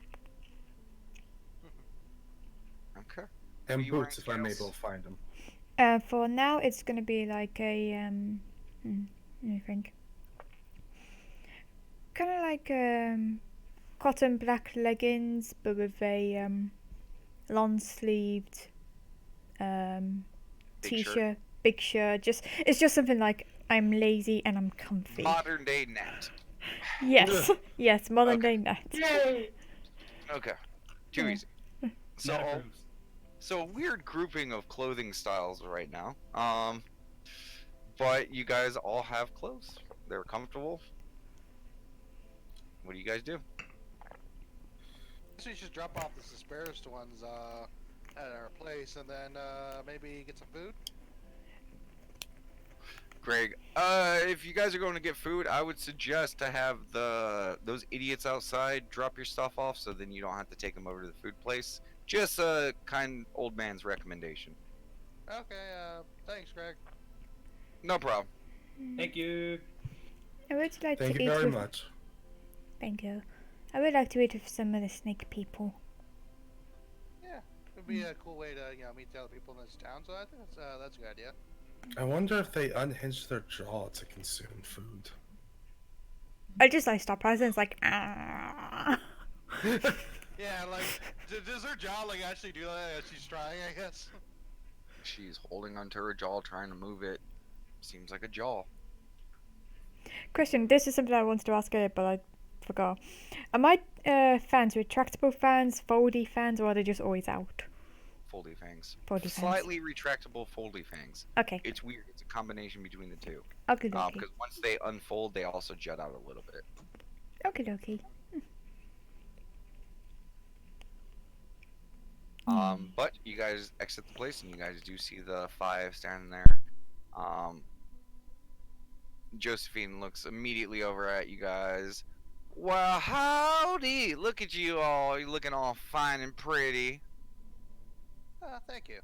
Okay. and you wearing, boots if I'm Kels? able to find them. For now, it's gonna be like a let me think. Kind of like cotton black leggings, but with a long-sleeved Big t-shirt, shirt. big shirt. It's just something like I'm lazy and I'm comfy. Modern day net. Yes, yes, modern Okay. day net. Yay! Okay. Too Yeah. easy. So, Not approved. so a weird grouping of clothing styles right now. But you guys all have clothes. They're comfortable. What do you guys do? So you should drop off the dispersed ones at our place, and then maybe get some food. Greg, if you guys are going to get food, I would suggest to have those idiots outside drop your stuff off, so then you don't have to take them over to the food place. Just a kind old man's recommendation. Okay. Thanks, Greg. No problem. Thank you. I would like Thank to you eat very with. much. Thank you. I would like to eat with some of the snake people. Yeah, it'd be a cool way to meet the other people in this town. So I think that's a good idea. I wonder if they unhinge their jaw to consume food. I just like stop presents like ah. Yeah, like does her jaw like actually do that as she's trying? I guess. She's holding onto her jaw, trying to move it. Seems like a jaw. Question: this is something I wanted to ask earlier, but I forgot. Are my fans retractable fans, foldy fans, or are they just always out? Foldy fangs. Foldy fans. Slightly retractable foldy fangs. Okay. It's weird. It's a combination between the two. Okay, dokie. Because once they unfold, they also jut out a little bit. Okay, dokie. But you guys exit the place, and you guys do see the 5 standing there. Josephine looks immediately over at you guys. Well, howdy! Look at you all. You're looking all fine and pretty. Thank you.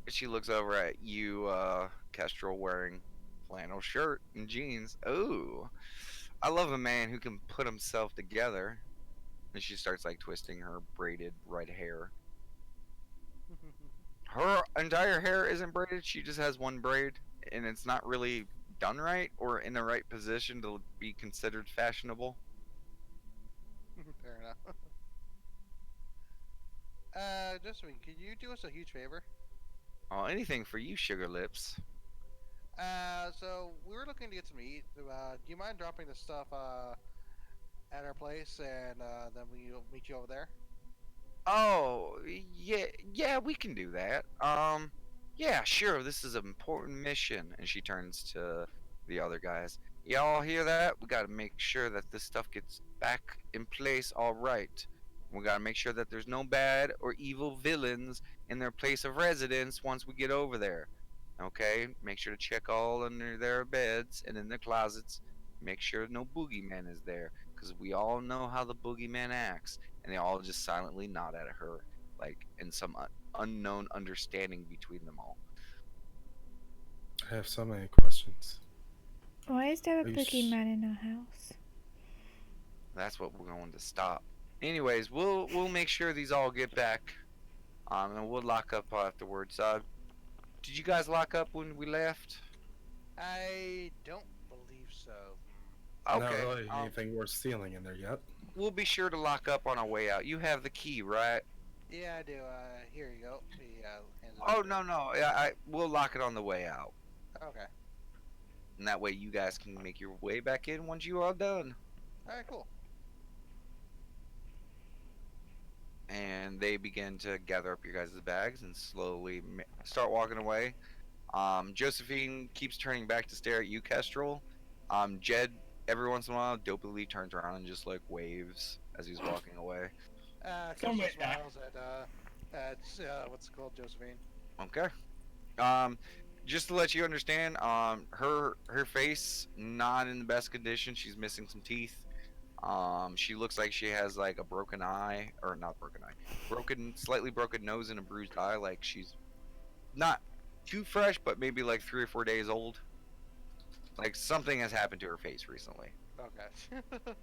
She looks over at you, Kestrel, wearing flannel shirt and jeans. Ooh, I love a man who can put himself together. And she starts like twisting her braided red hair. Her entire hair isn't braided. She just has one braid, and it's not really done right or in the right position to be considered fashionable. Fair enough. Josephine, could you do us a huge favor? Oh, anything for you, Sugar Lips. So we were looking to get some eat. Do you mind dropping the stuff at our place, and then we'll meet you over there? Oh, yeah, we can do that. Yeah, sure, this is an important mission. And she turns to the other guys. Y'all hear that? We gotta make sure that this stuff gets back in place all right. We gotta make sure that there's no bad or evil villains in their place of residence once we get over there. Okay? Make sure to check all under their beds and in their closets. Make sure no boogeyman is there, because we all know how the boogeyman acts. And they all just silently nod at her, like in some unknown understanding between them all. I have so many questions. Why is there a Are you boogeyman in our house? That's what we're going to stop. Anyways, we'll make sure these all get back, and we'll lock up afterwards. Did you guys lock up when we left? I don't believe so. Not Okay. really anything worth stealing in there yet. We'll be sure to lock up on our way out. You have the key, right? Yeah, I do. Here you go. He hands it Oh over. no. We'll lock it on the way out, Okay. and that way you guys can make your way back in once you are done. All right, cool. And they begin to gather up your guys' bags and slowly start walking away. Josephine keeps turning back to stare at you, Kestrel. Jed, every once in a while, dopily turns around and just like waves as he's walking away. Kestrel Somewhere- smiles at what's it called, Josephine. Okay. Just to let you understand, her face not in the best condition. She's missing some teeth. She looks like she has like a broken eye, or not broken eye, slightly broken nose and a bruised eye. Like she's not too fresh, but maybe like 3 or 4 days old. Like something has happened to her face recently. Okay. And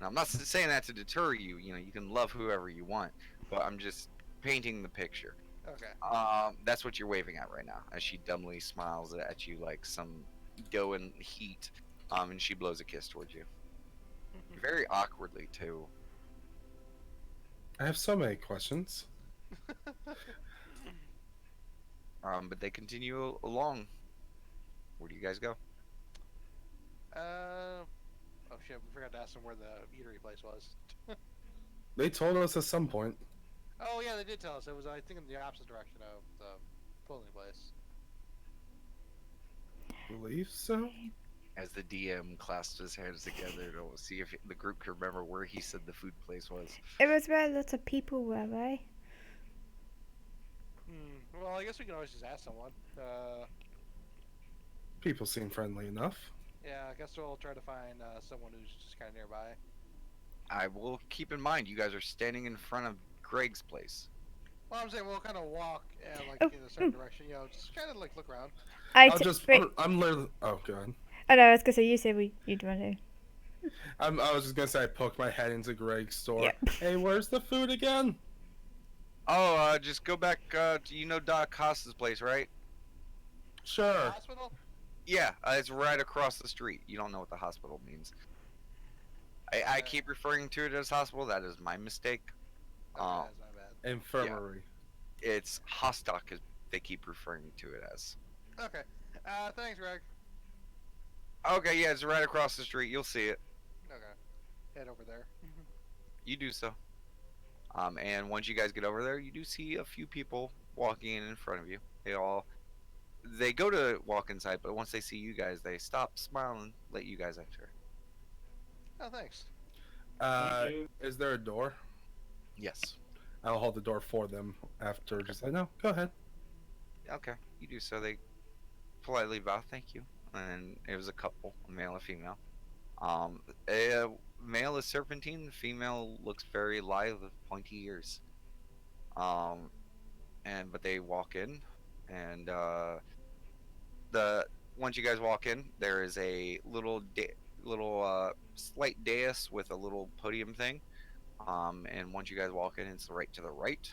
I'm not saying that to deter you. You know, you can love whoever you want, but I'm just painting the picture. Okay. That's what you're waving at right now, as she dumbly smiles at you like some dough in heat. And she blows a kiss towards you, very awkwardly too. I have so many questions. But they continue along. Where do you guys go? Oh shit, we forgot to ask them where the eatery place was. They told us at some point. Oh yeah, they did tell us. It was, I think, in the opposite direction of the polling place. Believe so. As the DM clasped his hands together to see if the group could remember where he said the food place was. It was where a lot of people were, right? Well, I guess we can always just ask someone. People seem friendly enough. Yeah, I guess we'll try to find someone who's just kind of nearby. I will keep in mind you guys are standing in front of Greg's place. Well, I'm saying we'll kind of walk like Oh, in a certain direction, you know, just kind of like look around. Wait. I'm literally. Oh god. Oh no, I was gonna say you said you'd want to. I was just gonna say I poked my head into Greg's store. Yep. Hey, where's the food again? Oh, just go back. You know Doc Costa's place, right? Sure. Hospital? Yeah, it's right across the street. You don't know what the hospital means. I keep referring to it as hospital. That is my mistake. Oh, that's not bad. Infirmary. It's Hostock. They keep referring to it as. Okay. Thanks, Greg. Okay, yeah, it's right across the street. You'll see it. Okay. Head over there. You do so. And once you guys get over there, you do see a few people walking in front of you. They go to walk inside, but once they see you guys, they stop, smile, and let you guys enter. Oh, thanks. Thank you. Is there a door? Yes. I'll hold the door for them after. Just like, no, go ahead. Okay, you do so. They politely bow, thank you. And it was a couple, a male and female. A male is Serpentine, the female looks very lithe with pointy ears. But they walk in, and once you guys walk in, there is a little slight dais with a little podium thing. And once you guys walk in, it's right to the right.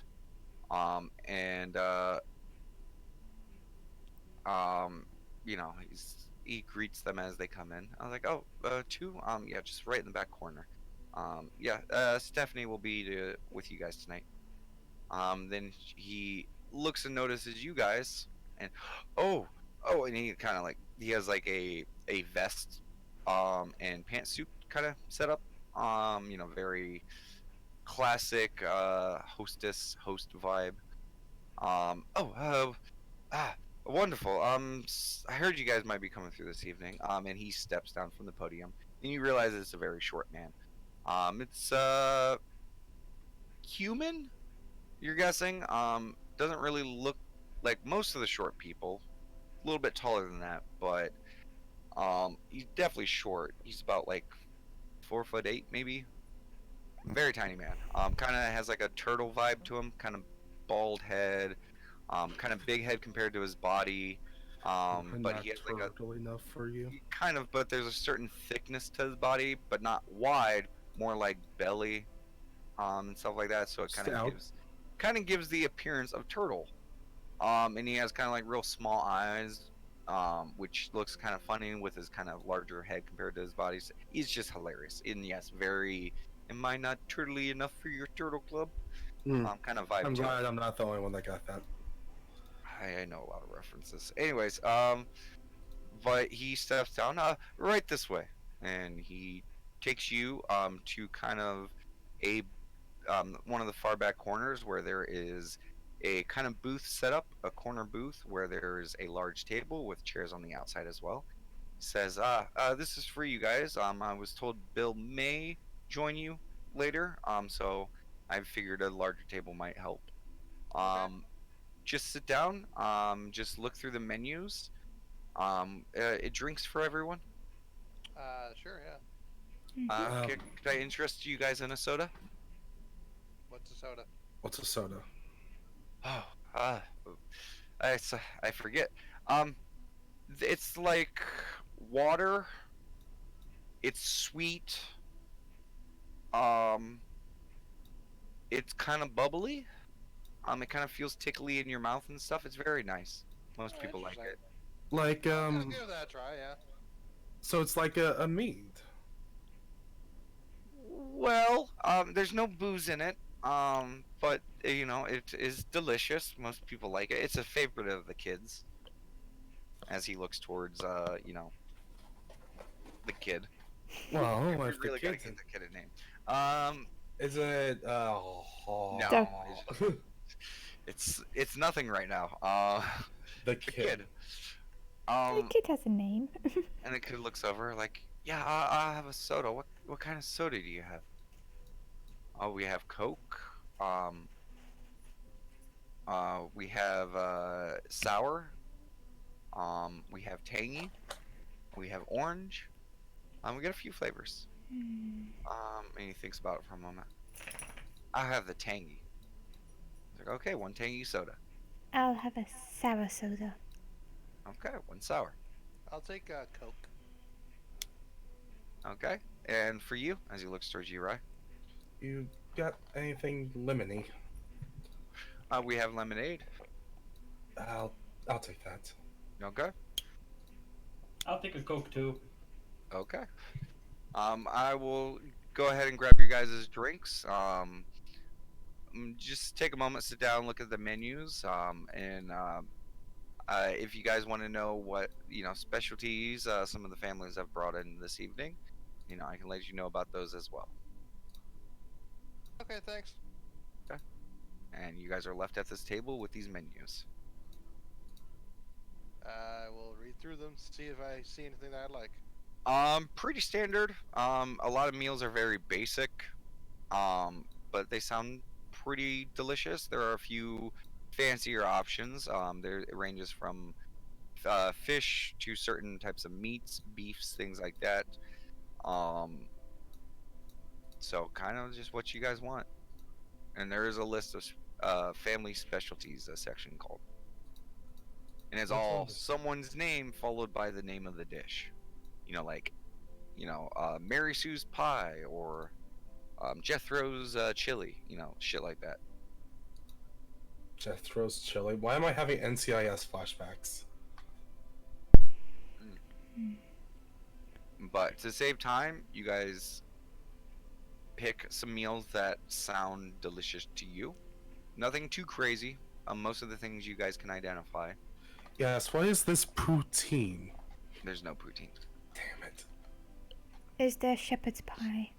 He greets them as they come in. I was like, oh, two? Yeah, just right in the back corner. Stephanie will be with you guys tonight. Then he looks and notices you guys, and and he kind of like, he has like a vest, and pantsuit kind of set up. Very classic, host vibe. Wonderful. I heard you guys might be coming through this evening. And he steps down from the podium, and you realize it's a very short man. It's human, you're guessing. Doesn't really look like most of the short people. A little bit taller than that, but he's definitely short. He's about like 4'8", maybe. Very tiny man. Kind of has like a turtle vibe to him. Kind of bald head. Kind of big head compared to his body. I'm But not he has like a turtle enough for you. kind of, but there's a certain thickness to his body, but not wide, more like belly, and stuff like that. So it Stout. kind of gives the appearance of turtle. And he has kind of like real small eyes, which looks kind of funny with his kind of larger head compared to his body. He's just hilarious. And yes, very. Am I not turtly enough for your turtle club? Hmm. Kind of vibe I'm to it. glad I'm not the only one that got that. I know a lot of references. Anyways, but he steps down right this way, and he takes you to kind of a one of the far back corners where there is a kind of booth set up, a corner booth where there's a large table with chairs on the outside as well. Says, this is for you guys. I was told Bill may join you later, so I figured a larger table might help. Just sit down, just look through the menus. It drinks for everyone. Sure, yeah. Could I interest you guys in a soda? What's a soda? What's a soda? Oh, I forget. It's like water. It's sweet. It's kind of bubbly. It kind of feels tickly in your mouth and stuff. It's very nice. Most Oh, people like it. interesting. Like Let's give that a try, yeah. so it's like a mead. Well, there's no booze in it. But you know, it is delicious. Most people like it. It's a favorite of the kids. As he looks towards, you know, the kid. Well, We if the really gotta kids get the kid a name. is it No, Don't. it's nothing right now. the The kid? kid. The kid has a name. And the kid looks over like, yeah, I'll have a soda. What kind of soda do you have? Oh, we have Coke. We have sour. We have tangy. We have orange. We got a few flavors. And he thinks about it for a moment. I have the tangy. He's like, okay, one tangy soda. I'll have a sour soda. Okay, one sour. I'll take Coke. Okay, and for you, as he looks towards you, Rye, You got anything lemony? we have lemonade. I'll take that. Okay. I'll take a Coke too. Okay. I will go ahead and grab your guys' drinks. Just take a moment, sit down, look at the menus, and if you guys want to know what specialties some of the families have brought in this evening, I can let you know about those as well. Okay, thanks. And you guys are left at this table with these menus. I will read through them, see if I see anything that I like. Pretty standard. A lot of meals are very basic, but they sound pretty delicious. There are a few fancier options. It ranges from fish to certain types of meats, beefs, things like that. So kind of just what you guys want. And there is a list of family specialties, a section called. And it's Which all one is- someone's name followed by the name of the dish. Mary Sue's pie or Jethro's chili, shit like that. Jethro's chili. Why am I having NCIS flashbacks? But to save time, you guys pick some meals that sound delicious to you. Nothing too crazy. Most of the things you guys can identify. Yes. What is this poutine? There's no poutine. Damn it. Is there shepherd's pie?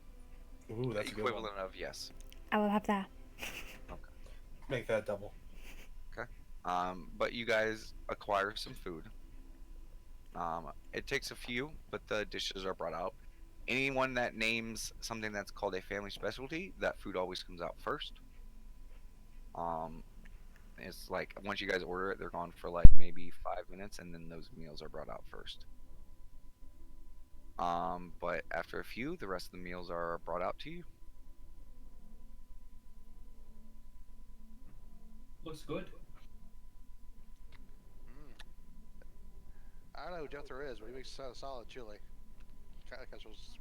Ooh, that's a good one. Equivalent of yes. I will have that. Make that double. But you guys acquire some food. It takes a few, but the dishes are brought out. Anyone that names something that's called a family specialty, that food always comes out first. It's like once you guys order it, they're gone for like maybe 5 minutes, and then those meals are brought out first. But after a few, the rest of the meals are brought out to you. Looks good. I don't know who Jethro is, but he makes solid chili. Kind of was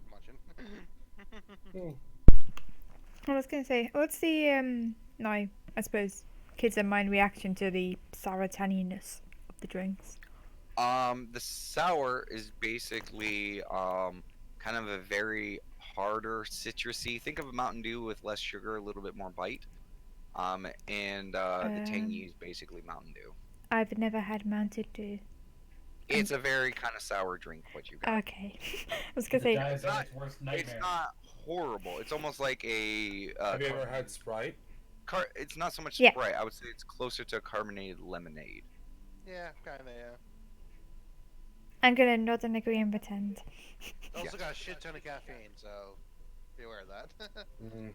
munching. I was gonna say, what's the no, I suppose kids' mind reaction to the sour tanginess of the drinks? The sour is basically kind of a very harder citrusy. Think of a Mountain Dew with less sugar, a little bit more bite. And the tangy is basically Mountain Dew. I've never had Mountain Dew. It's a very kind of sour drink. What you got? Okay. I was gonna The say, diabetic's worst nightmare. It's not horrible. It's almost like a. Have you ever had Sprite? It's not so much Yeah. Sprite. I would say it's closer to carbonated lemonade. Yeah, kind of. Yeah. I'm gonna nod and agree and pretend. Also got a shit ton of caffeine, so be aware of that. Mm.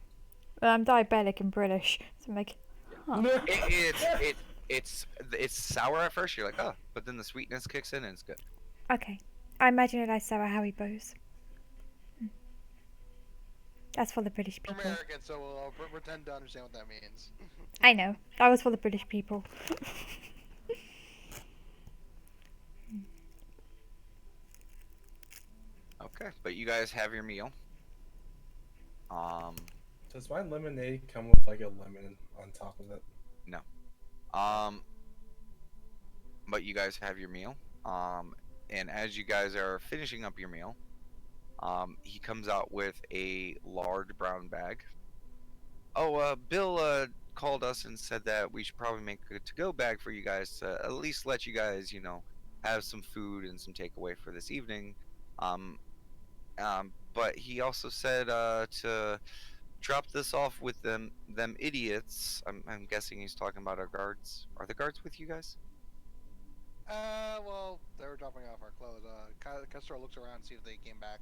Well, I'm diabetic and British, so I'm like, huh. It's sour at first. You're like, oh, but then the sweetness kicks in and it's good. Okay. I imagine it as sour Haribos. That's for the British We're people. American, so we'll pretend to understand what that means. I know. That was for the British people. Okay, but you guys have your meal. Does my lemonade come with like a lemon on top of it? But you guys have your meal. And as you guys are finishing up your meal, he comes out with a large brown bag. Oh, Bill called us and said that we should probably make a to-go bag for you guys to at least let you guys, have some food and some takeaway for this evening. But he also said to drop this off with them idiots. I'm guessing he's talking about our guards. Are the guards with you guys? Well, they were dropping off our clothes. Castro looks around and see if they came back.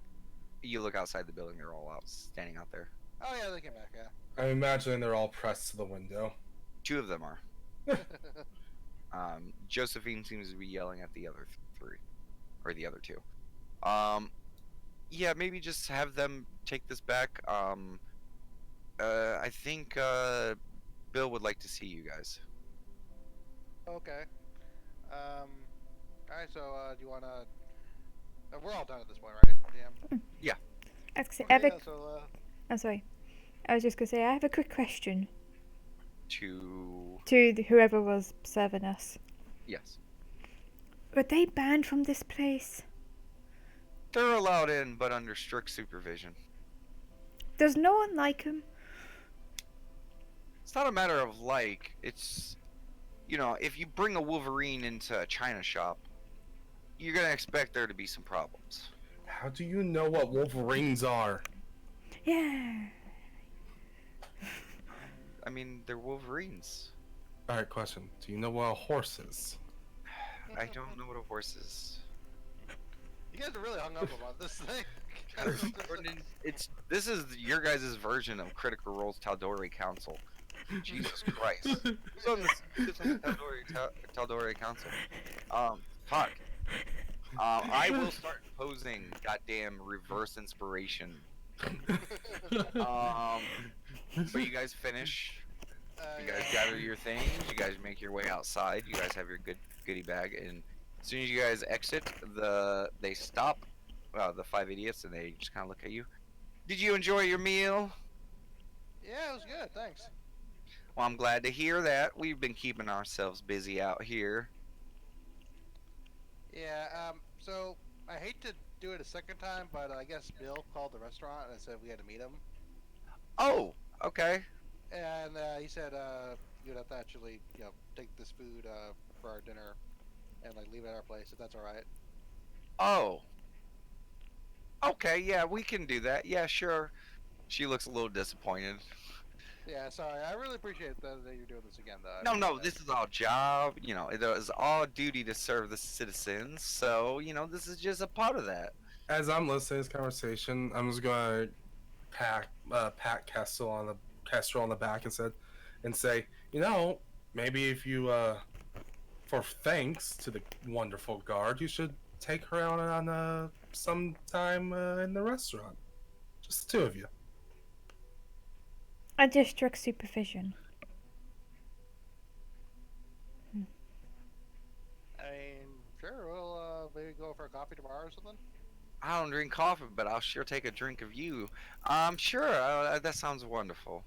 You look outside the building; they're all out, standing out there. Oh yeah, they came back. Yeah. I'm imagining they're all pressed to the window. 2 of them are. Josephine seems to be yelling at the other 3, or the other 2. Yeah, maybe just have them take this back. I think Bill would like to see you guys. Okay. Alright, so, do you wanna... we're all done at this point, right? Yeah. I was gonna say, Okay, I have yeah, a- so, I'm sorry. I was just gonna say, I have a quick question To to whoever was serving us. yes, Were they banned from this place? they're allowed in, but under strict supervision. Does no one like them? It's not a matter of like. It's if you bring a Wolverine into a China shop, you're gonna expect there to be some problems. How do you know what Wolverines are? Yeah. I mean, they're Wolverines. Alright, question. Do you know what a horse is? I don't know what a horse is. you guys are really hung up about this thing. Gordon, this is your guys' version of Critical Role's Tal'Dorei Council. Jesus Christ. Who's on the Tal'Dorei Council? Fuck. I will start posing goddamn reverse inspiration. But you guys finish. You guys gather your things. You guys make your way outside. You guys have your goodie bag, and as soon as you guys exit, they stop. The 5 idiots, and they just kind of look at you. Did you enjoy your meal? Yeah, it was good, thanks. Well, I'm glad to hear that. We've been keeping ourselves busy out here. Yeah, so, I hate to do it a second time, but I guess Bill called the restaurant and said we had to meet him. Oh, okay. And, he said, you'd have to actually, take this food, for our dinner and, leave it at our place, if that's alright. Oh. Okay, yeah, we can do that. Yeah, sure. She looks a little disappointed. Yeah, sorry, I really appreciate that you're doing this again, though. No, this is our job. It is our duty to serve the citizens. So, this is just a part of that. As I'm listening to this conversation, I'm just gonna pat Kestrel on the back and say, maybe if you for thanks to the wonderful guard, you should take her out on some time in the restaurant. Just the 2 of you. Under strict supervision. I mean, sure, we'll, maybe go for a coffee tomorrow or something? I don't drink coffee, but I'll sure take a drink of you. Sure, that sounds wonderful.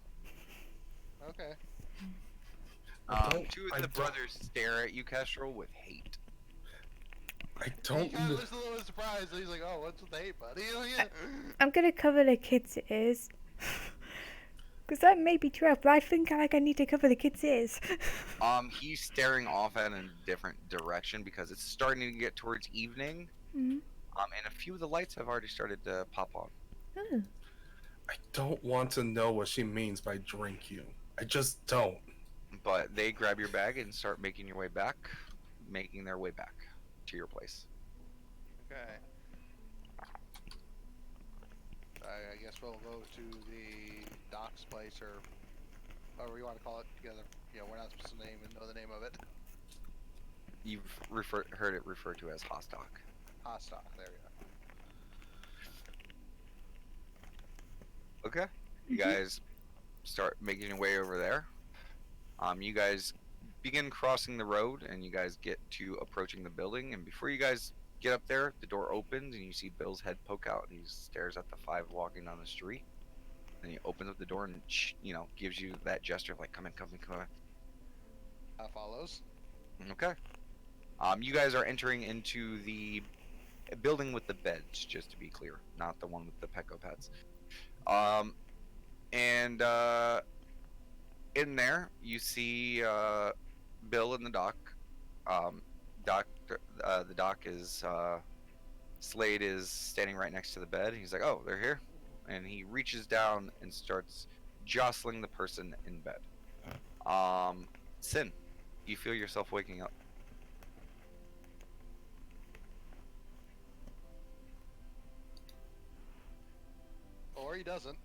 Okay. 2 of the brothers stare at you, Kestrel, with hate. I He don't. kind kn- of looks a little surprised. And he's like, "Oh, what's with the hate, buddy?" Like, I'm gonna cover the kids' ears. Because that may be true, but I think I need to cover the kids' ears. He's staring off at a different direction because it's starting to get towards evening. Mm. And a few of the lights have already started to pop on. Oh. I don't want to know what she means by drink you. I just don't. But they grab your bag and start making their way back to your place. okay. I guess we'll go to the Doc's place, or however you want to call it together. You know, we're not supposed to know the name of it. You've heard it referred to as Hostock. Hostock, there we go. Okay. You guys start making your way over there. You guys begin crossing the road, and you guys get to approaching the building. And before you guys get up there, the door opens, and you see Bill's head poke out, and he stares at the five walking down the street. Then he opens up the door and gives you that gesture of like, "Come in, come in, come in." Follows. Okay. You guys are entering into the building with the beds, just to be clear, not the one with the Pecco pads. And in there, you see Bill and the doc. The doc is Slade is standing right next to the bed. He's like, "Oh, they're here," and he reaches down and starts jostling the person in bed. Sin, you feel yourself waking up. Or he doesn't.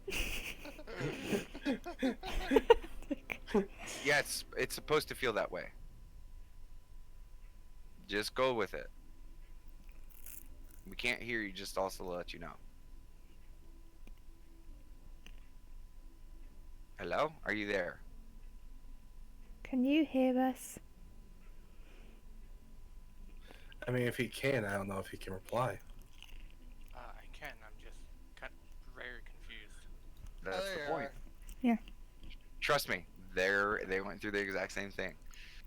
Yeah, it's supposed to feel that way. Just go with it. We can't hear you, just also to let you know. Hello? Are you there? Can you hear us? I mean, if he can, I don't know if he can reply. I can. I'm just very confused. That's Oh, there the you point. are. Yeah. Trust me, they went through the exact same thing.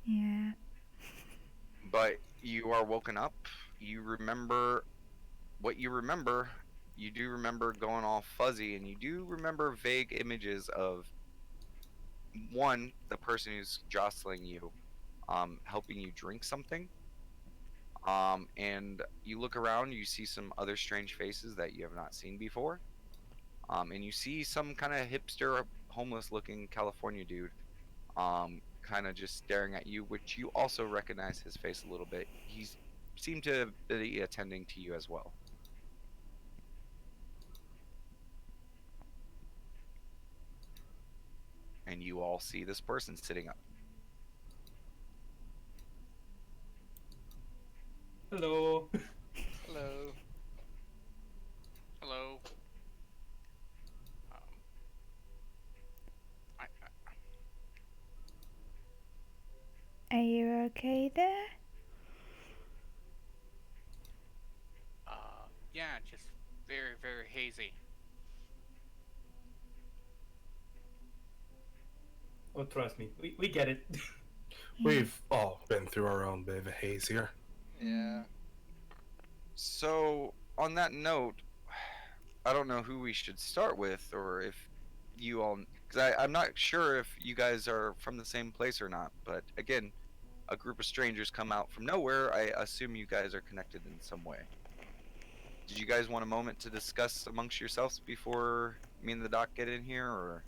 Yeah. But you are woken up. You remember what you remember. You do remember going all fuzzy, and you do remember vague images of one, the person who's jostling you, helping you drink something. And you look around, you see some other strange faces that you have not seen before. And you see some kind of hipster, homeless-looking California dude, kind of just staring at you, which you also recognize his face a little bit. He seemed to be attending to you as well. And you all see this person sitting up. Hello. Hello. Hello. Are you okay there? Yeah, just very, very hazy. Oh, trust me, we get it. We've all been through our own bit of a haze here. Yeah. So, on that note, I don't know who we should start with, or if you all, because I'm not sure if you guys are from the same place or not. But again, a group of strangers come out from nowhere. I assume you guys are connected in some way. Did you guys want a moment to discuss amongst yourselves before me and the doc get in here, or?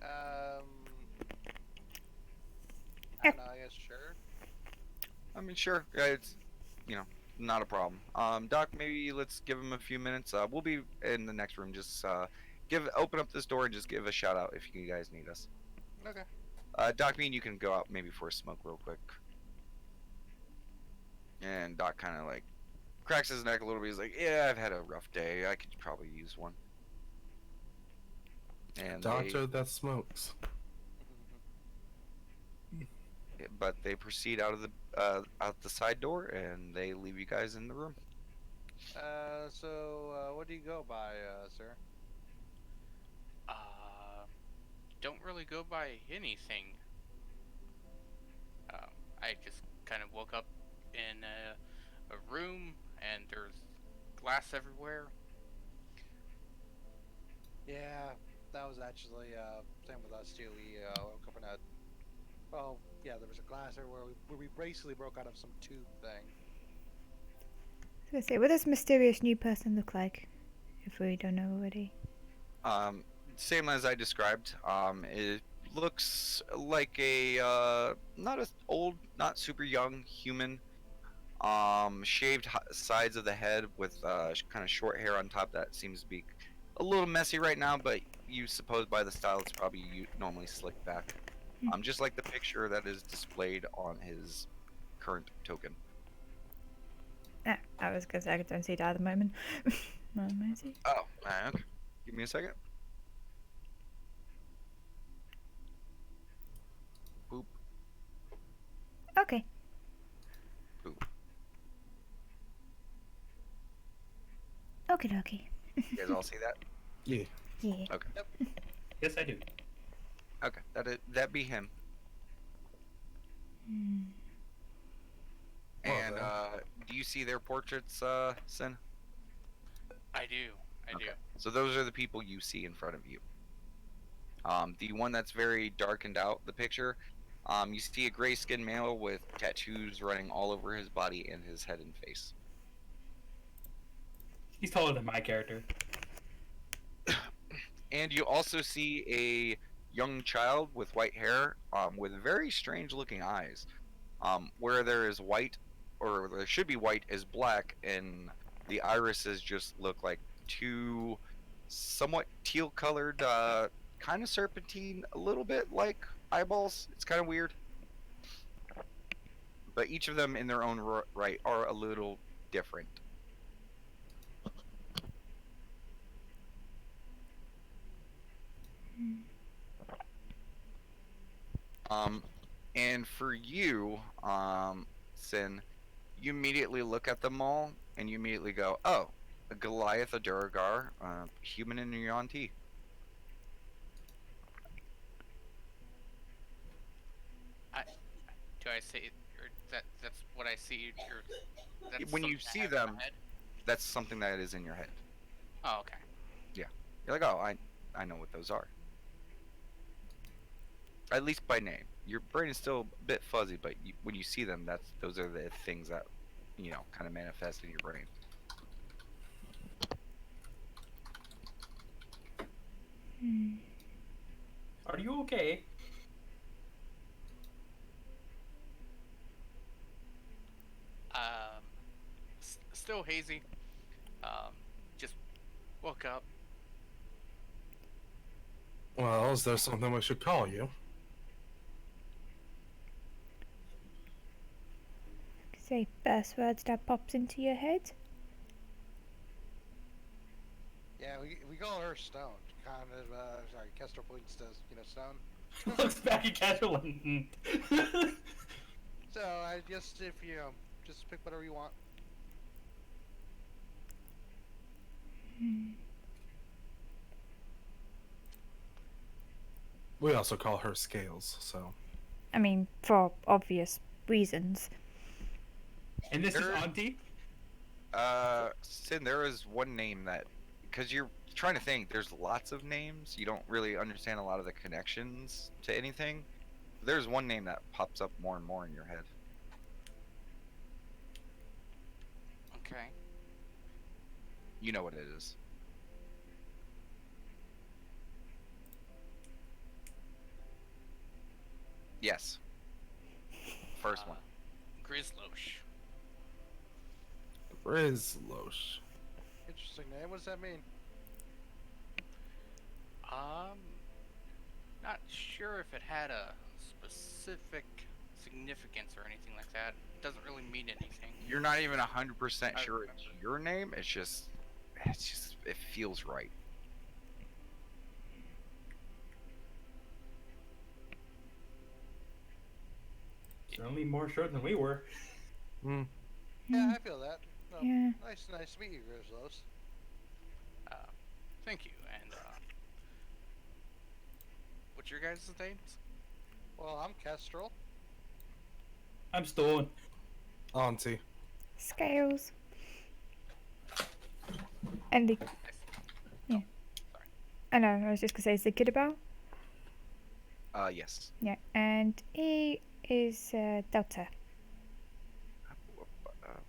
I don't know, I guess sure. I mean, sure. Yeah, it's, not a problem. Doc, maybe let's give him a few minutes. We'll be in the next room. Just open up this door and just give a shout out if you guys need us. Okay. Doc, me and you can go out maybe for a smoke real quick. And Doc kind of like cracks his neck a little bit. He's like, "Yeah, I've had a rough day. I could probably use one." And Doctor that smokes. but they proceed out the side door, and they leave you guys in the room. So what do you go by, sir? Don't really go by anything. I just kind of woke up in a room and there's glass everywhere. Yeah, that was actually same with us too. We woke up in a. Well, yeah, there was a glass everywhere where we basically broke out of some tube thing. So say, what does mysterious new person look like? If we don't know already. Same as I described. It looks like a not as old, not super young human. Shaved sides of the head with kind of short hair on top. That seems to be a little messy right now, but you suppose by the style it's probably normally slicked back. Just like the picture that is displayed on his current token. I was gonna say I don't see that at the moment. No, maybe. Oh, okay. Give me a second. Boop. Okay. Boop. Okie dokie. You guys all see that? Yeah. Yeah. Yes, I do. Okay, that be him. Hmm. And then. do you see their portraits, Sin? I do. I do. So those are the people you see in front of you. The one that's very darkened out, the picture, you see a gray-skinned male with tattoos running all over his body and his head and face. He's taller than my character. And you also see a young child with white hair, with very strange-looking eyes. Where there is white, or there should be white, is black, and the irises just look like two somewhat teal-colored, kind of serpentine, a little bit like eyeballs. It's kind of weird. But each of them in their own right are a little different. And for you, Sin, you immediately look at them all, and you immediately go, "Oh, a Goliath, a Duragar, human in Yuan-Ti." Do I say, or that's what I see? Or that's When you something I see have in my them- head? That's something that is in your head. Oh, okay. You're like, "Oh, I know what those are." At least by name. Your brain is still a bit fuzzy, but when you see them, those are the things that, kind of manifest in your brain. Hmm. Are you okay? Still hazy. Just woke up. Well, is there something we should call you? Say first words that pops into your head. Yeah, we call her Stone. Kind of. Sorry, Kester points to Stone. Looks back at Casual and. So I just if you just pick whatever you want. Hmm. We also call her Scales, so. I mean, for obvious reasons. And this is There- Auntie? Sin, there is one name that, because you're trying to think, there's lots of names. You don't really understand a lot of the connections to anything. There's one name that pops up more and more in your head. Okay. You know what it is. Yes. First one. Grizzlosh. Rizlosh. Interesting name. What does that mean? Not sure if it had a specific significance or anything like that. It doesn't really mean anything. You're not even 100% I sure it's remember. your name. It's just, it feels right. Certainly more sure than we were. Hmm. Yeah, I feel that. Well, Yeah. nice to meet you, Grizzlos. Thank you. And what's your guys' names? Well, I'm Kestrel. I'm stoned. Auntie. Scales. And the yeah. I know. I was just gonna say, is the kid about? Yes. Yeah. And he is Delta.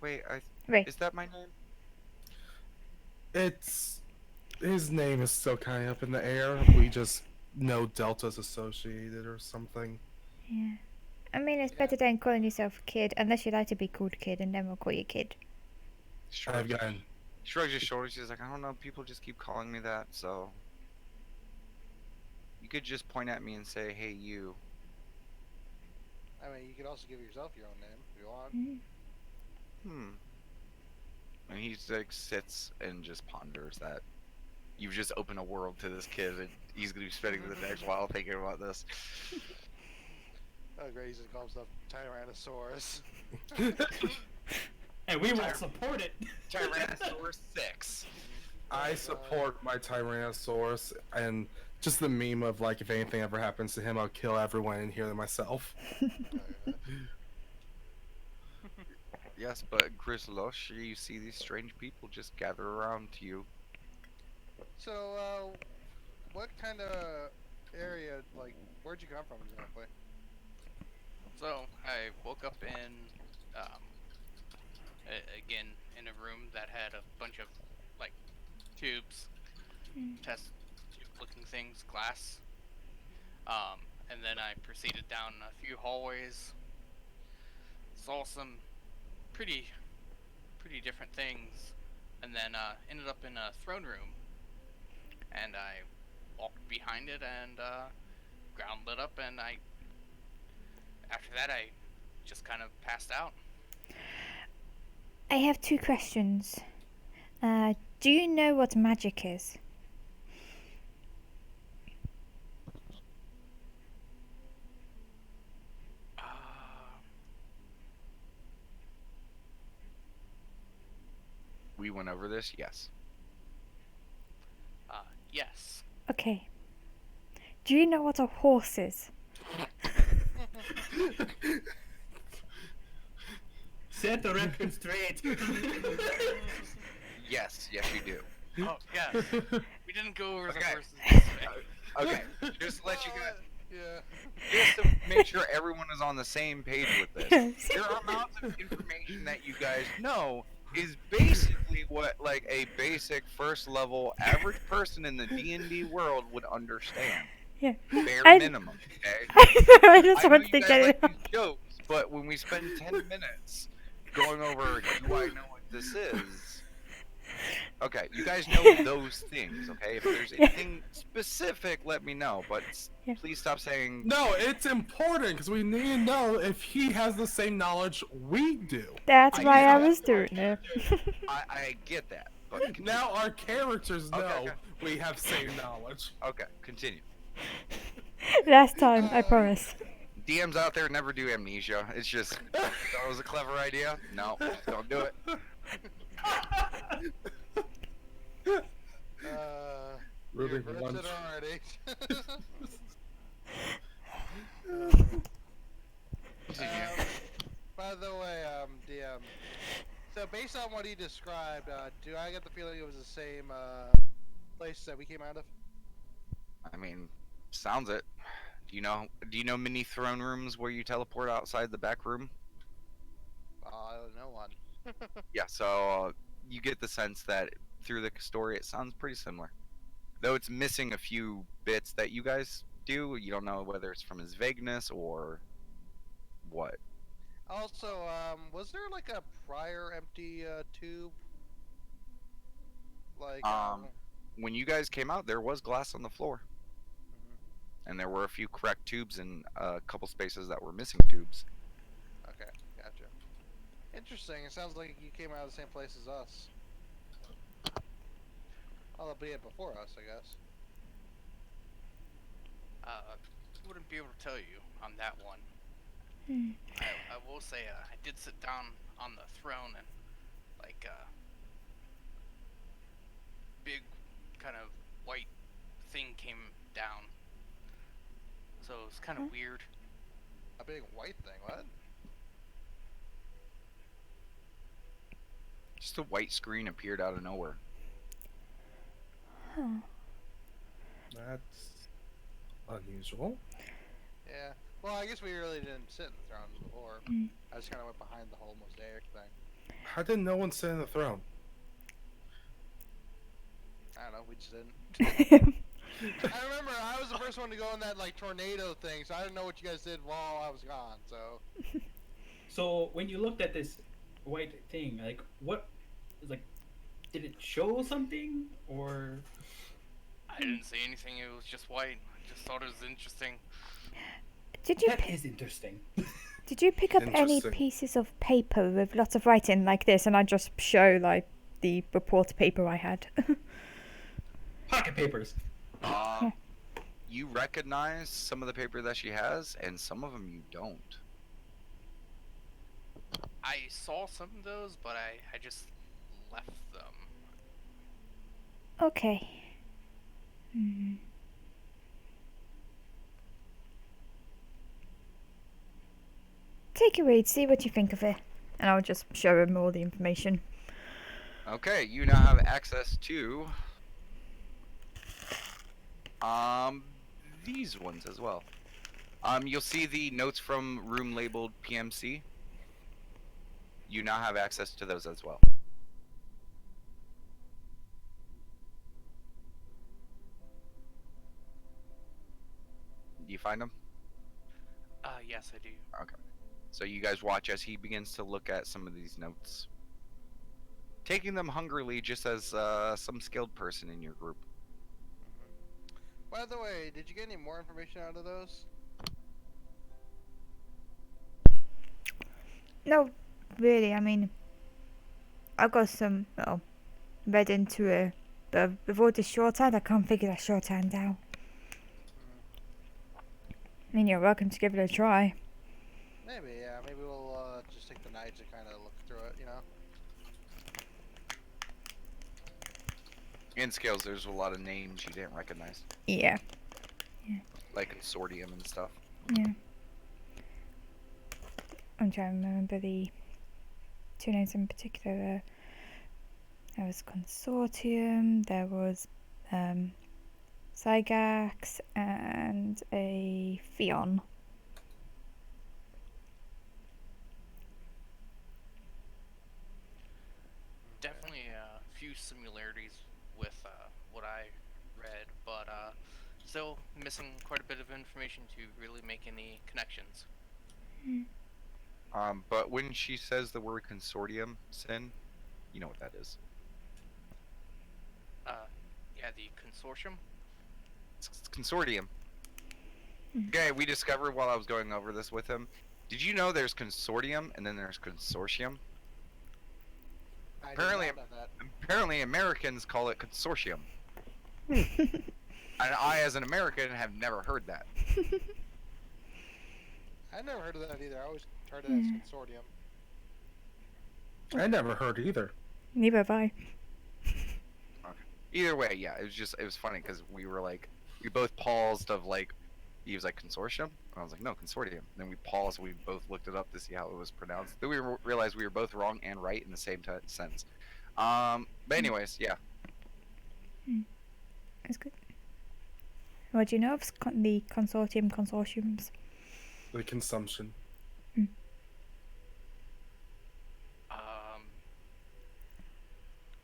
Wait, Ray. is that my name? It's his name is still kind of up in the air. We just know Delta's associated or something. Yeah. I mean, it's Yeah. better than calling yourself kid, unless you like to be called kid, and then we'll call you kid. I've gotten Shrugs his shoulders. He's like, I don't know. People just keep calling me that, so you could just point at me and say, "Hey, you." I mean, you could also give yourself your own name if you want. And he like sits and just ponders that. You've just opened a world to this kid, and he's gonna be spending the next while thinking about this. Oh, great, he's gonna call himself Tyrannosaurus. And we will support it. Tyrannosaurus 6. I support my Tyrannosaurus and just the meme of like if anything ever happens to him, I'll kill everyone in here myself. Yes, but Grislosh, you see these strange people just gather around you. So, what kind of area, like, where'd you come from exactly? So I woke up in, again, in a room that had a bunch of, like, tubes, test tube-looking things, glass. And then I proceeded down a few hallways, saw some pretty different things, and then ended up in a throne room. And I walked behind it, and ground lit up, and after that I just kind of passed out. I have 2 questions. Do you know what magic is? We went over this, yes. Yes. Okay. Do you know what a horse is? Set the record straight. Yes, you do. Oh, yes. We didn't go over the Okay. horses this way. Okay, just to let you guys, Yeah. just to make sure everyone is on the same page with this. There are amounts of information that you guys know is basically what like a basic first level average person in the D&D world would understand. Yeah. Bare I- minimum, okay? I just I know wanted you to guys get like it. these jokes, but when we spend 10 minutes going over, do I know what this is? Okay, you guys know those things, okay? If there's anything specific, let me know, but Yeah. please stop saying... No, it's important because we need to know if he has the same knowledge we do. That's I why I know. was doing it. I get that, but continue. Now our characters know Okay. we have same knowledge. Okay, continue. Last time, I promise. DMs out there never do amnesia. It's just, that was a clever idea. No, don't do it. Really You've ripped lunch. it already. By the way, DM. So based on what he described, do I get the feeling it was the same place that we came out of? I mean, sounds it. Do you know mini throne rooms where you teleport outside the back room? I don't know one. Yeah, so you get the sense that through the story it sounds pretty similar. Though it's missing a few bits that you guys do, you don't know whether it's from his vagueness or what. Also, was there like a prior empty tube? Like, When you guys came out, there was glass on the floor. mhm. And there were a few cracked tubes and a couple spaces that were missing tubes. Okay, gotcha. Interesting. It sounds like you came out of the same place as us. Albeit before us, I guess. Wouldn't be able to tell you on that one. I will say I did sit down on the throne and like big kind of white thing came down. So it was kind of weird. A big white thing, what? Just a white screen appeared out of nowhere. Huh. That's unusual. Yeah. Well, I guess we really didn't sit in the throne before. Mm. I just kind of went behind the whole mosaic thing. How did no one sit in the throne? I don't know. We just didn't. I remember I was the first one to go in that like tornado thing, so I didn't know what you guys did while I was gone. So So when you looked at this white thing, like what, like, did it show something or? I didn't see anything. It was just white. I just thought it was interesting. Did you That is interesting. did you pick up any Interesting. pieces of paper with lots of writing like this, and I just show like the report paper I had? Pocket papers. You recognize some of the paper that she has, and some of them you don't. I saw some of those, but I just left them. Okay. Hmm. Take a read, see what you think of it, and I'll just show him all the information. Okay, you now have access to these ones as well. You'll see the notes from room labeled PMC. You now have access to those as well. Do you find them? Yes, I do. Okay. So you guys watch as he begins to look at some of these notes, taking them hungrily, just as some skilled person in your group. by the way, did you get any more information out of those? No, really, I mean, I got some, well, read into it, but with all this shorthand, I can't figure that shorthand out. I mean, you're welcome to give it a try. Maybe, yeah. Maybe we'll just take the night to kind of look through it, you know? In Scales, there's a lot of names you didn't recognize, Yeah, like consortium and stuff. yeah. I'm trying to remember the two names in particular. There was Consortium, there was Cygax, and a Fion. Definitely a few similarities with what I read, but still missing quite a bit of information to really make any connections. But when she says the word consortium, Sin, you know what that is. Yeah, the consortium. It's consortium. Okay, we discovered while I was going over this with him. Did you know there's consortium and then there's consortium? I did Apparently- not know that. Apparently, Americans call it consortium. And I, as an American, have never heard that. I never heard of that either. I always heard it as consortium. I never heard either. Neither have I. Either way, yeah, it was funny because we both paused of like, he was like consortium, and I was like, no, consortium. Then we paused, we both looked it up to see how it was pronounced. Then we realized we were both wrong and right in the same sense. But anyways, yeah. That's good. What do you know of the consortiums? The consumption.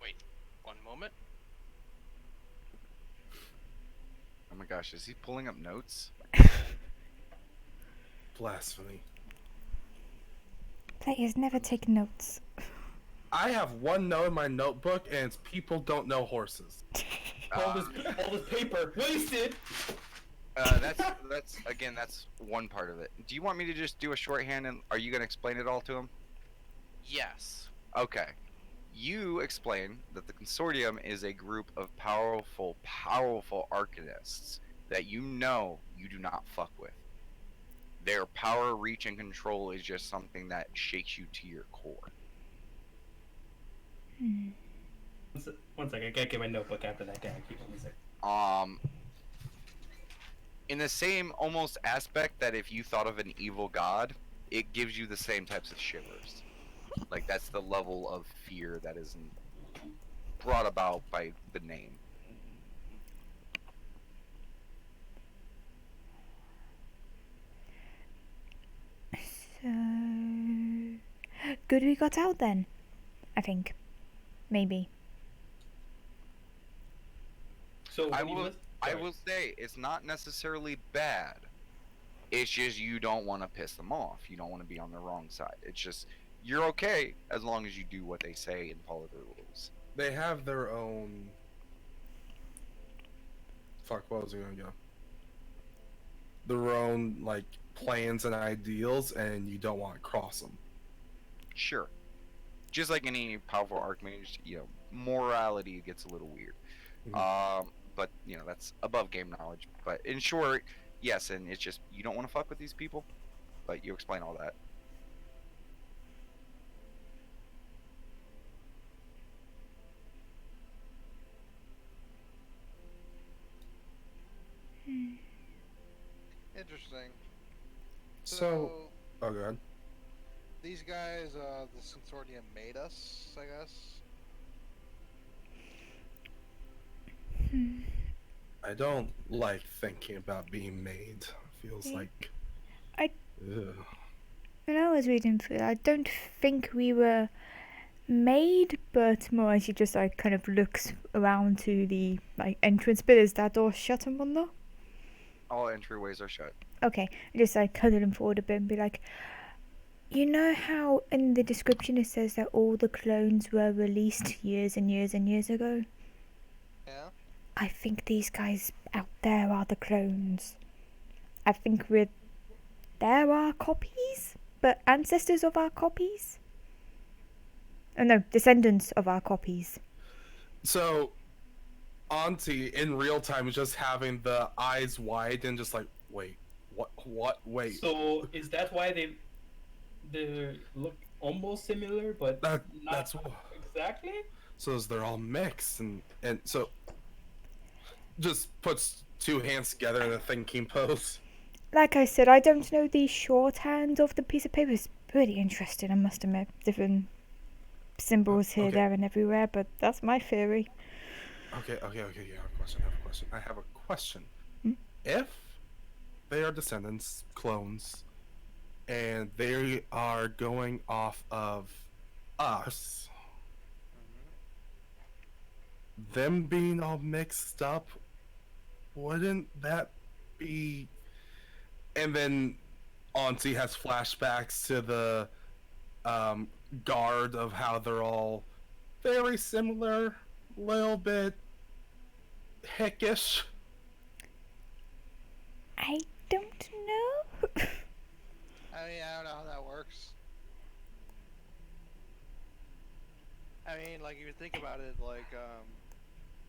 Wait, one moment. Oh my gosh, is he pulling up notes? Blasphemy. Players never take notes. I have one note in my notebook, and it's people don't know horses. All this paper wasted. That's one part of it. Do you want me to just do a shorthand, and are you gonna explain it all to him? Yes. Okay. You explain that the consortium is a group of powerful arcanists that you do not fuck with. Their power, reach, and control is just something that shakes you to your core. One second, I gotta get my notebook after that guy. Keep on a second. In the same almost aspect that if you thought of an evil god, it gives you the same types of shivers. Like that's the level of fear that is brought about by the name. So good we got out then. I think. Maybe. So I when you will. list- I sorry. will say it's not necessarily bad. It's just you don't want to piss them off. You don't want to be on the wrong side. It's just you're okay as long as you do what they say and follow the rules. They have their own. Fuck, what was I gonna go? Their own like plans and ideals, and you don't want to cross them. Sure. Just like any powerful archmage, morality gets a little weird. But that's above game knowledge. But in short, yes, and it's just you don't want to fuck with these people, but you explain all that. Interesting. So, oh god. These guys, the consortium made us, I guess. I don't like thinking about being made. Feels Yeah. like. I- Ugh. When I was reading through, I don't think we were made, but more as she just like kind of looks around to the like entrance bit. Is that door shut and whatnot? All entryways are shut. Okay, I just like cuddle him forward a bit and be like, you know how in the description it says that all the clones were released years and years and years ago? Yeah. I think these guys out there are the clones. I think they're our copies, but ancestors of our copies? Oh no, descendants of our copies. So, Auntie in real time is just having the eyes wide and just like, wait, what, wait. So is that why they look almost similar, but not That's exactly? so as they're all mixed and so just puts two hands together in a thinking pose. Like I said, I don't know the shorthand of the piece of paper. It's pretty interesting, I must admit. Different symbols here, Okay. there, and everywhere, but that's my theory. Okay, yeah, I have a question. Hmm? If they are descendants, clones, and they are going off of us, them being all mixed up, wouldn't that be? And then Auntie has flashbacks to the guard of how they're all very similar, little bit hickish. I don't know. I mean, I don't know how that works. I mean, like, if you think about it, like,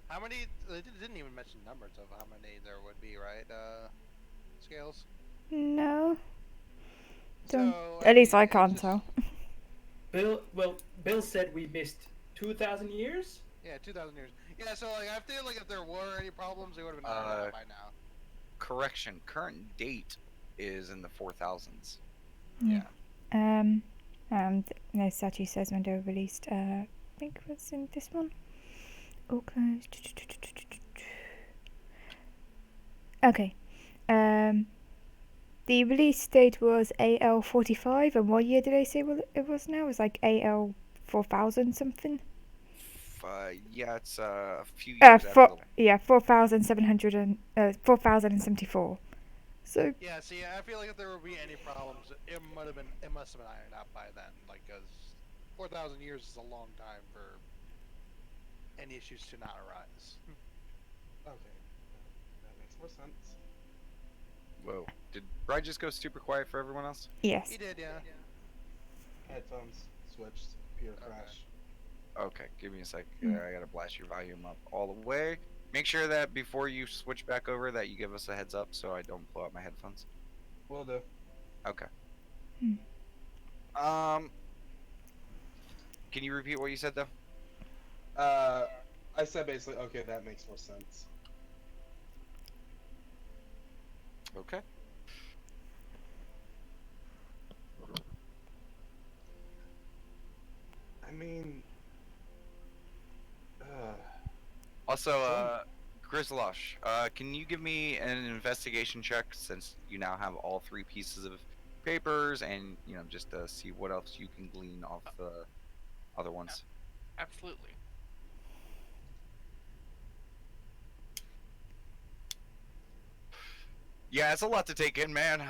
how many, they didn't even mention numbers of how many there would be, right, Scales? No. Don't. So, At least mean, I it's can't just- tell. Bill said we missed 2,000 years. Yeah, 2,000 years. Yeah, so, like, I feel like if there were any problems, they would have been ironed out by now. Correction. Current date is in the 4000s. And no, Sachi says when they were released. I think it was in this one. All closed. Okay. The release date was AL45, and what year did I say it was now? It was like AL 4000 something. Yeah, it's a few years after. 4074. So Yeah, see, I feel like if there would be any problems, it must have been ironed out by then, like, because 4,000 years is a long time for any issues to not arise. Okay, that makes more sense. Whoa. Did Bride just go super quiet for everyone else? yes. He did, yeah. Headphones switched. Computer Okay. crash. Okay, give me a sec. I gotta blast your volume up all the way. Make sure that before you switch back over that you give us a heads up so I don't blow out my headphones. Will do. Okay. Hmm. Can you repeat what you said though? I said basically, okay, that makes more sense. Okay. mean, Also, Grizzlosh, can you give me an investigation check since you now have all 3 pieces of papers and, just to see what else you can glean off the other ones? Absolutely. Yeah, it's a lot to take in, man.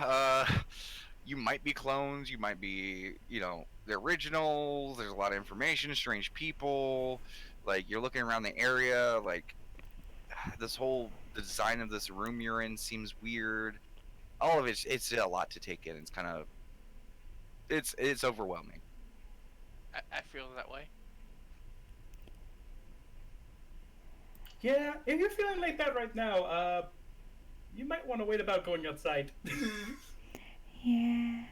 You might be clones, you might be, the originals. There's a lot of information, strange people. Like, you're looking around the area, like, this whole design of this room you're in seems weird. All of it's a lot to take in. It's kind of, it's overwhelming. I feel that way. Yeah, if you're feeling like that right now, you might want to wait about going outside. Yeah.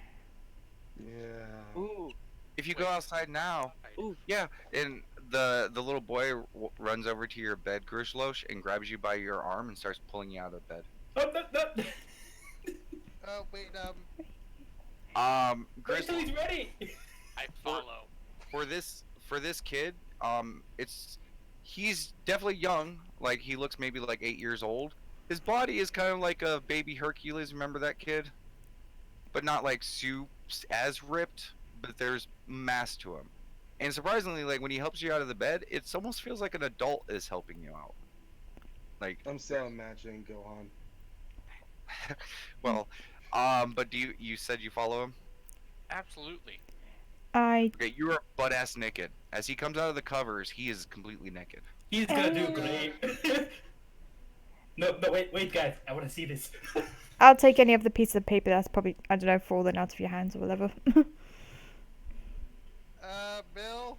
yeah. Ooh, if you go Wait. outside now, Ooh. yeah, and the little boy runs over to your bed, Grishlosh, and grabs you by your arm and starts pulling you out of bed. Oh, no. Oh wait, Wait till Grizzlosh, he's ready. I follow. for this kid, he's definitely young. Like, he looks maybe like 8 years old. His body is kind of like a baby Hercules. Remember that kid? But not like as ripped. But there's mass to him. And surprisingly, like, when he helps you out of the bed, it almost feels like an adult is helping you out. Like, I'm still imagining Gohan. well, but you said you follow him? Absolutely. I Okay, you are butt ass naked. As he comes out of the covers, he is completely naked. He's gonna do great. No, wait, guys. I want to see this. I'll take any of the pieces of paper that's probably, I don't know, fallen out of your hands or whatever. Bill.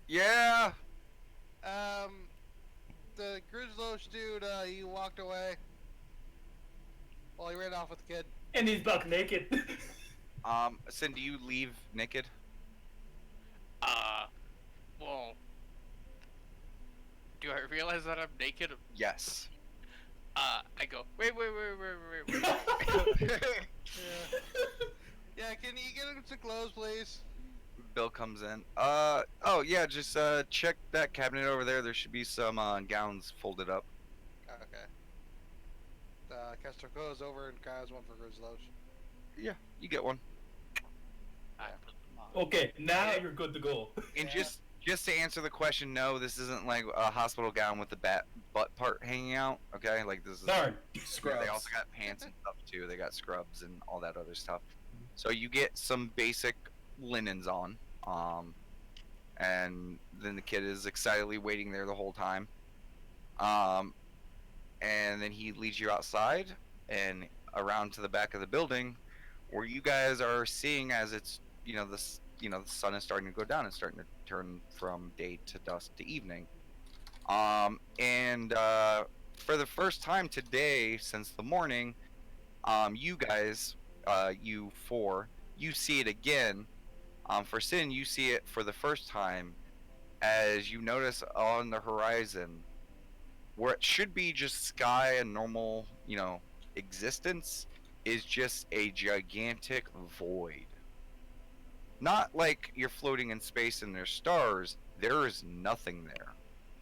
Yeah. The Grizzlosh dude, he walked away. Well, he ran off with the kid. And he's buck naked. Sin, do you leave naked? Well, do I realize that I'm naked? Yes. I go, wait. Yeah, can you get him some clothes, please? Bill comes in. Oh yeah, just check that cabinet over there. There should be some gowns folded up. Okay. Kester goes over and grabs one for Grizzlosh. Yeah, you get one. I put them on. Okay, now you're good to go. And Yeah. just to answer the question, no, this isn't like a hospital gown with the butt part hanging out. Okay, like this is. Darn. Yeah, they also got pants and stuff too. They got scrubs and all that other stuff. So you get some basic linens on. And then the kid is excitedly waiting there the whole time. And then he leads you outside and around to the back of the building, where you guys are seeing as it's the sun is starting to go down and starting to turn from day to dusk to evening. And for the first time today since the morning, you guys, you four, you see it again. For Sin, you see it for the first time as you notice on the horizon where it should be just sky and normal, existence, is just a gigantic void. Not like you're floating in space and there's stars. There is nothing there.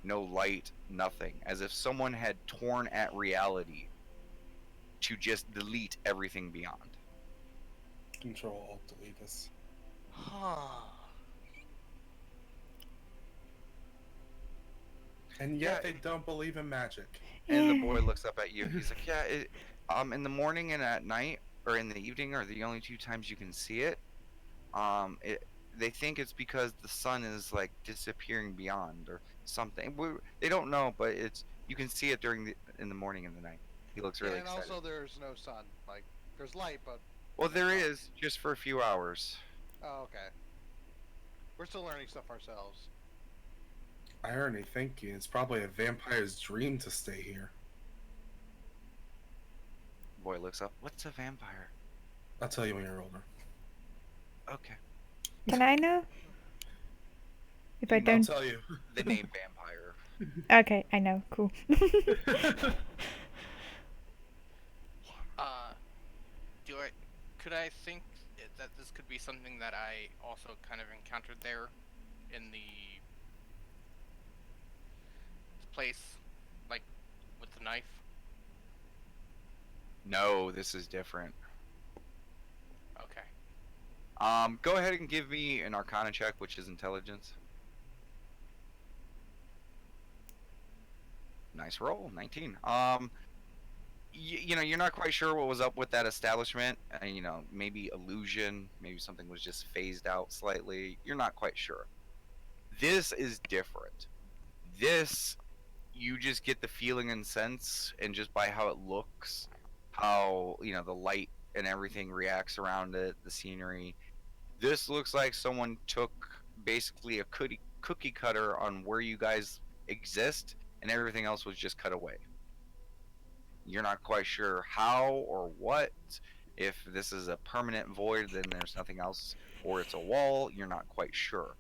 No light, nothing. As if someone had torn at reality to just delete everything beyond. Control Alt Delete this. Huh. And yet Yeah. they don't believe in magic. And the Yeah. boy looks up at you. He's like, yeah, in the morning and at night, or in the evening, are the only 2 times you can see it. They think it's because the sun is like disappearing beyond or something. They don't know, but you can see it in the morning and the night. He looks really and excited. also there's no sun. Like, there's light, but... Well, there is, just for a few hours. Oh, okay. We're still learning stuff ourselves. Irony thinking, it's probably a vampire's dream to stay here. Boy looks up. What's a vampire? I'll tell you when you're older. Okay. Can I know? If I I'll don't. tell you. The name vampire. Okay, I know. Cool. Could I think that this could be something that I also kind of encountered there in the place, like with the knife? No, this is different. Okay. Go ahead and give me an Arcana check, which is intelligence. Nice roll, 19. You know, you're not quite sure what was up with that establishment. You know, maybe illusion, maybe something was just phased out slightly. You're not quite sure. This is different. This, you just get the feeling and sense, and just by how it looks, how, you know, the light and everything reacts around it, the scenery. This looks like someone took basically a cookie cutter on where you guys exist, and everything else was just cut away. You're not quite sure how or what. If this is a permanent void, then there's nothing else, or it's a wall. You're not quite sure.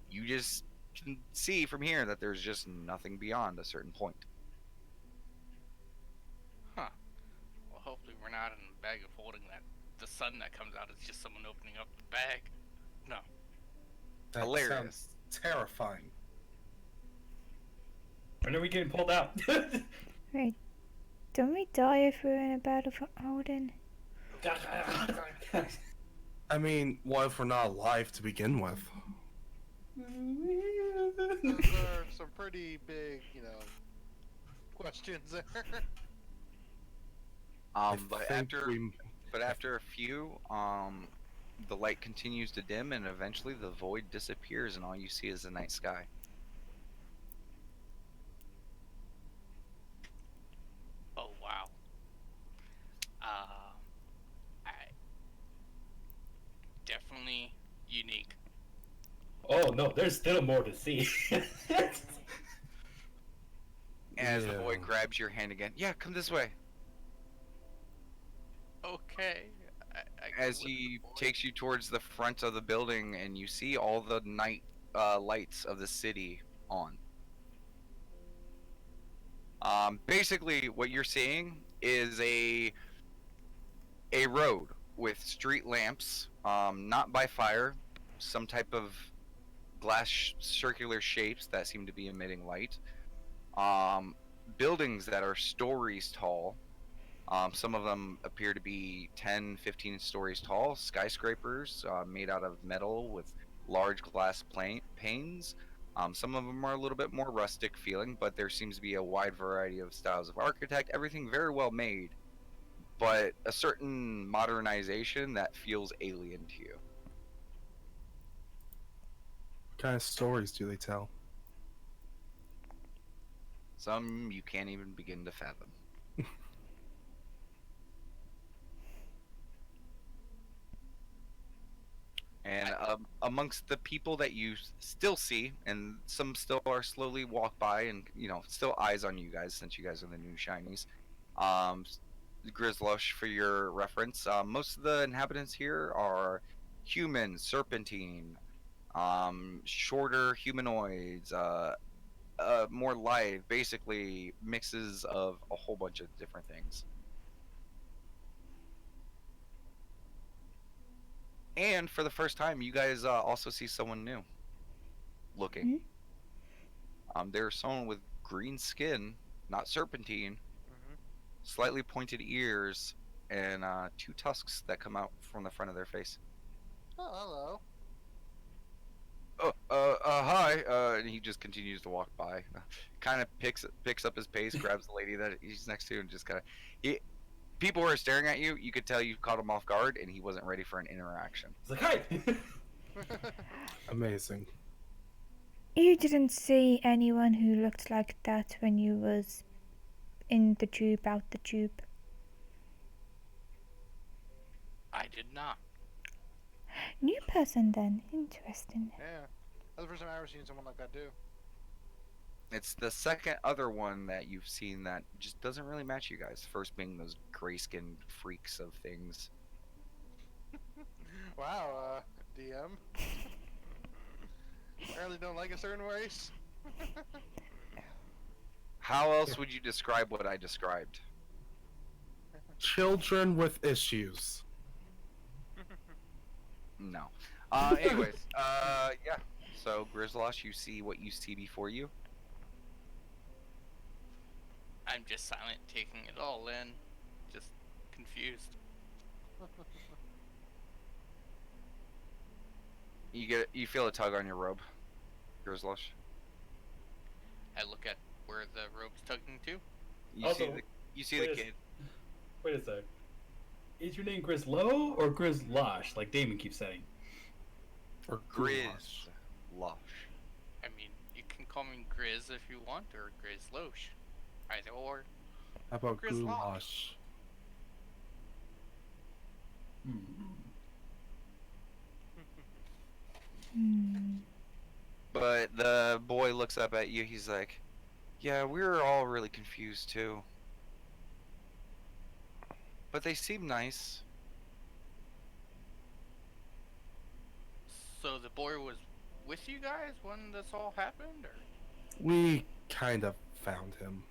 You just can see from here that there's just nothing beyond a certain point. Huh. Well, hopefully we're not in a bag of holding that the sun that comes out is just someone opening up the bag. No. That Hilarious. sounds terrifying. When are we getting pulled out? Wait, don't we die if we're in a bed of holding? I mean, what if we're not alive to begin with? Those are some pretty big, questions there. I But think after a few, the light continues to dim, and eventually the void disappears, and all you see is the night sky. Oh wow. I definitely unique. Oh no, there's still more to see. As the Yeah. void grabs your hand again, yeah, come this way. Okay. I go As with he the boy. takes you towards the front of the building, and you see all the night lights of the city on. Basically, what you're seeing is a road with street lamps, not by fire, some type of glass circular shapes that seem to be emitting light. Buildings that are stories tall. Some of them appear to be 10, 15 stories tall. Skyscrapers made out of metal with large glass panes. Some of them are a little bit more rustic feeling, but there seems to be a wide variety of styles of architect. Everything very well made, but a certain modernization that feels alien to you. What kind of stories do they tell? Some you can't even begin to fathom. And amongst the people that you still see, and some still are slowly walk by, and still eyes on you guys since you guys are the new shinies. Grizzlush, for your reference, most of the inhabitants here are human, serpentine, shorter humanoids, more live, basically mixes of a whole bunch of different things. And for the first time, you guys also see someone new looking. There's someone with green skin, not serpentine, slightly pointed ears, and 2 tusks that come out from the front of their face. Oh, Hi. And he just continues to walk by. Kind of picks up his pace, grabs the lady that he's next to, and just kind of. People who are staring at you, you could tell you caught him off guard, and he wasn't ready for an interaction. It's like, hi! hello. Amazing. You didn't see anyone who looked like that when you was in the tube, out the tube. I did not. New person then. Interesting. Yeah. That's the first time I've ever seen someone like that too. It's the second other one that you've seen that just doesn't really match you guys. First being those gray-skinned freaks of things. Wow, DM. Apparently don't like a certain race. How else would you describe what I described? Children with issues. No. Anyways, yeah. So Grizzlosh, you see what you see before you. I'm just silent, taking it all in, just confused. You feel a tug on your robe, Grizzlosh. I look at where the rope's tugging to. You Also, see the wait a- kid. Wait a sec. Is your name Grislow or Grizzlosh, like Damon keeps saying? Or Grizzlosh. I mean, you can call me Grizz if you want, or Grizzlosh. Either or. How about Grizzlosh. goulash? Hmm. Hmm. But the boy looks up at you. He's like, "Yeah, we were all really confused too. But they seem nice." So the boy was with you guys when this all happened, or? We kind of found him.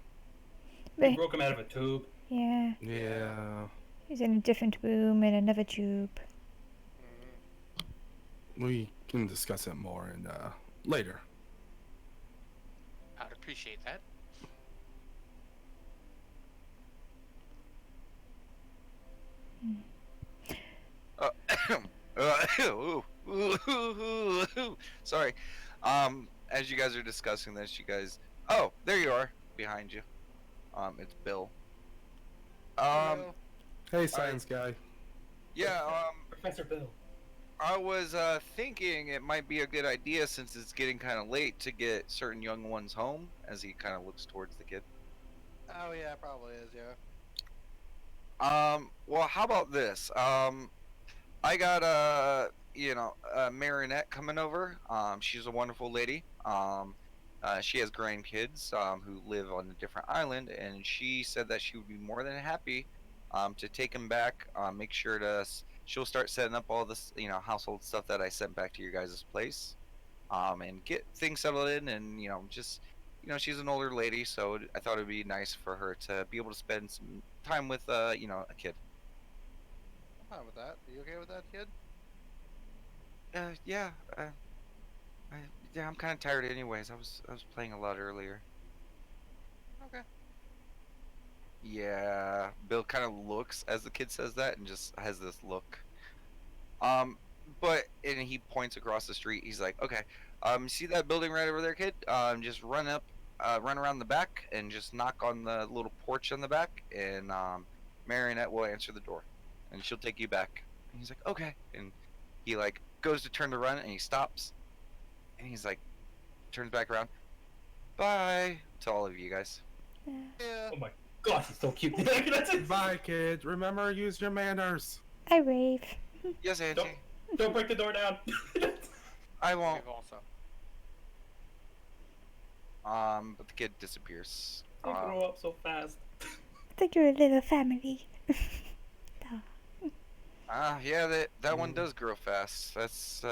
We But, broke him out of a tube. yeah, Yeah. he's in a different room in another tube. We can discuss it more in later. I'd appreciate that. Sorry. As you guys are discussing this, you guys. Oh, there you are, behind you. It's Bill. Hello. Hey, science guy. Yeah. Professor Bill. I was thinking it might be a good idea since it's getting kind of late to get certain young ones home. As he kind of looks towards the kid. Oh yeah, probably is. Yeah. Well, how about this? I got Marinette coming over. She's a wonderful lady. She has grandkids who live on a different island, and she said that she would be more than happy to take them back. Make sure she'll start setting up all this, household stuff that I sent back to your guys' place, and get things settled in, and just. She's an older lady, so I thought it'd be nice for her to be able to spend some time with, a kid. I'm fine with that. Are you okay with that, kid? Yeah. I'm kind of tired, anyways. I was playing a lot earlier. Okay. Yeah. Bill kind of looks as the kid says that, and just has this look. And he points across the street. He's like, "Okay, see that building right over there, kid? Just run around the back, and just knock on the little porch on the back, and Marinette will answer the door, and she'll take you back." And he's like, "Okay," and he goes to turn to run, and he stops, and he's like, turns back around, "Bye" to all of you guys. Yeah. Oh my gosh, he's so cute. That's it. Bye, kid. Remember, use your manners. I wave. Yes, Auntie. Don't break the door down. I won't. We've also. But the kid disappears. Don't grow up so fast. I think you're a little family. Yeah, that one does grow fast. That's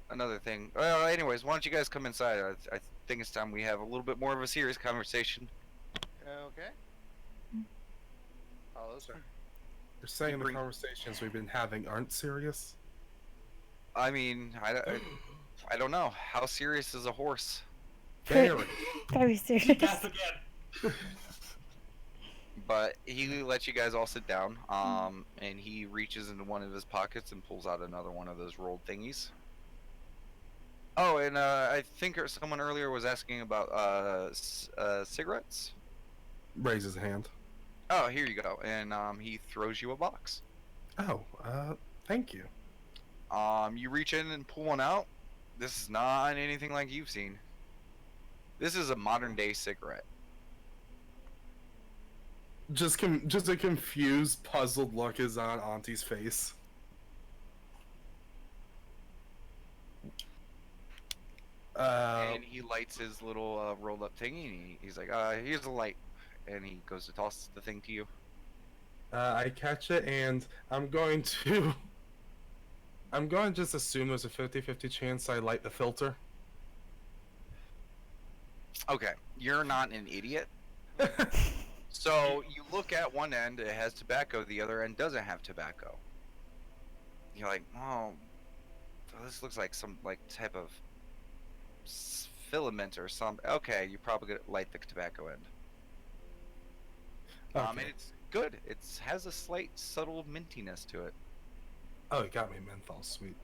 another thing. Well, anyways, why don't you guys come inside? I think it's time we have a little bit more of a serious conversation. Okay. Follows. Sorry. You're saying the bring- conversations we've been having aren't serious? I mean, I don't know. How serious is a horse? Very. Very serious. Gasp again. But he lets you guys all sit down. And he reaches into one of his pockets and pulls out another one of those rolled thingies. Oh, and I think someone earlier was asking about cigarettes. Raise his hand. Oh, here you go. And he throws you a box. Oh, thank you. You reach in and pull one out. This is not anything like you've seen. This is a modern day cigarette. Just a confused, puzzled look is on Auntie's face. And he lights his little rolled up thingy, and he's like, here's a light. And he goes to toss the thing to you. I catch it, and I'm going to just assume there's a 50-50 chance I light the filter. Okay, you're not an idiot. So you look at one end, it has tobacco, the other end doesn't have tobacco. You're like, oh, this looks like some like type of filament or some. Okay, you probably gonna light the tobacco end. And Okay. it's good. It has a slight subtle mintiness to it. Oh, you got me menthol, sweet.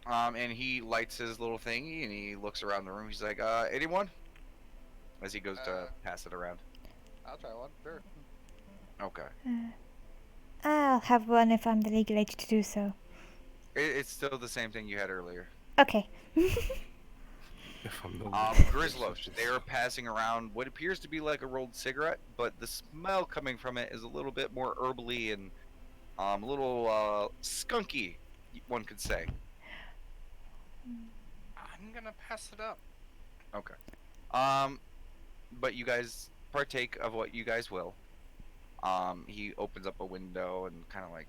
And he lights his little thingy and he looks around the room. He's like, anyone? As he goes to pass it around. I'll try one. Sure. Okay. I'll have one if I'm the legal age to do so. It's still the same thing you had earlier. Okay. If I'm the Grizzlosh, they are passing around what appears to be like a rolled cigarette, but the smell coming from it is a little bit more herbally and a little skunky, one could say. I'm gonna pass it up. Okay. But you guys partake of what you guys will. He opens up a window and kind of like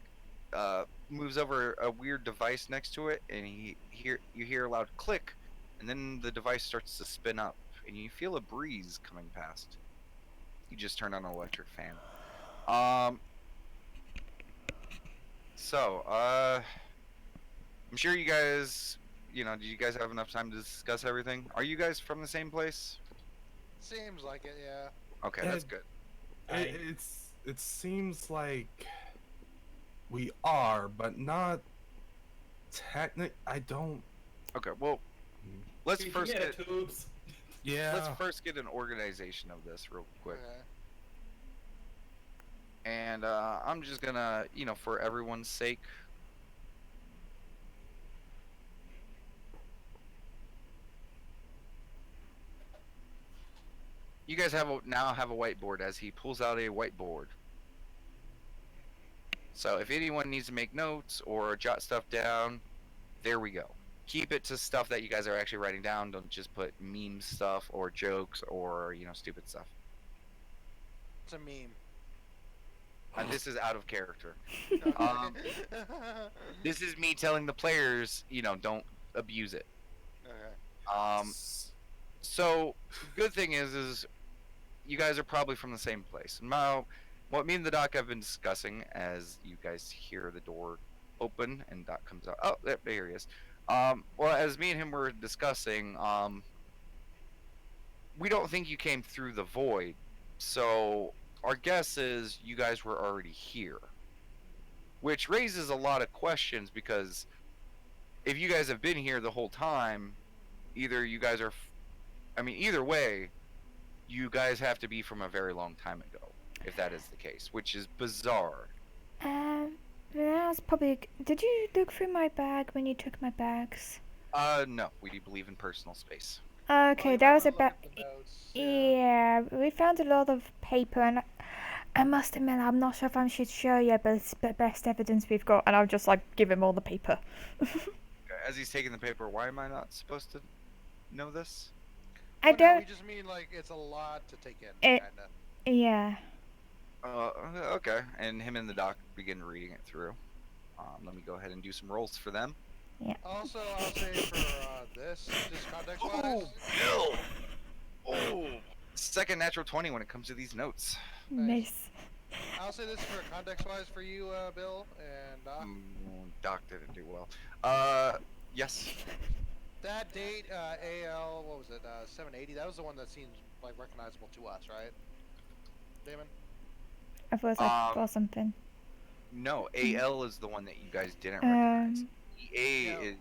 moves over a weird device next to it, and you hear a loud click, and then the device starts to spin up, and you feel a breeze coming past. You just turn on an electric fan. I'm sure you guys, did you guys have enough time to discuss everything? Are you guys from the same place? Seems like it, yeah. Okay, that's good. It seems like we are, but not technic. I don't. Okay, well, let's You first get get tubes. Yeah. let's first get an organization of this real quick. Okay. And I'm just gonna, for everyone's sake. You guys now have a whiteboard as he pulls out a whiteboard. So if anyone needs to make notes or jot stuff down, there we go. Keep it to stuff that you guys are actually writing down. Don't just put meme stuff or jokes or, stupid stuff. It's a meme. And this is out of character. Okay. This is me telling the players, don't abuse it. Okay. So good thing is you guys are probably from the same place. Now, what me and the doc have been discussing, as you guys hear the door open and Doc comes out. Oh, there he is. Well, as me and him were discussing, we don't think you came through the void. So our guess is you guys were already here, which raises a lot of questions because if you guys have been here the whole time, either you guys are, either way, you guys have to be from a very long time ago, if that is the case, which is bizarre. That's probably. Did you look through my bag when you took my bags? No, we believe in personal space. Okay, Well, that was you might about. wanna look at the notes, Yeah, we found a lot of paper, and I must admit, I'm not sure if I should show you, but it's the best evidence we've got, and I'll just give him all the paper. As he's taking the paper, why am I not supposed to know this? I Well, no, don't. we just mean it's a lot to take in, It- kinda. Yeah. Okay. And him and the doc begin reading it through. Let me go ahead and do some rolls for them. Also, I'll say for this, just context-wise. Bill! Oh! Second natural 20 when it comes to these notes. Nice. I'll say this for context-wise for you, Bill and Doc. Doc didn't do well. Yes. That date, AL, what was it, 780? That was the one that seems recognizable to us, right? Damon? I thought I Um, saw something. No, AL is the one that you guys didn't recognize. EA Yeah.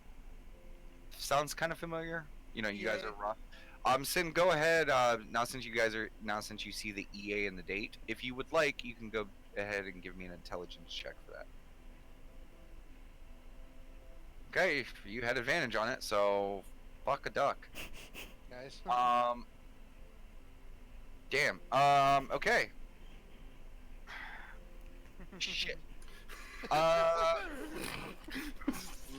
sounds kind of familiar. You guys EA? are rough. Sin, go ahead. Now since you see the EA and the date, if you would like, you can go ahead and give me an intelligence check for that. Okay, you had advantage on it, so fuck a duck. Nice. Damn. Okay. Shit.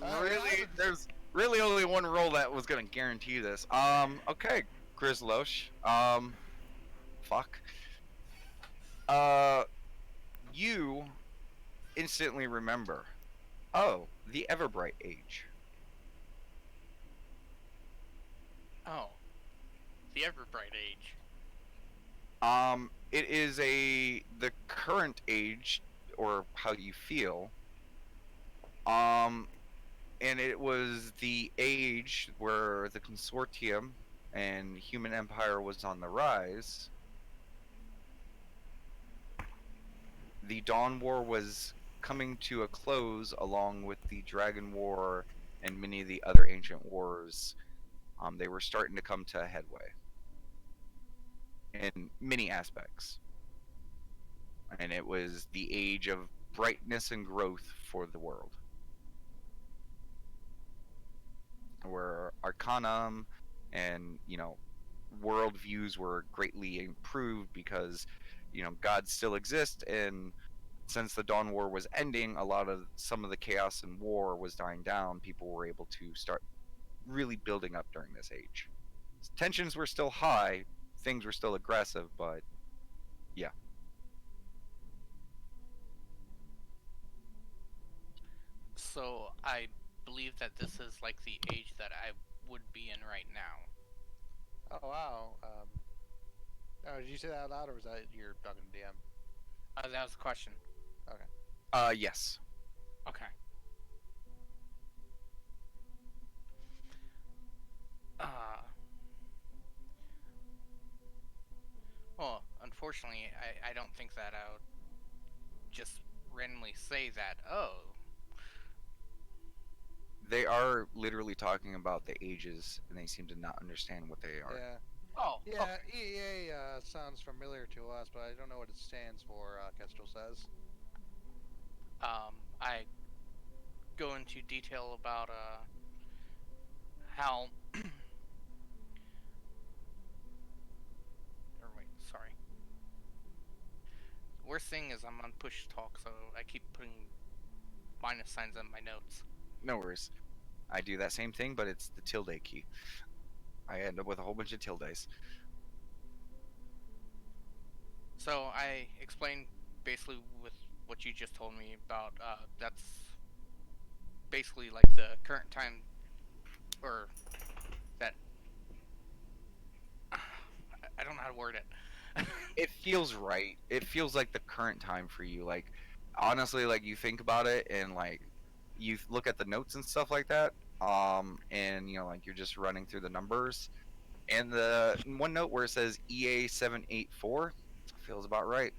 Really, there's really only one roll that was gonna guarantee this. Okay, Grizzlosh. Fuck. You instantly remember. Oh, the Everbright age. Oh, the Everbright age. It is the current age, or how you feel, Um, and it was the age where the consortium and human empire was on the rise. The Dawn War was coming to a close, along with the Dragon War and many of the other ancient wars. They were starting to come to a headway in many aspects. And it was the age of brightness and growth for the world, where Arcanum and world views were greatly improved because gods still exist, and since the Dawn War was ending, some of the chaos and war was dying down. People were able to start really building up during this age. Tensions were still high, things were still aggressive, but yeah. So I believe that this is like the age that I would be in right now. Oh wow. Oh, did you say that out loud, or was that you're talking to DM? That was the question. Yes. Okay. Well, unfortunately, I don't think that I would just randomly say that. Oh, They are literally talking about the ages, and they seem to not understand what they are. Yeah. oh, Yeah, okay. EA sounds familiar to us, but I don't know what it stands for, Kestrel says. I go into detail about how. Or wait, sorry. Worst thing is I'm on push talk, so I keep putting minus signs on my notes. No worries. I do that same thing, but it's the tilde key. I end up with a whole bunch of tildes. So I explained basically with what you just told me about. That's basically like the current time, or that. I don't know how to word it. It feels right. It feels like the current time for you. Like, honestly, like you think about it and like you look at the notes and stuff like that. And like you're just running through the numbers. And the one note where it says EA784 feels about right.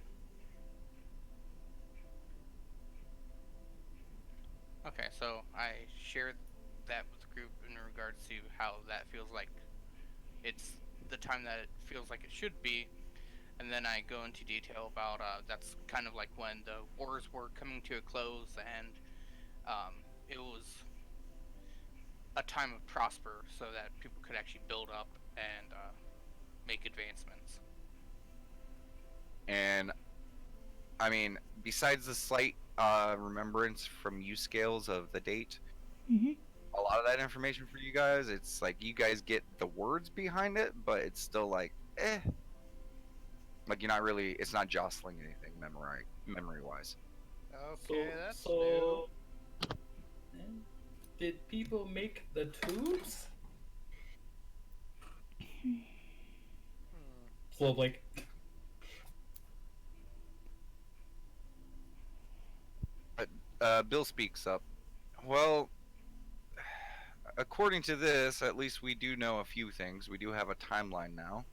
Okay, so I shared that with the group in regards to how that feels like it's the time that it feels like it should be, and then I go into detail about that's kind of like when the wars were coming to a close, and it was a time of prosper so that people could actually build up and make advancements. And I mean, besides the slight remembrance from U scales of the date, Mhm. a lot of that information for you guys, it's like you guys get the words behind it, but it's still like, like you're not really, it's not jostling anything memory wise. Okay, that's new. so did people make the tubes? Hmm. So like, Bill speaks up. Well, according to this, at least we do know a few things. We do have a timeline now.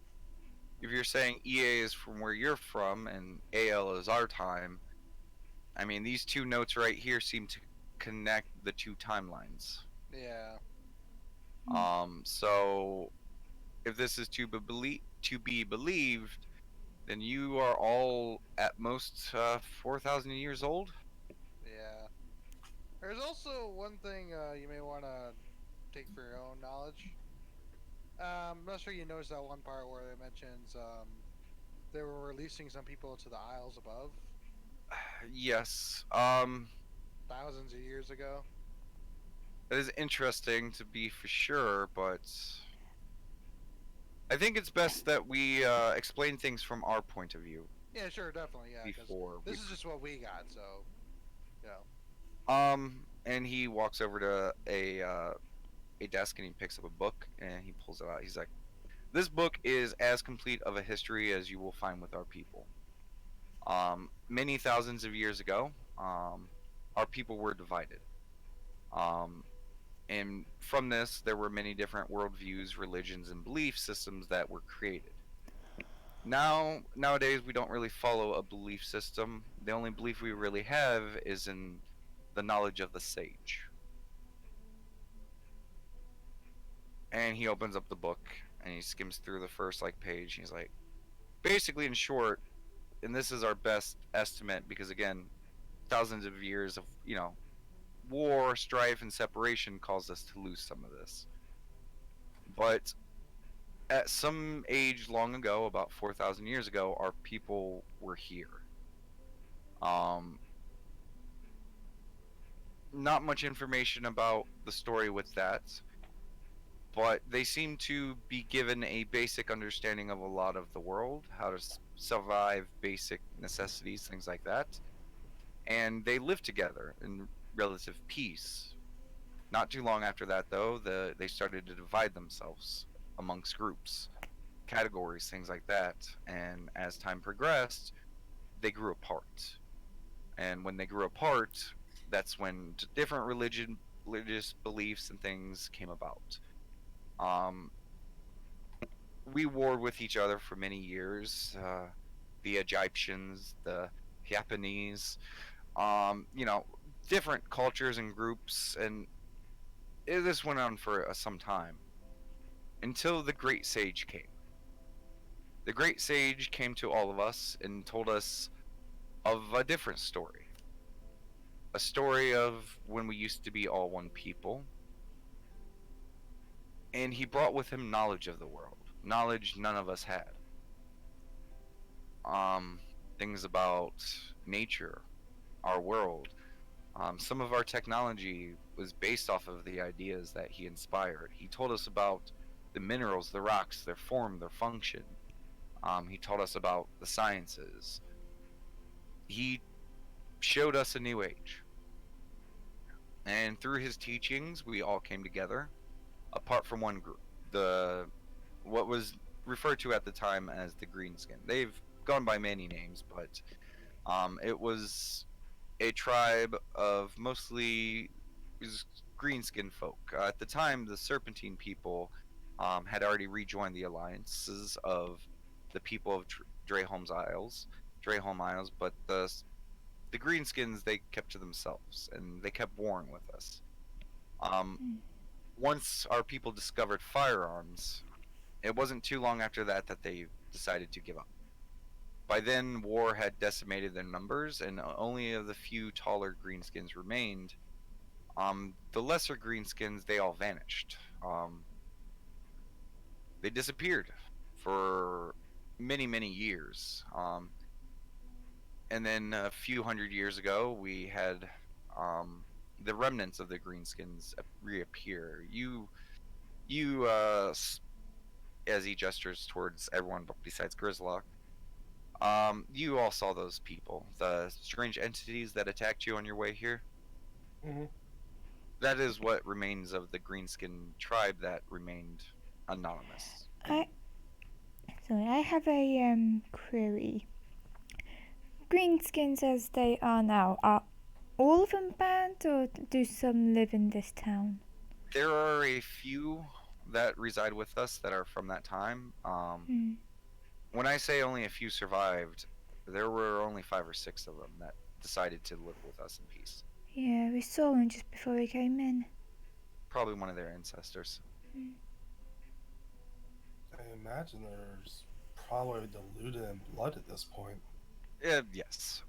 If you're saying EA is from where you're from and AL is our time, I mean, these two notes right here seem to connect the two timelines. Yeah. So if this is to be believed, then you are all at most 4,000 years old. Yeah. There's also one thing you may want to take for your own knowledge. I'm not sure you noticed that one part where it mentions they were releasing some people to the Isles above Yes. thousands of years ago. That is interesting to be for sure, but I think it's best that we explain things from our point of view Yeah, sure, definitely, yeah. 'Cause before. this is just what we got, so And he walks over to a desk and he picks up a book and he pulls it out. He's like, "This book is as complete of a history as you will find with our people. Many thousands of years ago, our people were divided. And from this, there were many different worldviews, religions, and belief systems that were created. Nowadays, we don't really follow a belief system. The only belief we really have is in the knowledge of the sage. And he opens up the book and he skims through the first page. He's like, basically, in short, and this is our best estimate because again, thousands of years of war, strife, and separation caused us to lose some of this. But at some age long ago, about 4,000 years ago, our people were here. Not much information about the story with that, but they seem to be given a basic understanding of a lot of the world, how to survive basic necessities, things like that. And they lived together in relative peace. Not too long after that, though, they started to divide themselves amongst groups, categories, things like that. And as time progressed, they grew apart. And when they grew apart, that's when different religious beliefs and things came about. We warred with each other for many years. The Egyptians, the Japanese, different cultures and groups, and this went on for some time until the Great Sage came. The Great Sage came to all of us and told us of a different story. A story of when we used to be all one people. And he brought with him knowledge of the world. Knowledge none of us had. Things about nature, our world. Some of our technology was based off of the ideas that he inspired. He told us about the minerals, the rocks, their form, their function. He taught us about the sciences. He showed us a new age. And through his teachings, we all came together, apart from one group, what was referred to at the time as the Greenskin. They've gone by many names, but it was a tribe of mostly greenskin folk. At the time, the Serpentine people had already rejoined the alliances of the people of Drehom's Isles, but the greenskins they kept to themselves and they kept warring with us. Once our people discovered firearms, it wasn't too long after that they decided to give up. By then, war had decimated their numbers, and only of the few taller greenskins remained. The lesser greenskins, they all vanished. They disappeared for many, many years. And then a few hundred years ago, we had the remnants of the greenskins reappear. As he gestures towards everyone besides Grislock, you all saw those people, the strange entities that attacked you on your way here. Mm-hmm. That is what remains of the Greenskin tribe that remained anonymous. I have a query. Greenskins as they are now, are all of them banned, or do some live in this town? There are a few that reside with us that are from that time. When I say only a few survived, there were only 5 or 6 of them that decided to live with us in peace. Yeah, we saw one just before we came in. Probably one of their ancestors. I imagine there's probably diluted in blood at this point. Yes.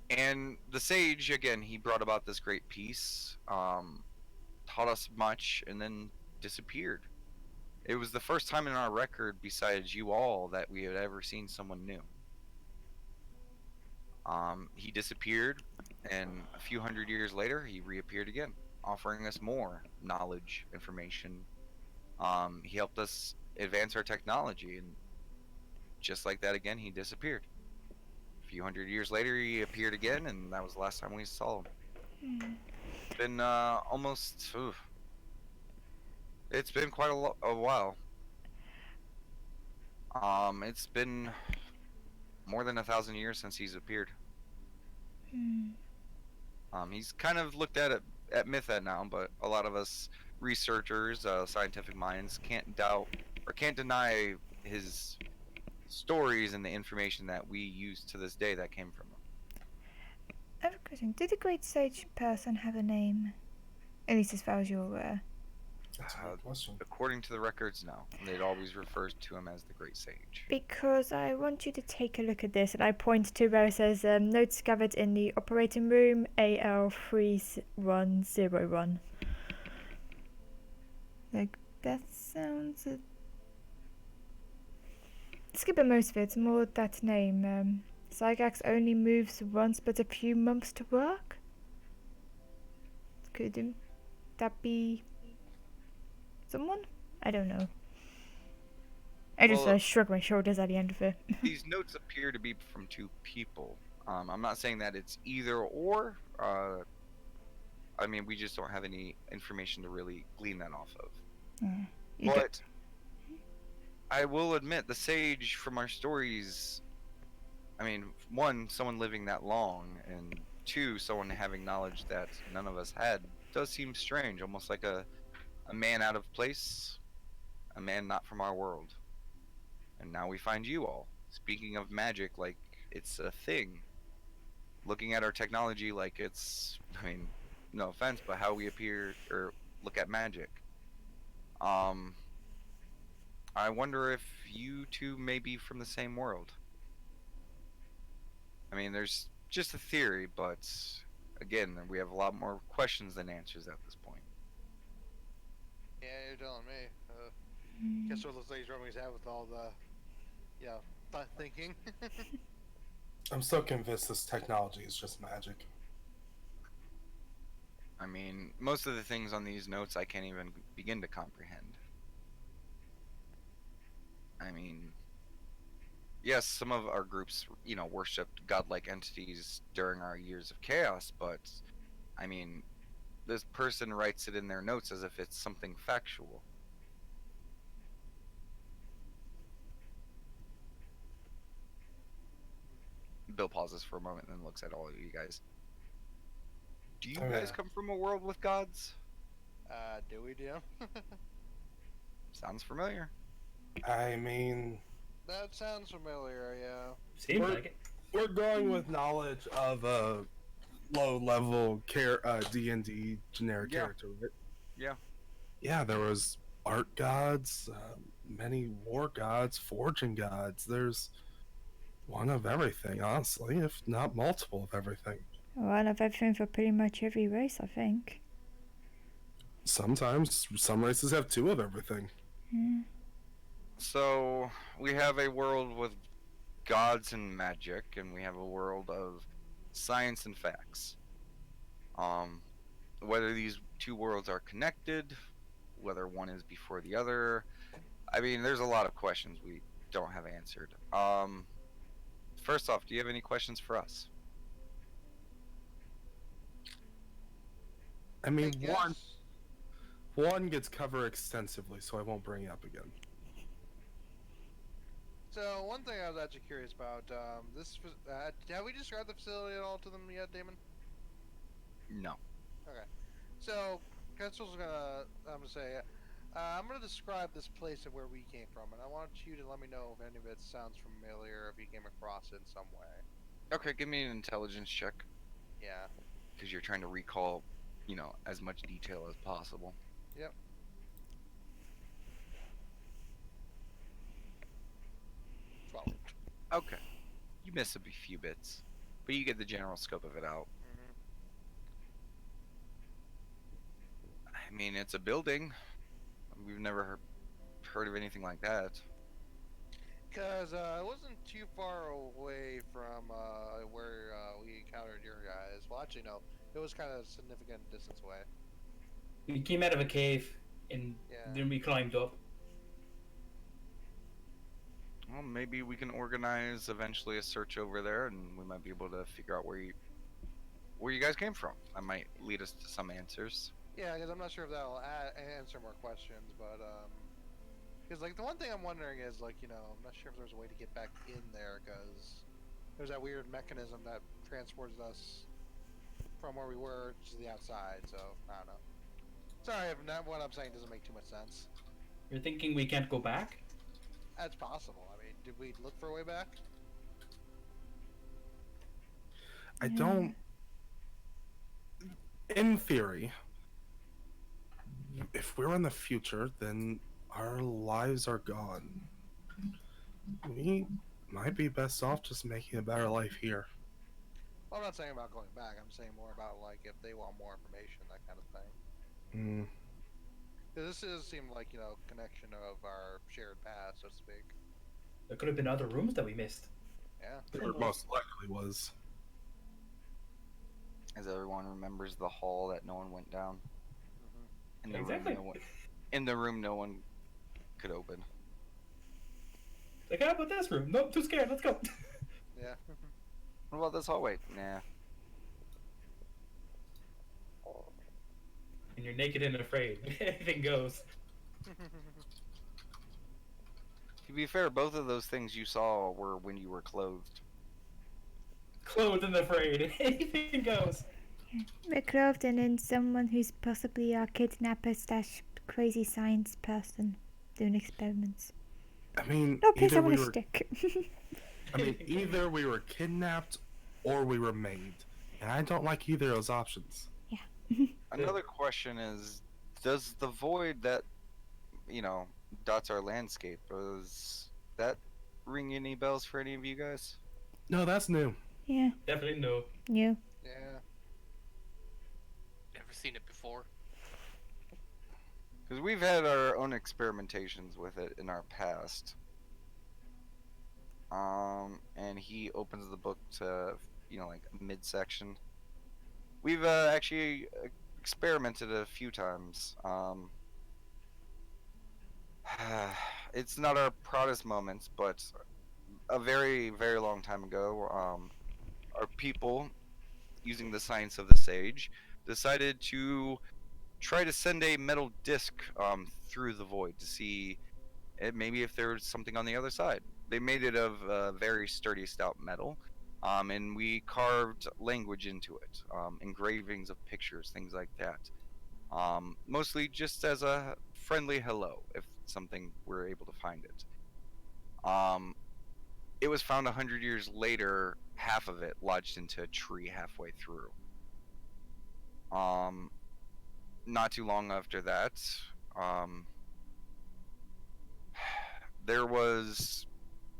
And the sage, again, he brought about this great peace, taught us much, and then disappeared. It was the first time in our record, besides you all, that we had ever seen someone new. He disappeared, and a few hundred years later, he reappeared again, offering us more knowledge, information. He helped us advance our technology, and just like that again, he disappeared. A few hundred years later, he appeared again, and that was the last time we saw him. It's been almost... It's been quite a while. It's been more than 1,000 years since he's appeared. He's kind of looked at it admit that now, but a lot of us researchers, scientific minds, can't doubt or can't deny his stories and the information that we use to this day that came from him. I have a question. Did the Great Sage person have a name? At least as far as you're aware. That's a good question. According to the records, no. They'd always refer to him as the Great Sage. Because I want you to take a look at this, and I point to where it says notes gathered in the operating room AL3101. Like, that sounds. Skipping most of it, more that name. Zygax only moves once but a few months to work? Could that be someone? I don't know. I just Well, shrug my shoulders at the end of it. These notes appear to be from two people. I'm not saying that it's either or. I mean, we just don't have any information to really glean that off of. You go- But I will admit, the Sage from our stories, I mean, one, someone living that long, and two, someone having knowledge that none of us had, does seem strange, almost like a man out of place, a man not from our world. And now we find you all. Speaking of magic, like it's a thing. Looking at our technology like it's, I mean, no offense, but how we appear or look at magic. I wonder if you two may be from the same world. I mean, there's just a theory, but again, we have a lot more questions than answers at this point. Yeah, you're telling me. Guess what looks like he's rubbing his head with all the, thinking. I'm so convinced this technology is just magic. I mean, most of the things on these notes I can't even begin to comprehend. I mean, yes, some of our groups, worshipped godlike entities during our years of chaos, but, I mean, this person writes it in their notes as if it's something factual. Bill pauses for a moment and then looks at all of you guys. Do you guys come from a world with gods? Do we do? Sounds familiar. I mean, That sounds familiar, yeah. Seems like it. we're going with knowledge of a low-level D&D generic Yeah. character, right? Yeah. Yeah, there was art gods, many war gods, forging gods. There's one of everything, honestly, if not multiple of everything. One of everything for pretty much every race, I think. Sometimes some races have two of everything. So, we have a world with gods and magic, and we have a world of science and facts. Whether these two worlds are connected, whether one is before the other, I mean, there's a lot of questions we don't have answered. First off, do you have any questions for us? I mean, I one gets covered extensively, so I won't bring it up again. So one thing I was actually curious about, have we described the facility at all to them yet, Damon? No. Okay. So, Kensel's I'm gonna describe this place of where we came from, and I want you to let me know if any of it sounds familiar, if you came across it in some way. Okay, give me an intelligence check, Yeah. because you're trying to recall, as much detail as possible. Yep. 12. Okay. You miss a few bits, but you get the general scope of it out. I mean, it's a building. We've never heard of anything like that. Because it wasn't too far away from where we encountered your guys. Well, actually, no. It was kind of a significant distance away. We came out of a cave and Yeah. then we climbed up. Well, maybe we can organize eventually a search over there, and we might be able to figure out where you guys came from. That might lead us to some answers. Yeah, because I'm not sure if that'll answer more questions, but because the one thing I'm wondering is I'm not sure if there's a way to get back in there because there's that weird mechanism that transports us from where we were to the outside. So I don't know. Sorry if not, what I'm saying doesn't make too much sense. You're thinking we can't go back? That's possible. I mean, did we look for a way back? I don't. In theory, if we're in the future, then our lives are gone. We might be best off just making a better life here. Well, I'm not saying about going back. I'm saying more about like if they want more information, that kind of thing. Hmm. 'Cause this does seem like connection of our shared past, so to speak. There could have been other rooms that we missed. Yeah. There most likely was. As everyone remembers the hall that no one went down. In the Exactly. room, in the room, no one could open. Like, how about this room? Nope, too scared. Let's go. Yeah. What about this hallway? Nah. And you're naked and afraid. Anything goes. To be fair, both of those things you saw were when you were clothed. Clothed and afraid. Anything goes. We're clothed and in someone who's possibly a kidnapper slash crazy science person doing experiments. I mean, No, please, I either want we a were. stick. I mean, either we were kidnapped or we were made, and I don't like either of those options. Another question is, does the void that, dots our landscape, does that ring any bells for any of you guys? No, that's new. Yeah, Definitely no. you. Yeah. Never seen it before. Because we've had our own experimentations with it in our past. And he opens the book to, like midsection. We've actually experimented a few times. It's not our proudest moments, but a very, very long time ago, our people, using the science of the sage, decided to try to send a metal disc through the void to see maybe if there was something on the other side. They made it of very sturdy, stout metal, and we carved language into it, engravings of pictures, things like that. Mostly just as a friendly hello, if something we're able to find it. It was found 100 years later, half of it lodged into a tree halfway through. Not too long after that, there was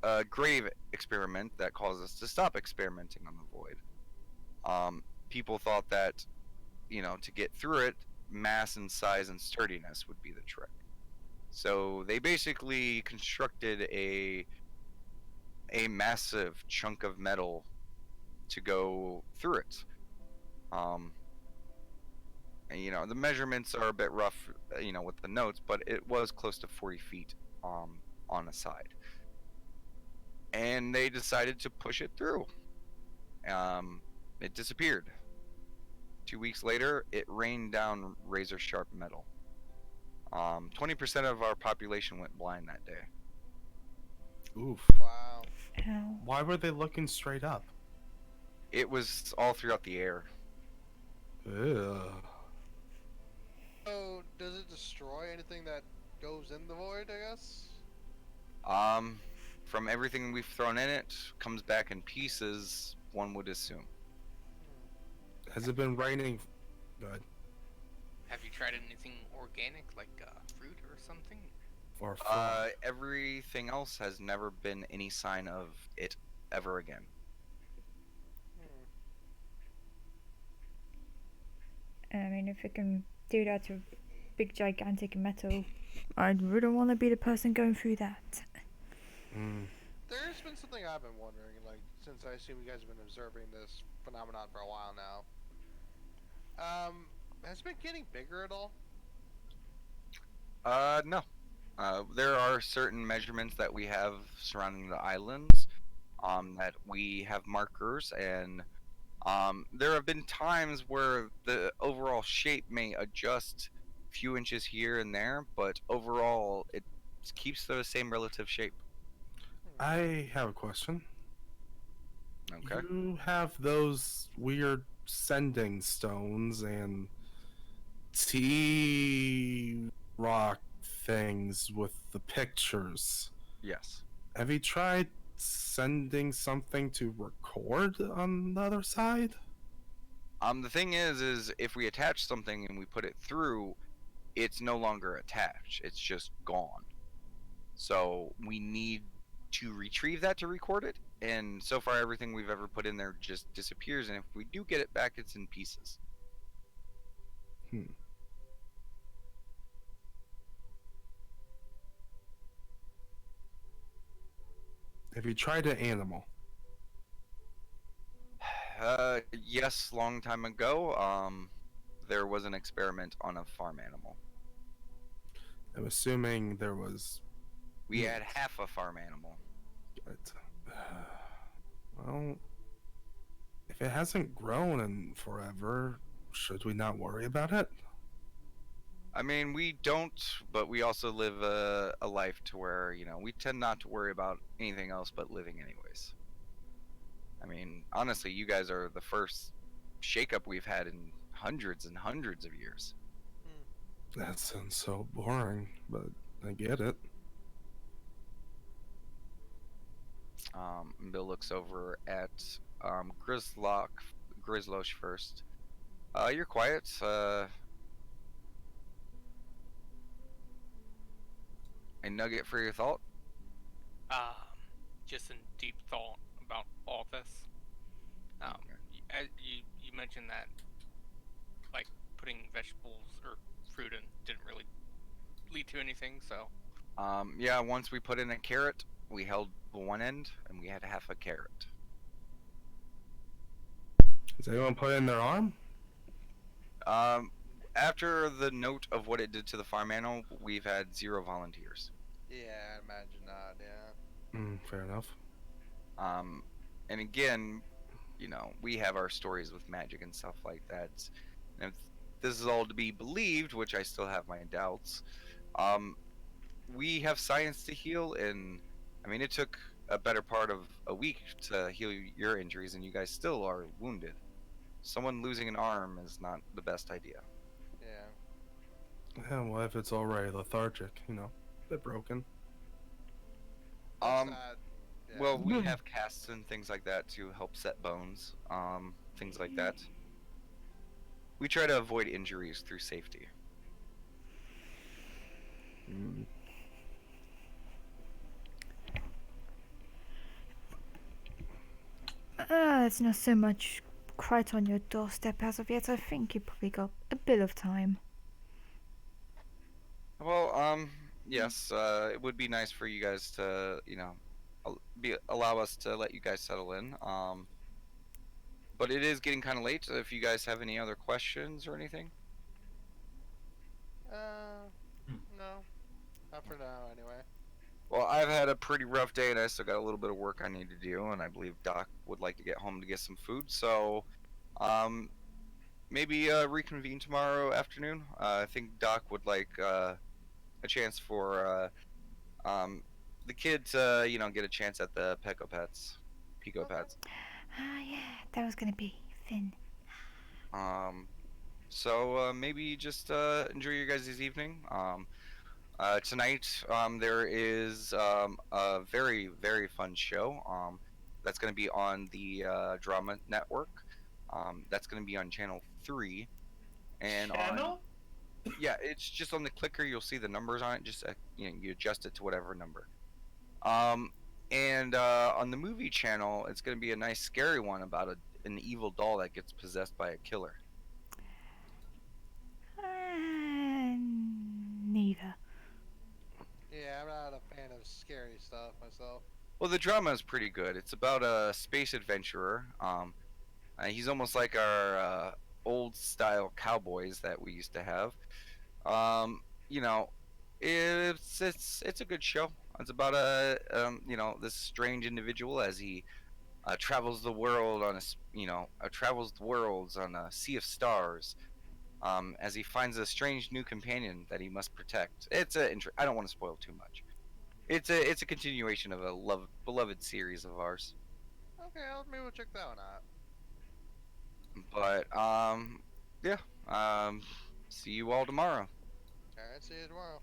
a grave experiment that caused us to stop experimenting on the void. People thought that, to get through it, mass and size and sturdiness would be the trick. So they basically constructed a massive chunk of metal to go through it. And, the measurements are a bit rough, with the notes, but it was close to 40 feet on a side. And they decided to push it through. It disappeared. 2 weeks later, it rained down razor sharp metal. 20% of our population went blind that day. Oof. Wow. Ow. Why were they looking straight up? It was all throughout the air. Ugh. So, does it destroy anything that goes in the void, I guess? From everything we've thrown in it, comes back in pieces, one would assume. Has it been raining? Good. Have you tried anything organic, like fruit or something? Or fall? Everything else has never been any sign of it ever again. I mean, if it can do that to big, gigantic metal, I wouldn't want to be the person going through that. There's been something I've been wondering, like, since I assume you guys have been observing this phenomenon for a while now. Has it been getting bigger at all? No. There are certain measurements that we have surrounding the islands, that we have markers, and there have been times where the overall shape may adjust a few inches here and there, but overall it keeps the same relative shape. I have a question. Okay. You have those weird sending stones and T rock things with the pictures. Yes. Have you tried sending something to record on the other side? The thing is if we attach something and we put it through, it's no longer attached. It's just gone. So we need to retrieve that to record it. And so far, everything we've ever put in there just disappears. And if we do get it back, it's in pieces. Have you tried an animal? Yes, long time ago. There was an experiment on a farm animal. I'm assuming there was. We Yeah. had half a farm animal. But, well, if it hasn't grown in forever, should we not worry about it? I mean, we don't, but we also live a life to where, we tend not to worry about anything else but living anyways. I mean, honestly, you guys are the first shakeup we've had in hundreds and hundreds of years. That sounds so boring, but I get it. And Bill looks over at Grislosh first. You're quiet. A nugget for your thought? Just in deep thought about all this. You mentioned that, like, putting vegetables or fruit in didn't really lead to anything, so. Yeah, once we put in a carrot, we held one end and we had half a carrot. Does anyone put in their arm? After the note of what it did to the farm animal, we've had 0 volunteers. Yeah, I imagine not. Yeah. Fair enough. And again, we have our stories with magic and stuff like that. And if this is all to be believed, which I still have my doubts, we have science to heal, and I mean, it took a better part of a week to heal your injuries, and you guys still are wounded. Someone losing an arm is not the best idea. Yeah. Yeah, well, if it's already lethargic, a bit broken. That's Um, sad. Yeah. Well, we have casts and things like that to help set bones, things like that. We try to avoid injuries through safety. It's not so much quite on your doorstep as of yet. I think you probably got a bit of time. Well, yes, it would be nice for you guys to, allow us to let you guys settle in. But it is getting kind of late. If you guys have any other questions or anything. No. Not for now, anyway. Well, I've had a pretty rough day, and I still got a little bit of work I need to do, and I believe Doc would like to get home to get some food. So, maybe reconvene tomorrow afternoon. I think Doc would like a chance for the kid to, get a chance at the Pico Pets. Yeah, that was gonna be Finn. So maybe just enjoy your guys' evening. Tonight there is a very, very fun show that's going to be on the Drama Network. That's going to be on Channel 3. And Channel? Yeah, it's just on the clicker. You'll see the numbers on it. Just you adjust it to whatever number. And on the movie channel, it's going to be a nice scary one about an evil doll that gets possessed by a killer. Neither. Yeah, I'm not a fan of scary stuff myself. Well, the drama is pretty good. It's about a space adventurer. He's almost like our old style cowboys that we used to have. It's a good show. It's about this strange individual as he travels the world on travels the worlds on a sea of stars. As he finds a strange new companion that he must protect. I don't want to spoil too much. It's a continuation of a beloved series of ours. Okay, maybe we'll check that one out. But yeah. See you all tomorrow. Alright, see you tomorrow.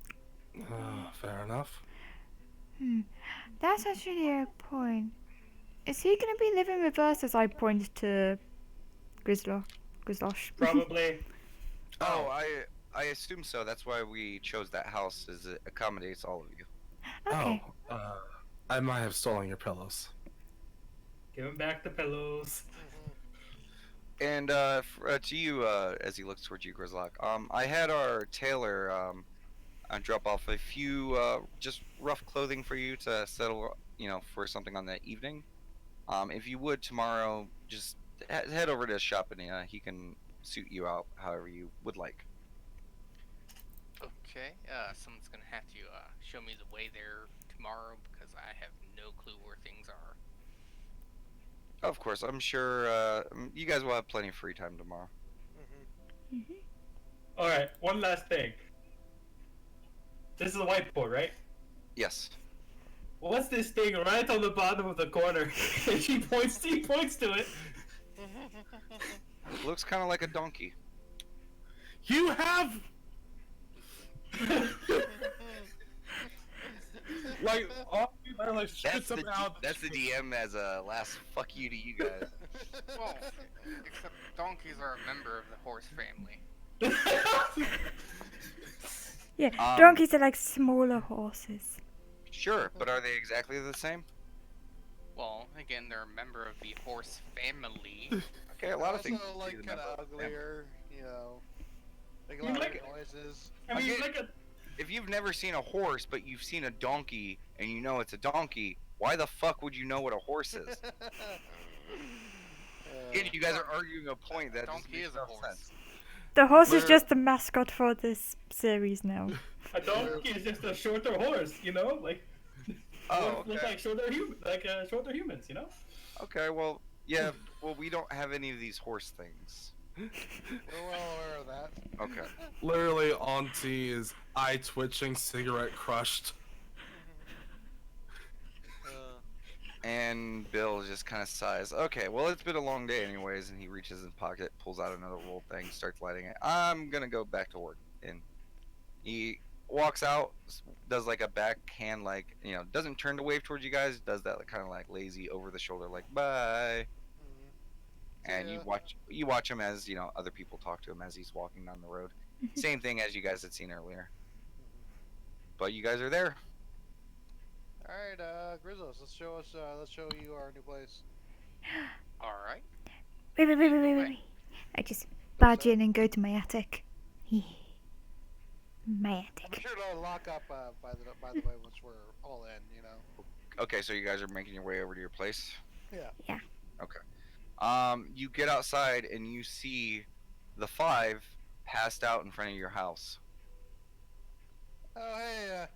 Fair enough. That's actually a point. Is he gonna be living with us? As I point to Grizzlosh. Probably. Oh, I assume so. That's why we chose that house, as it accommodates all of you. Okay. Oh, I might have stolen your pillows. Give him back the pillows. And to you, as he looks towards you, Grizzlock, I had our tailor drop off a few just rough clothing for you to settle, for something on that evening. If you would tomorrow, just head over to his shop and he can suit you out however you would like. Okay. Someone's gonna have to show me the way there tomorrow because I have no clue where things are. Of course, I'm sure you guys will have plenty of free time tomorrow. All right. One last thing. This is a whiteboard, right? Yes. What's this thing right on the bottom of the corner? And he points to it. Looks kind of like a donkey. You have like all like spits them out. That's the DM as a last fuck you to you guys. Well, except donkeys are a member of the horse family. Yeah, Um, donkeys are like smaller horses. Sure, but are they exactly the same? Well, again, they're a member of the horse family. Okay, a lot of things. Also, like, do kind remember of them. uglier, make a You lot like of noises. I mean, Okay. like a. If you've never seen a horse, but you've seen a donkey, and you know it's a donkey, why the fuck would you know what a horse is? Again, you guys are arguing a point that just Donkey makes is a no horse. sense. The horse is Where- just the mascot for this series now. A donkey is just a shorter horse, like. Oh, Look okay. like shorter shorter humans, Okay, well, yeah, well, we don't have any of these horse things. We're well aware of that. Okay. Literally, Auntie is eye twitching, cigarette crushed. And Bill just kind of sighs. Okay, well, it's been a long day anyways, and he reaches in his pocket, pulls out another roll thing, starts lighting it. I'm gonna go back to work. And he walks out, does like a backhand, doesn't turn to wave towards you guys, does that kind of like lazy over the shoulder, like bye. And Yeah. you watch him as other people talk to him as he's walking down the road. Same thing as you guys had seen earlier. But you guys are there. All right, Grizzles, let's show you our new place. All right. Wait. I just barge in and go to my attic. My I'm attic. sure to lock up by the way once we're all in. Okay, so you guys are making your way over to your place. Yeah. Yeah. Okay. You get outside and you see the 5 passed out in front of your house. Oh hey,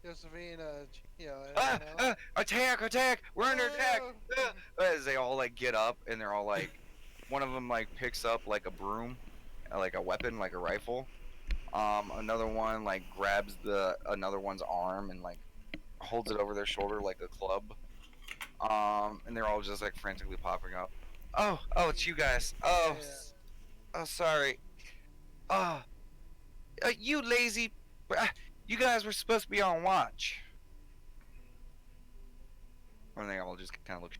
Josephine. Attack! We're under attack! Oh. As they all get up and they're all one of them picks up a broom, like a weapon, like a rifle. Another one grabs another one's arm and holds it over their shoulder like a club. And they're all just frantically popping up. Oh, it's you guys. Oh, oh, sorry. You lazy. You guys were supposed to be on watch. And they all just kind of look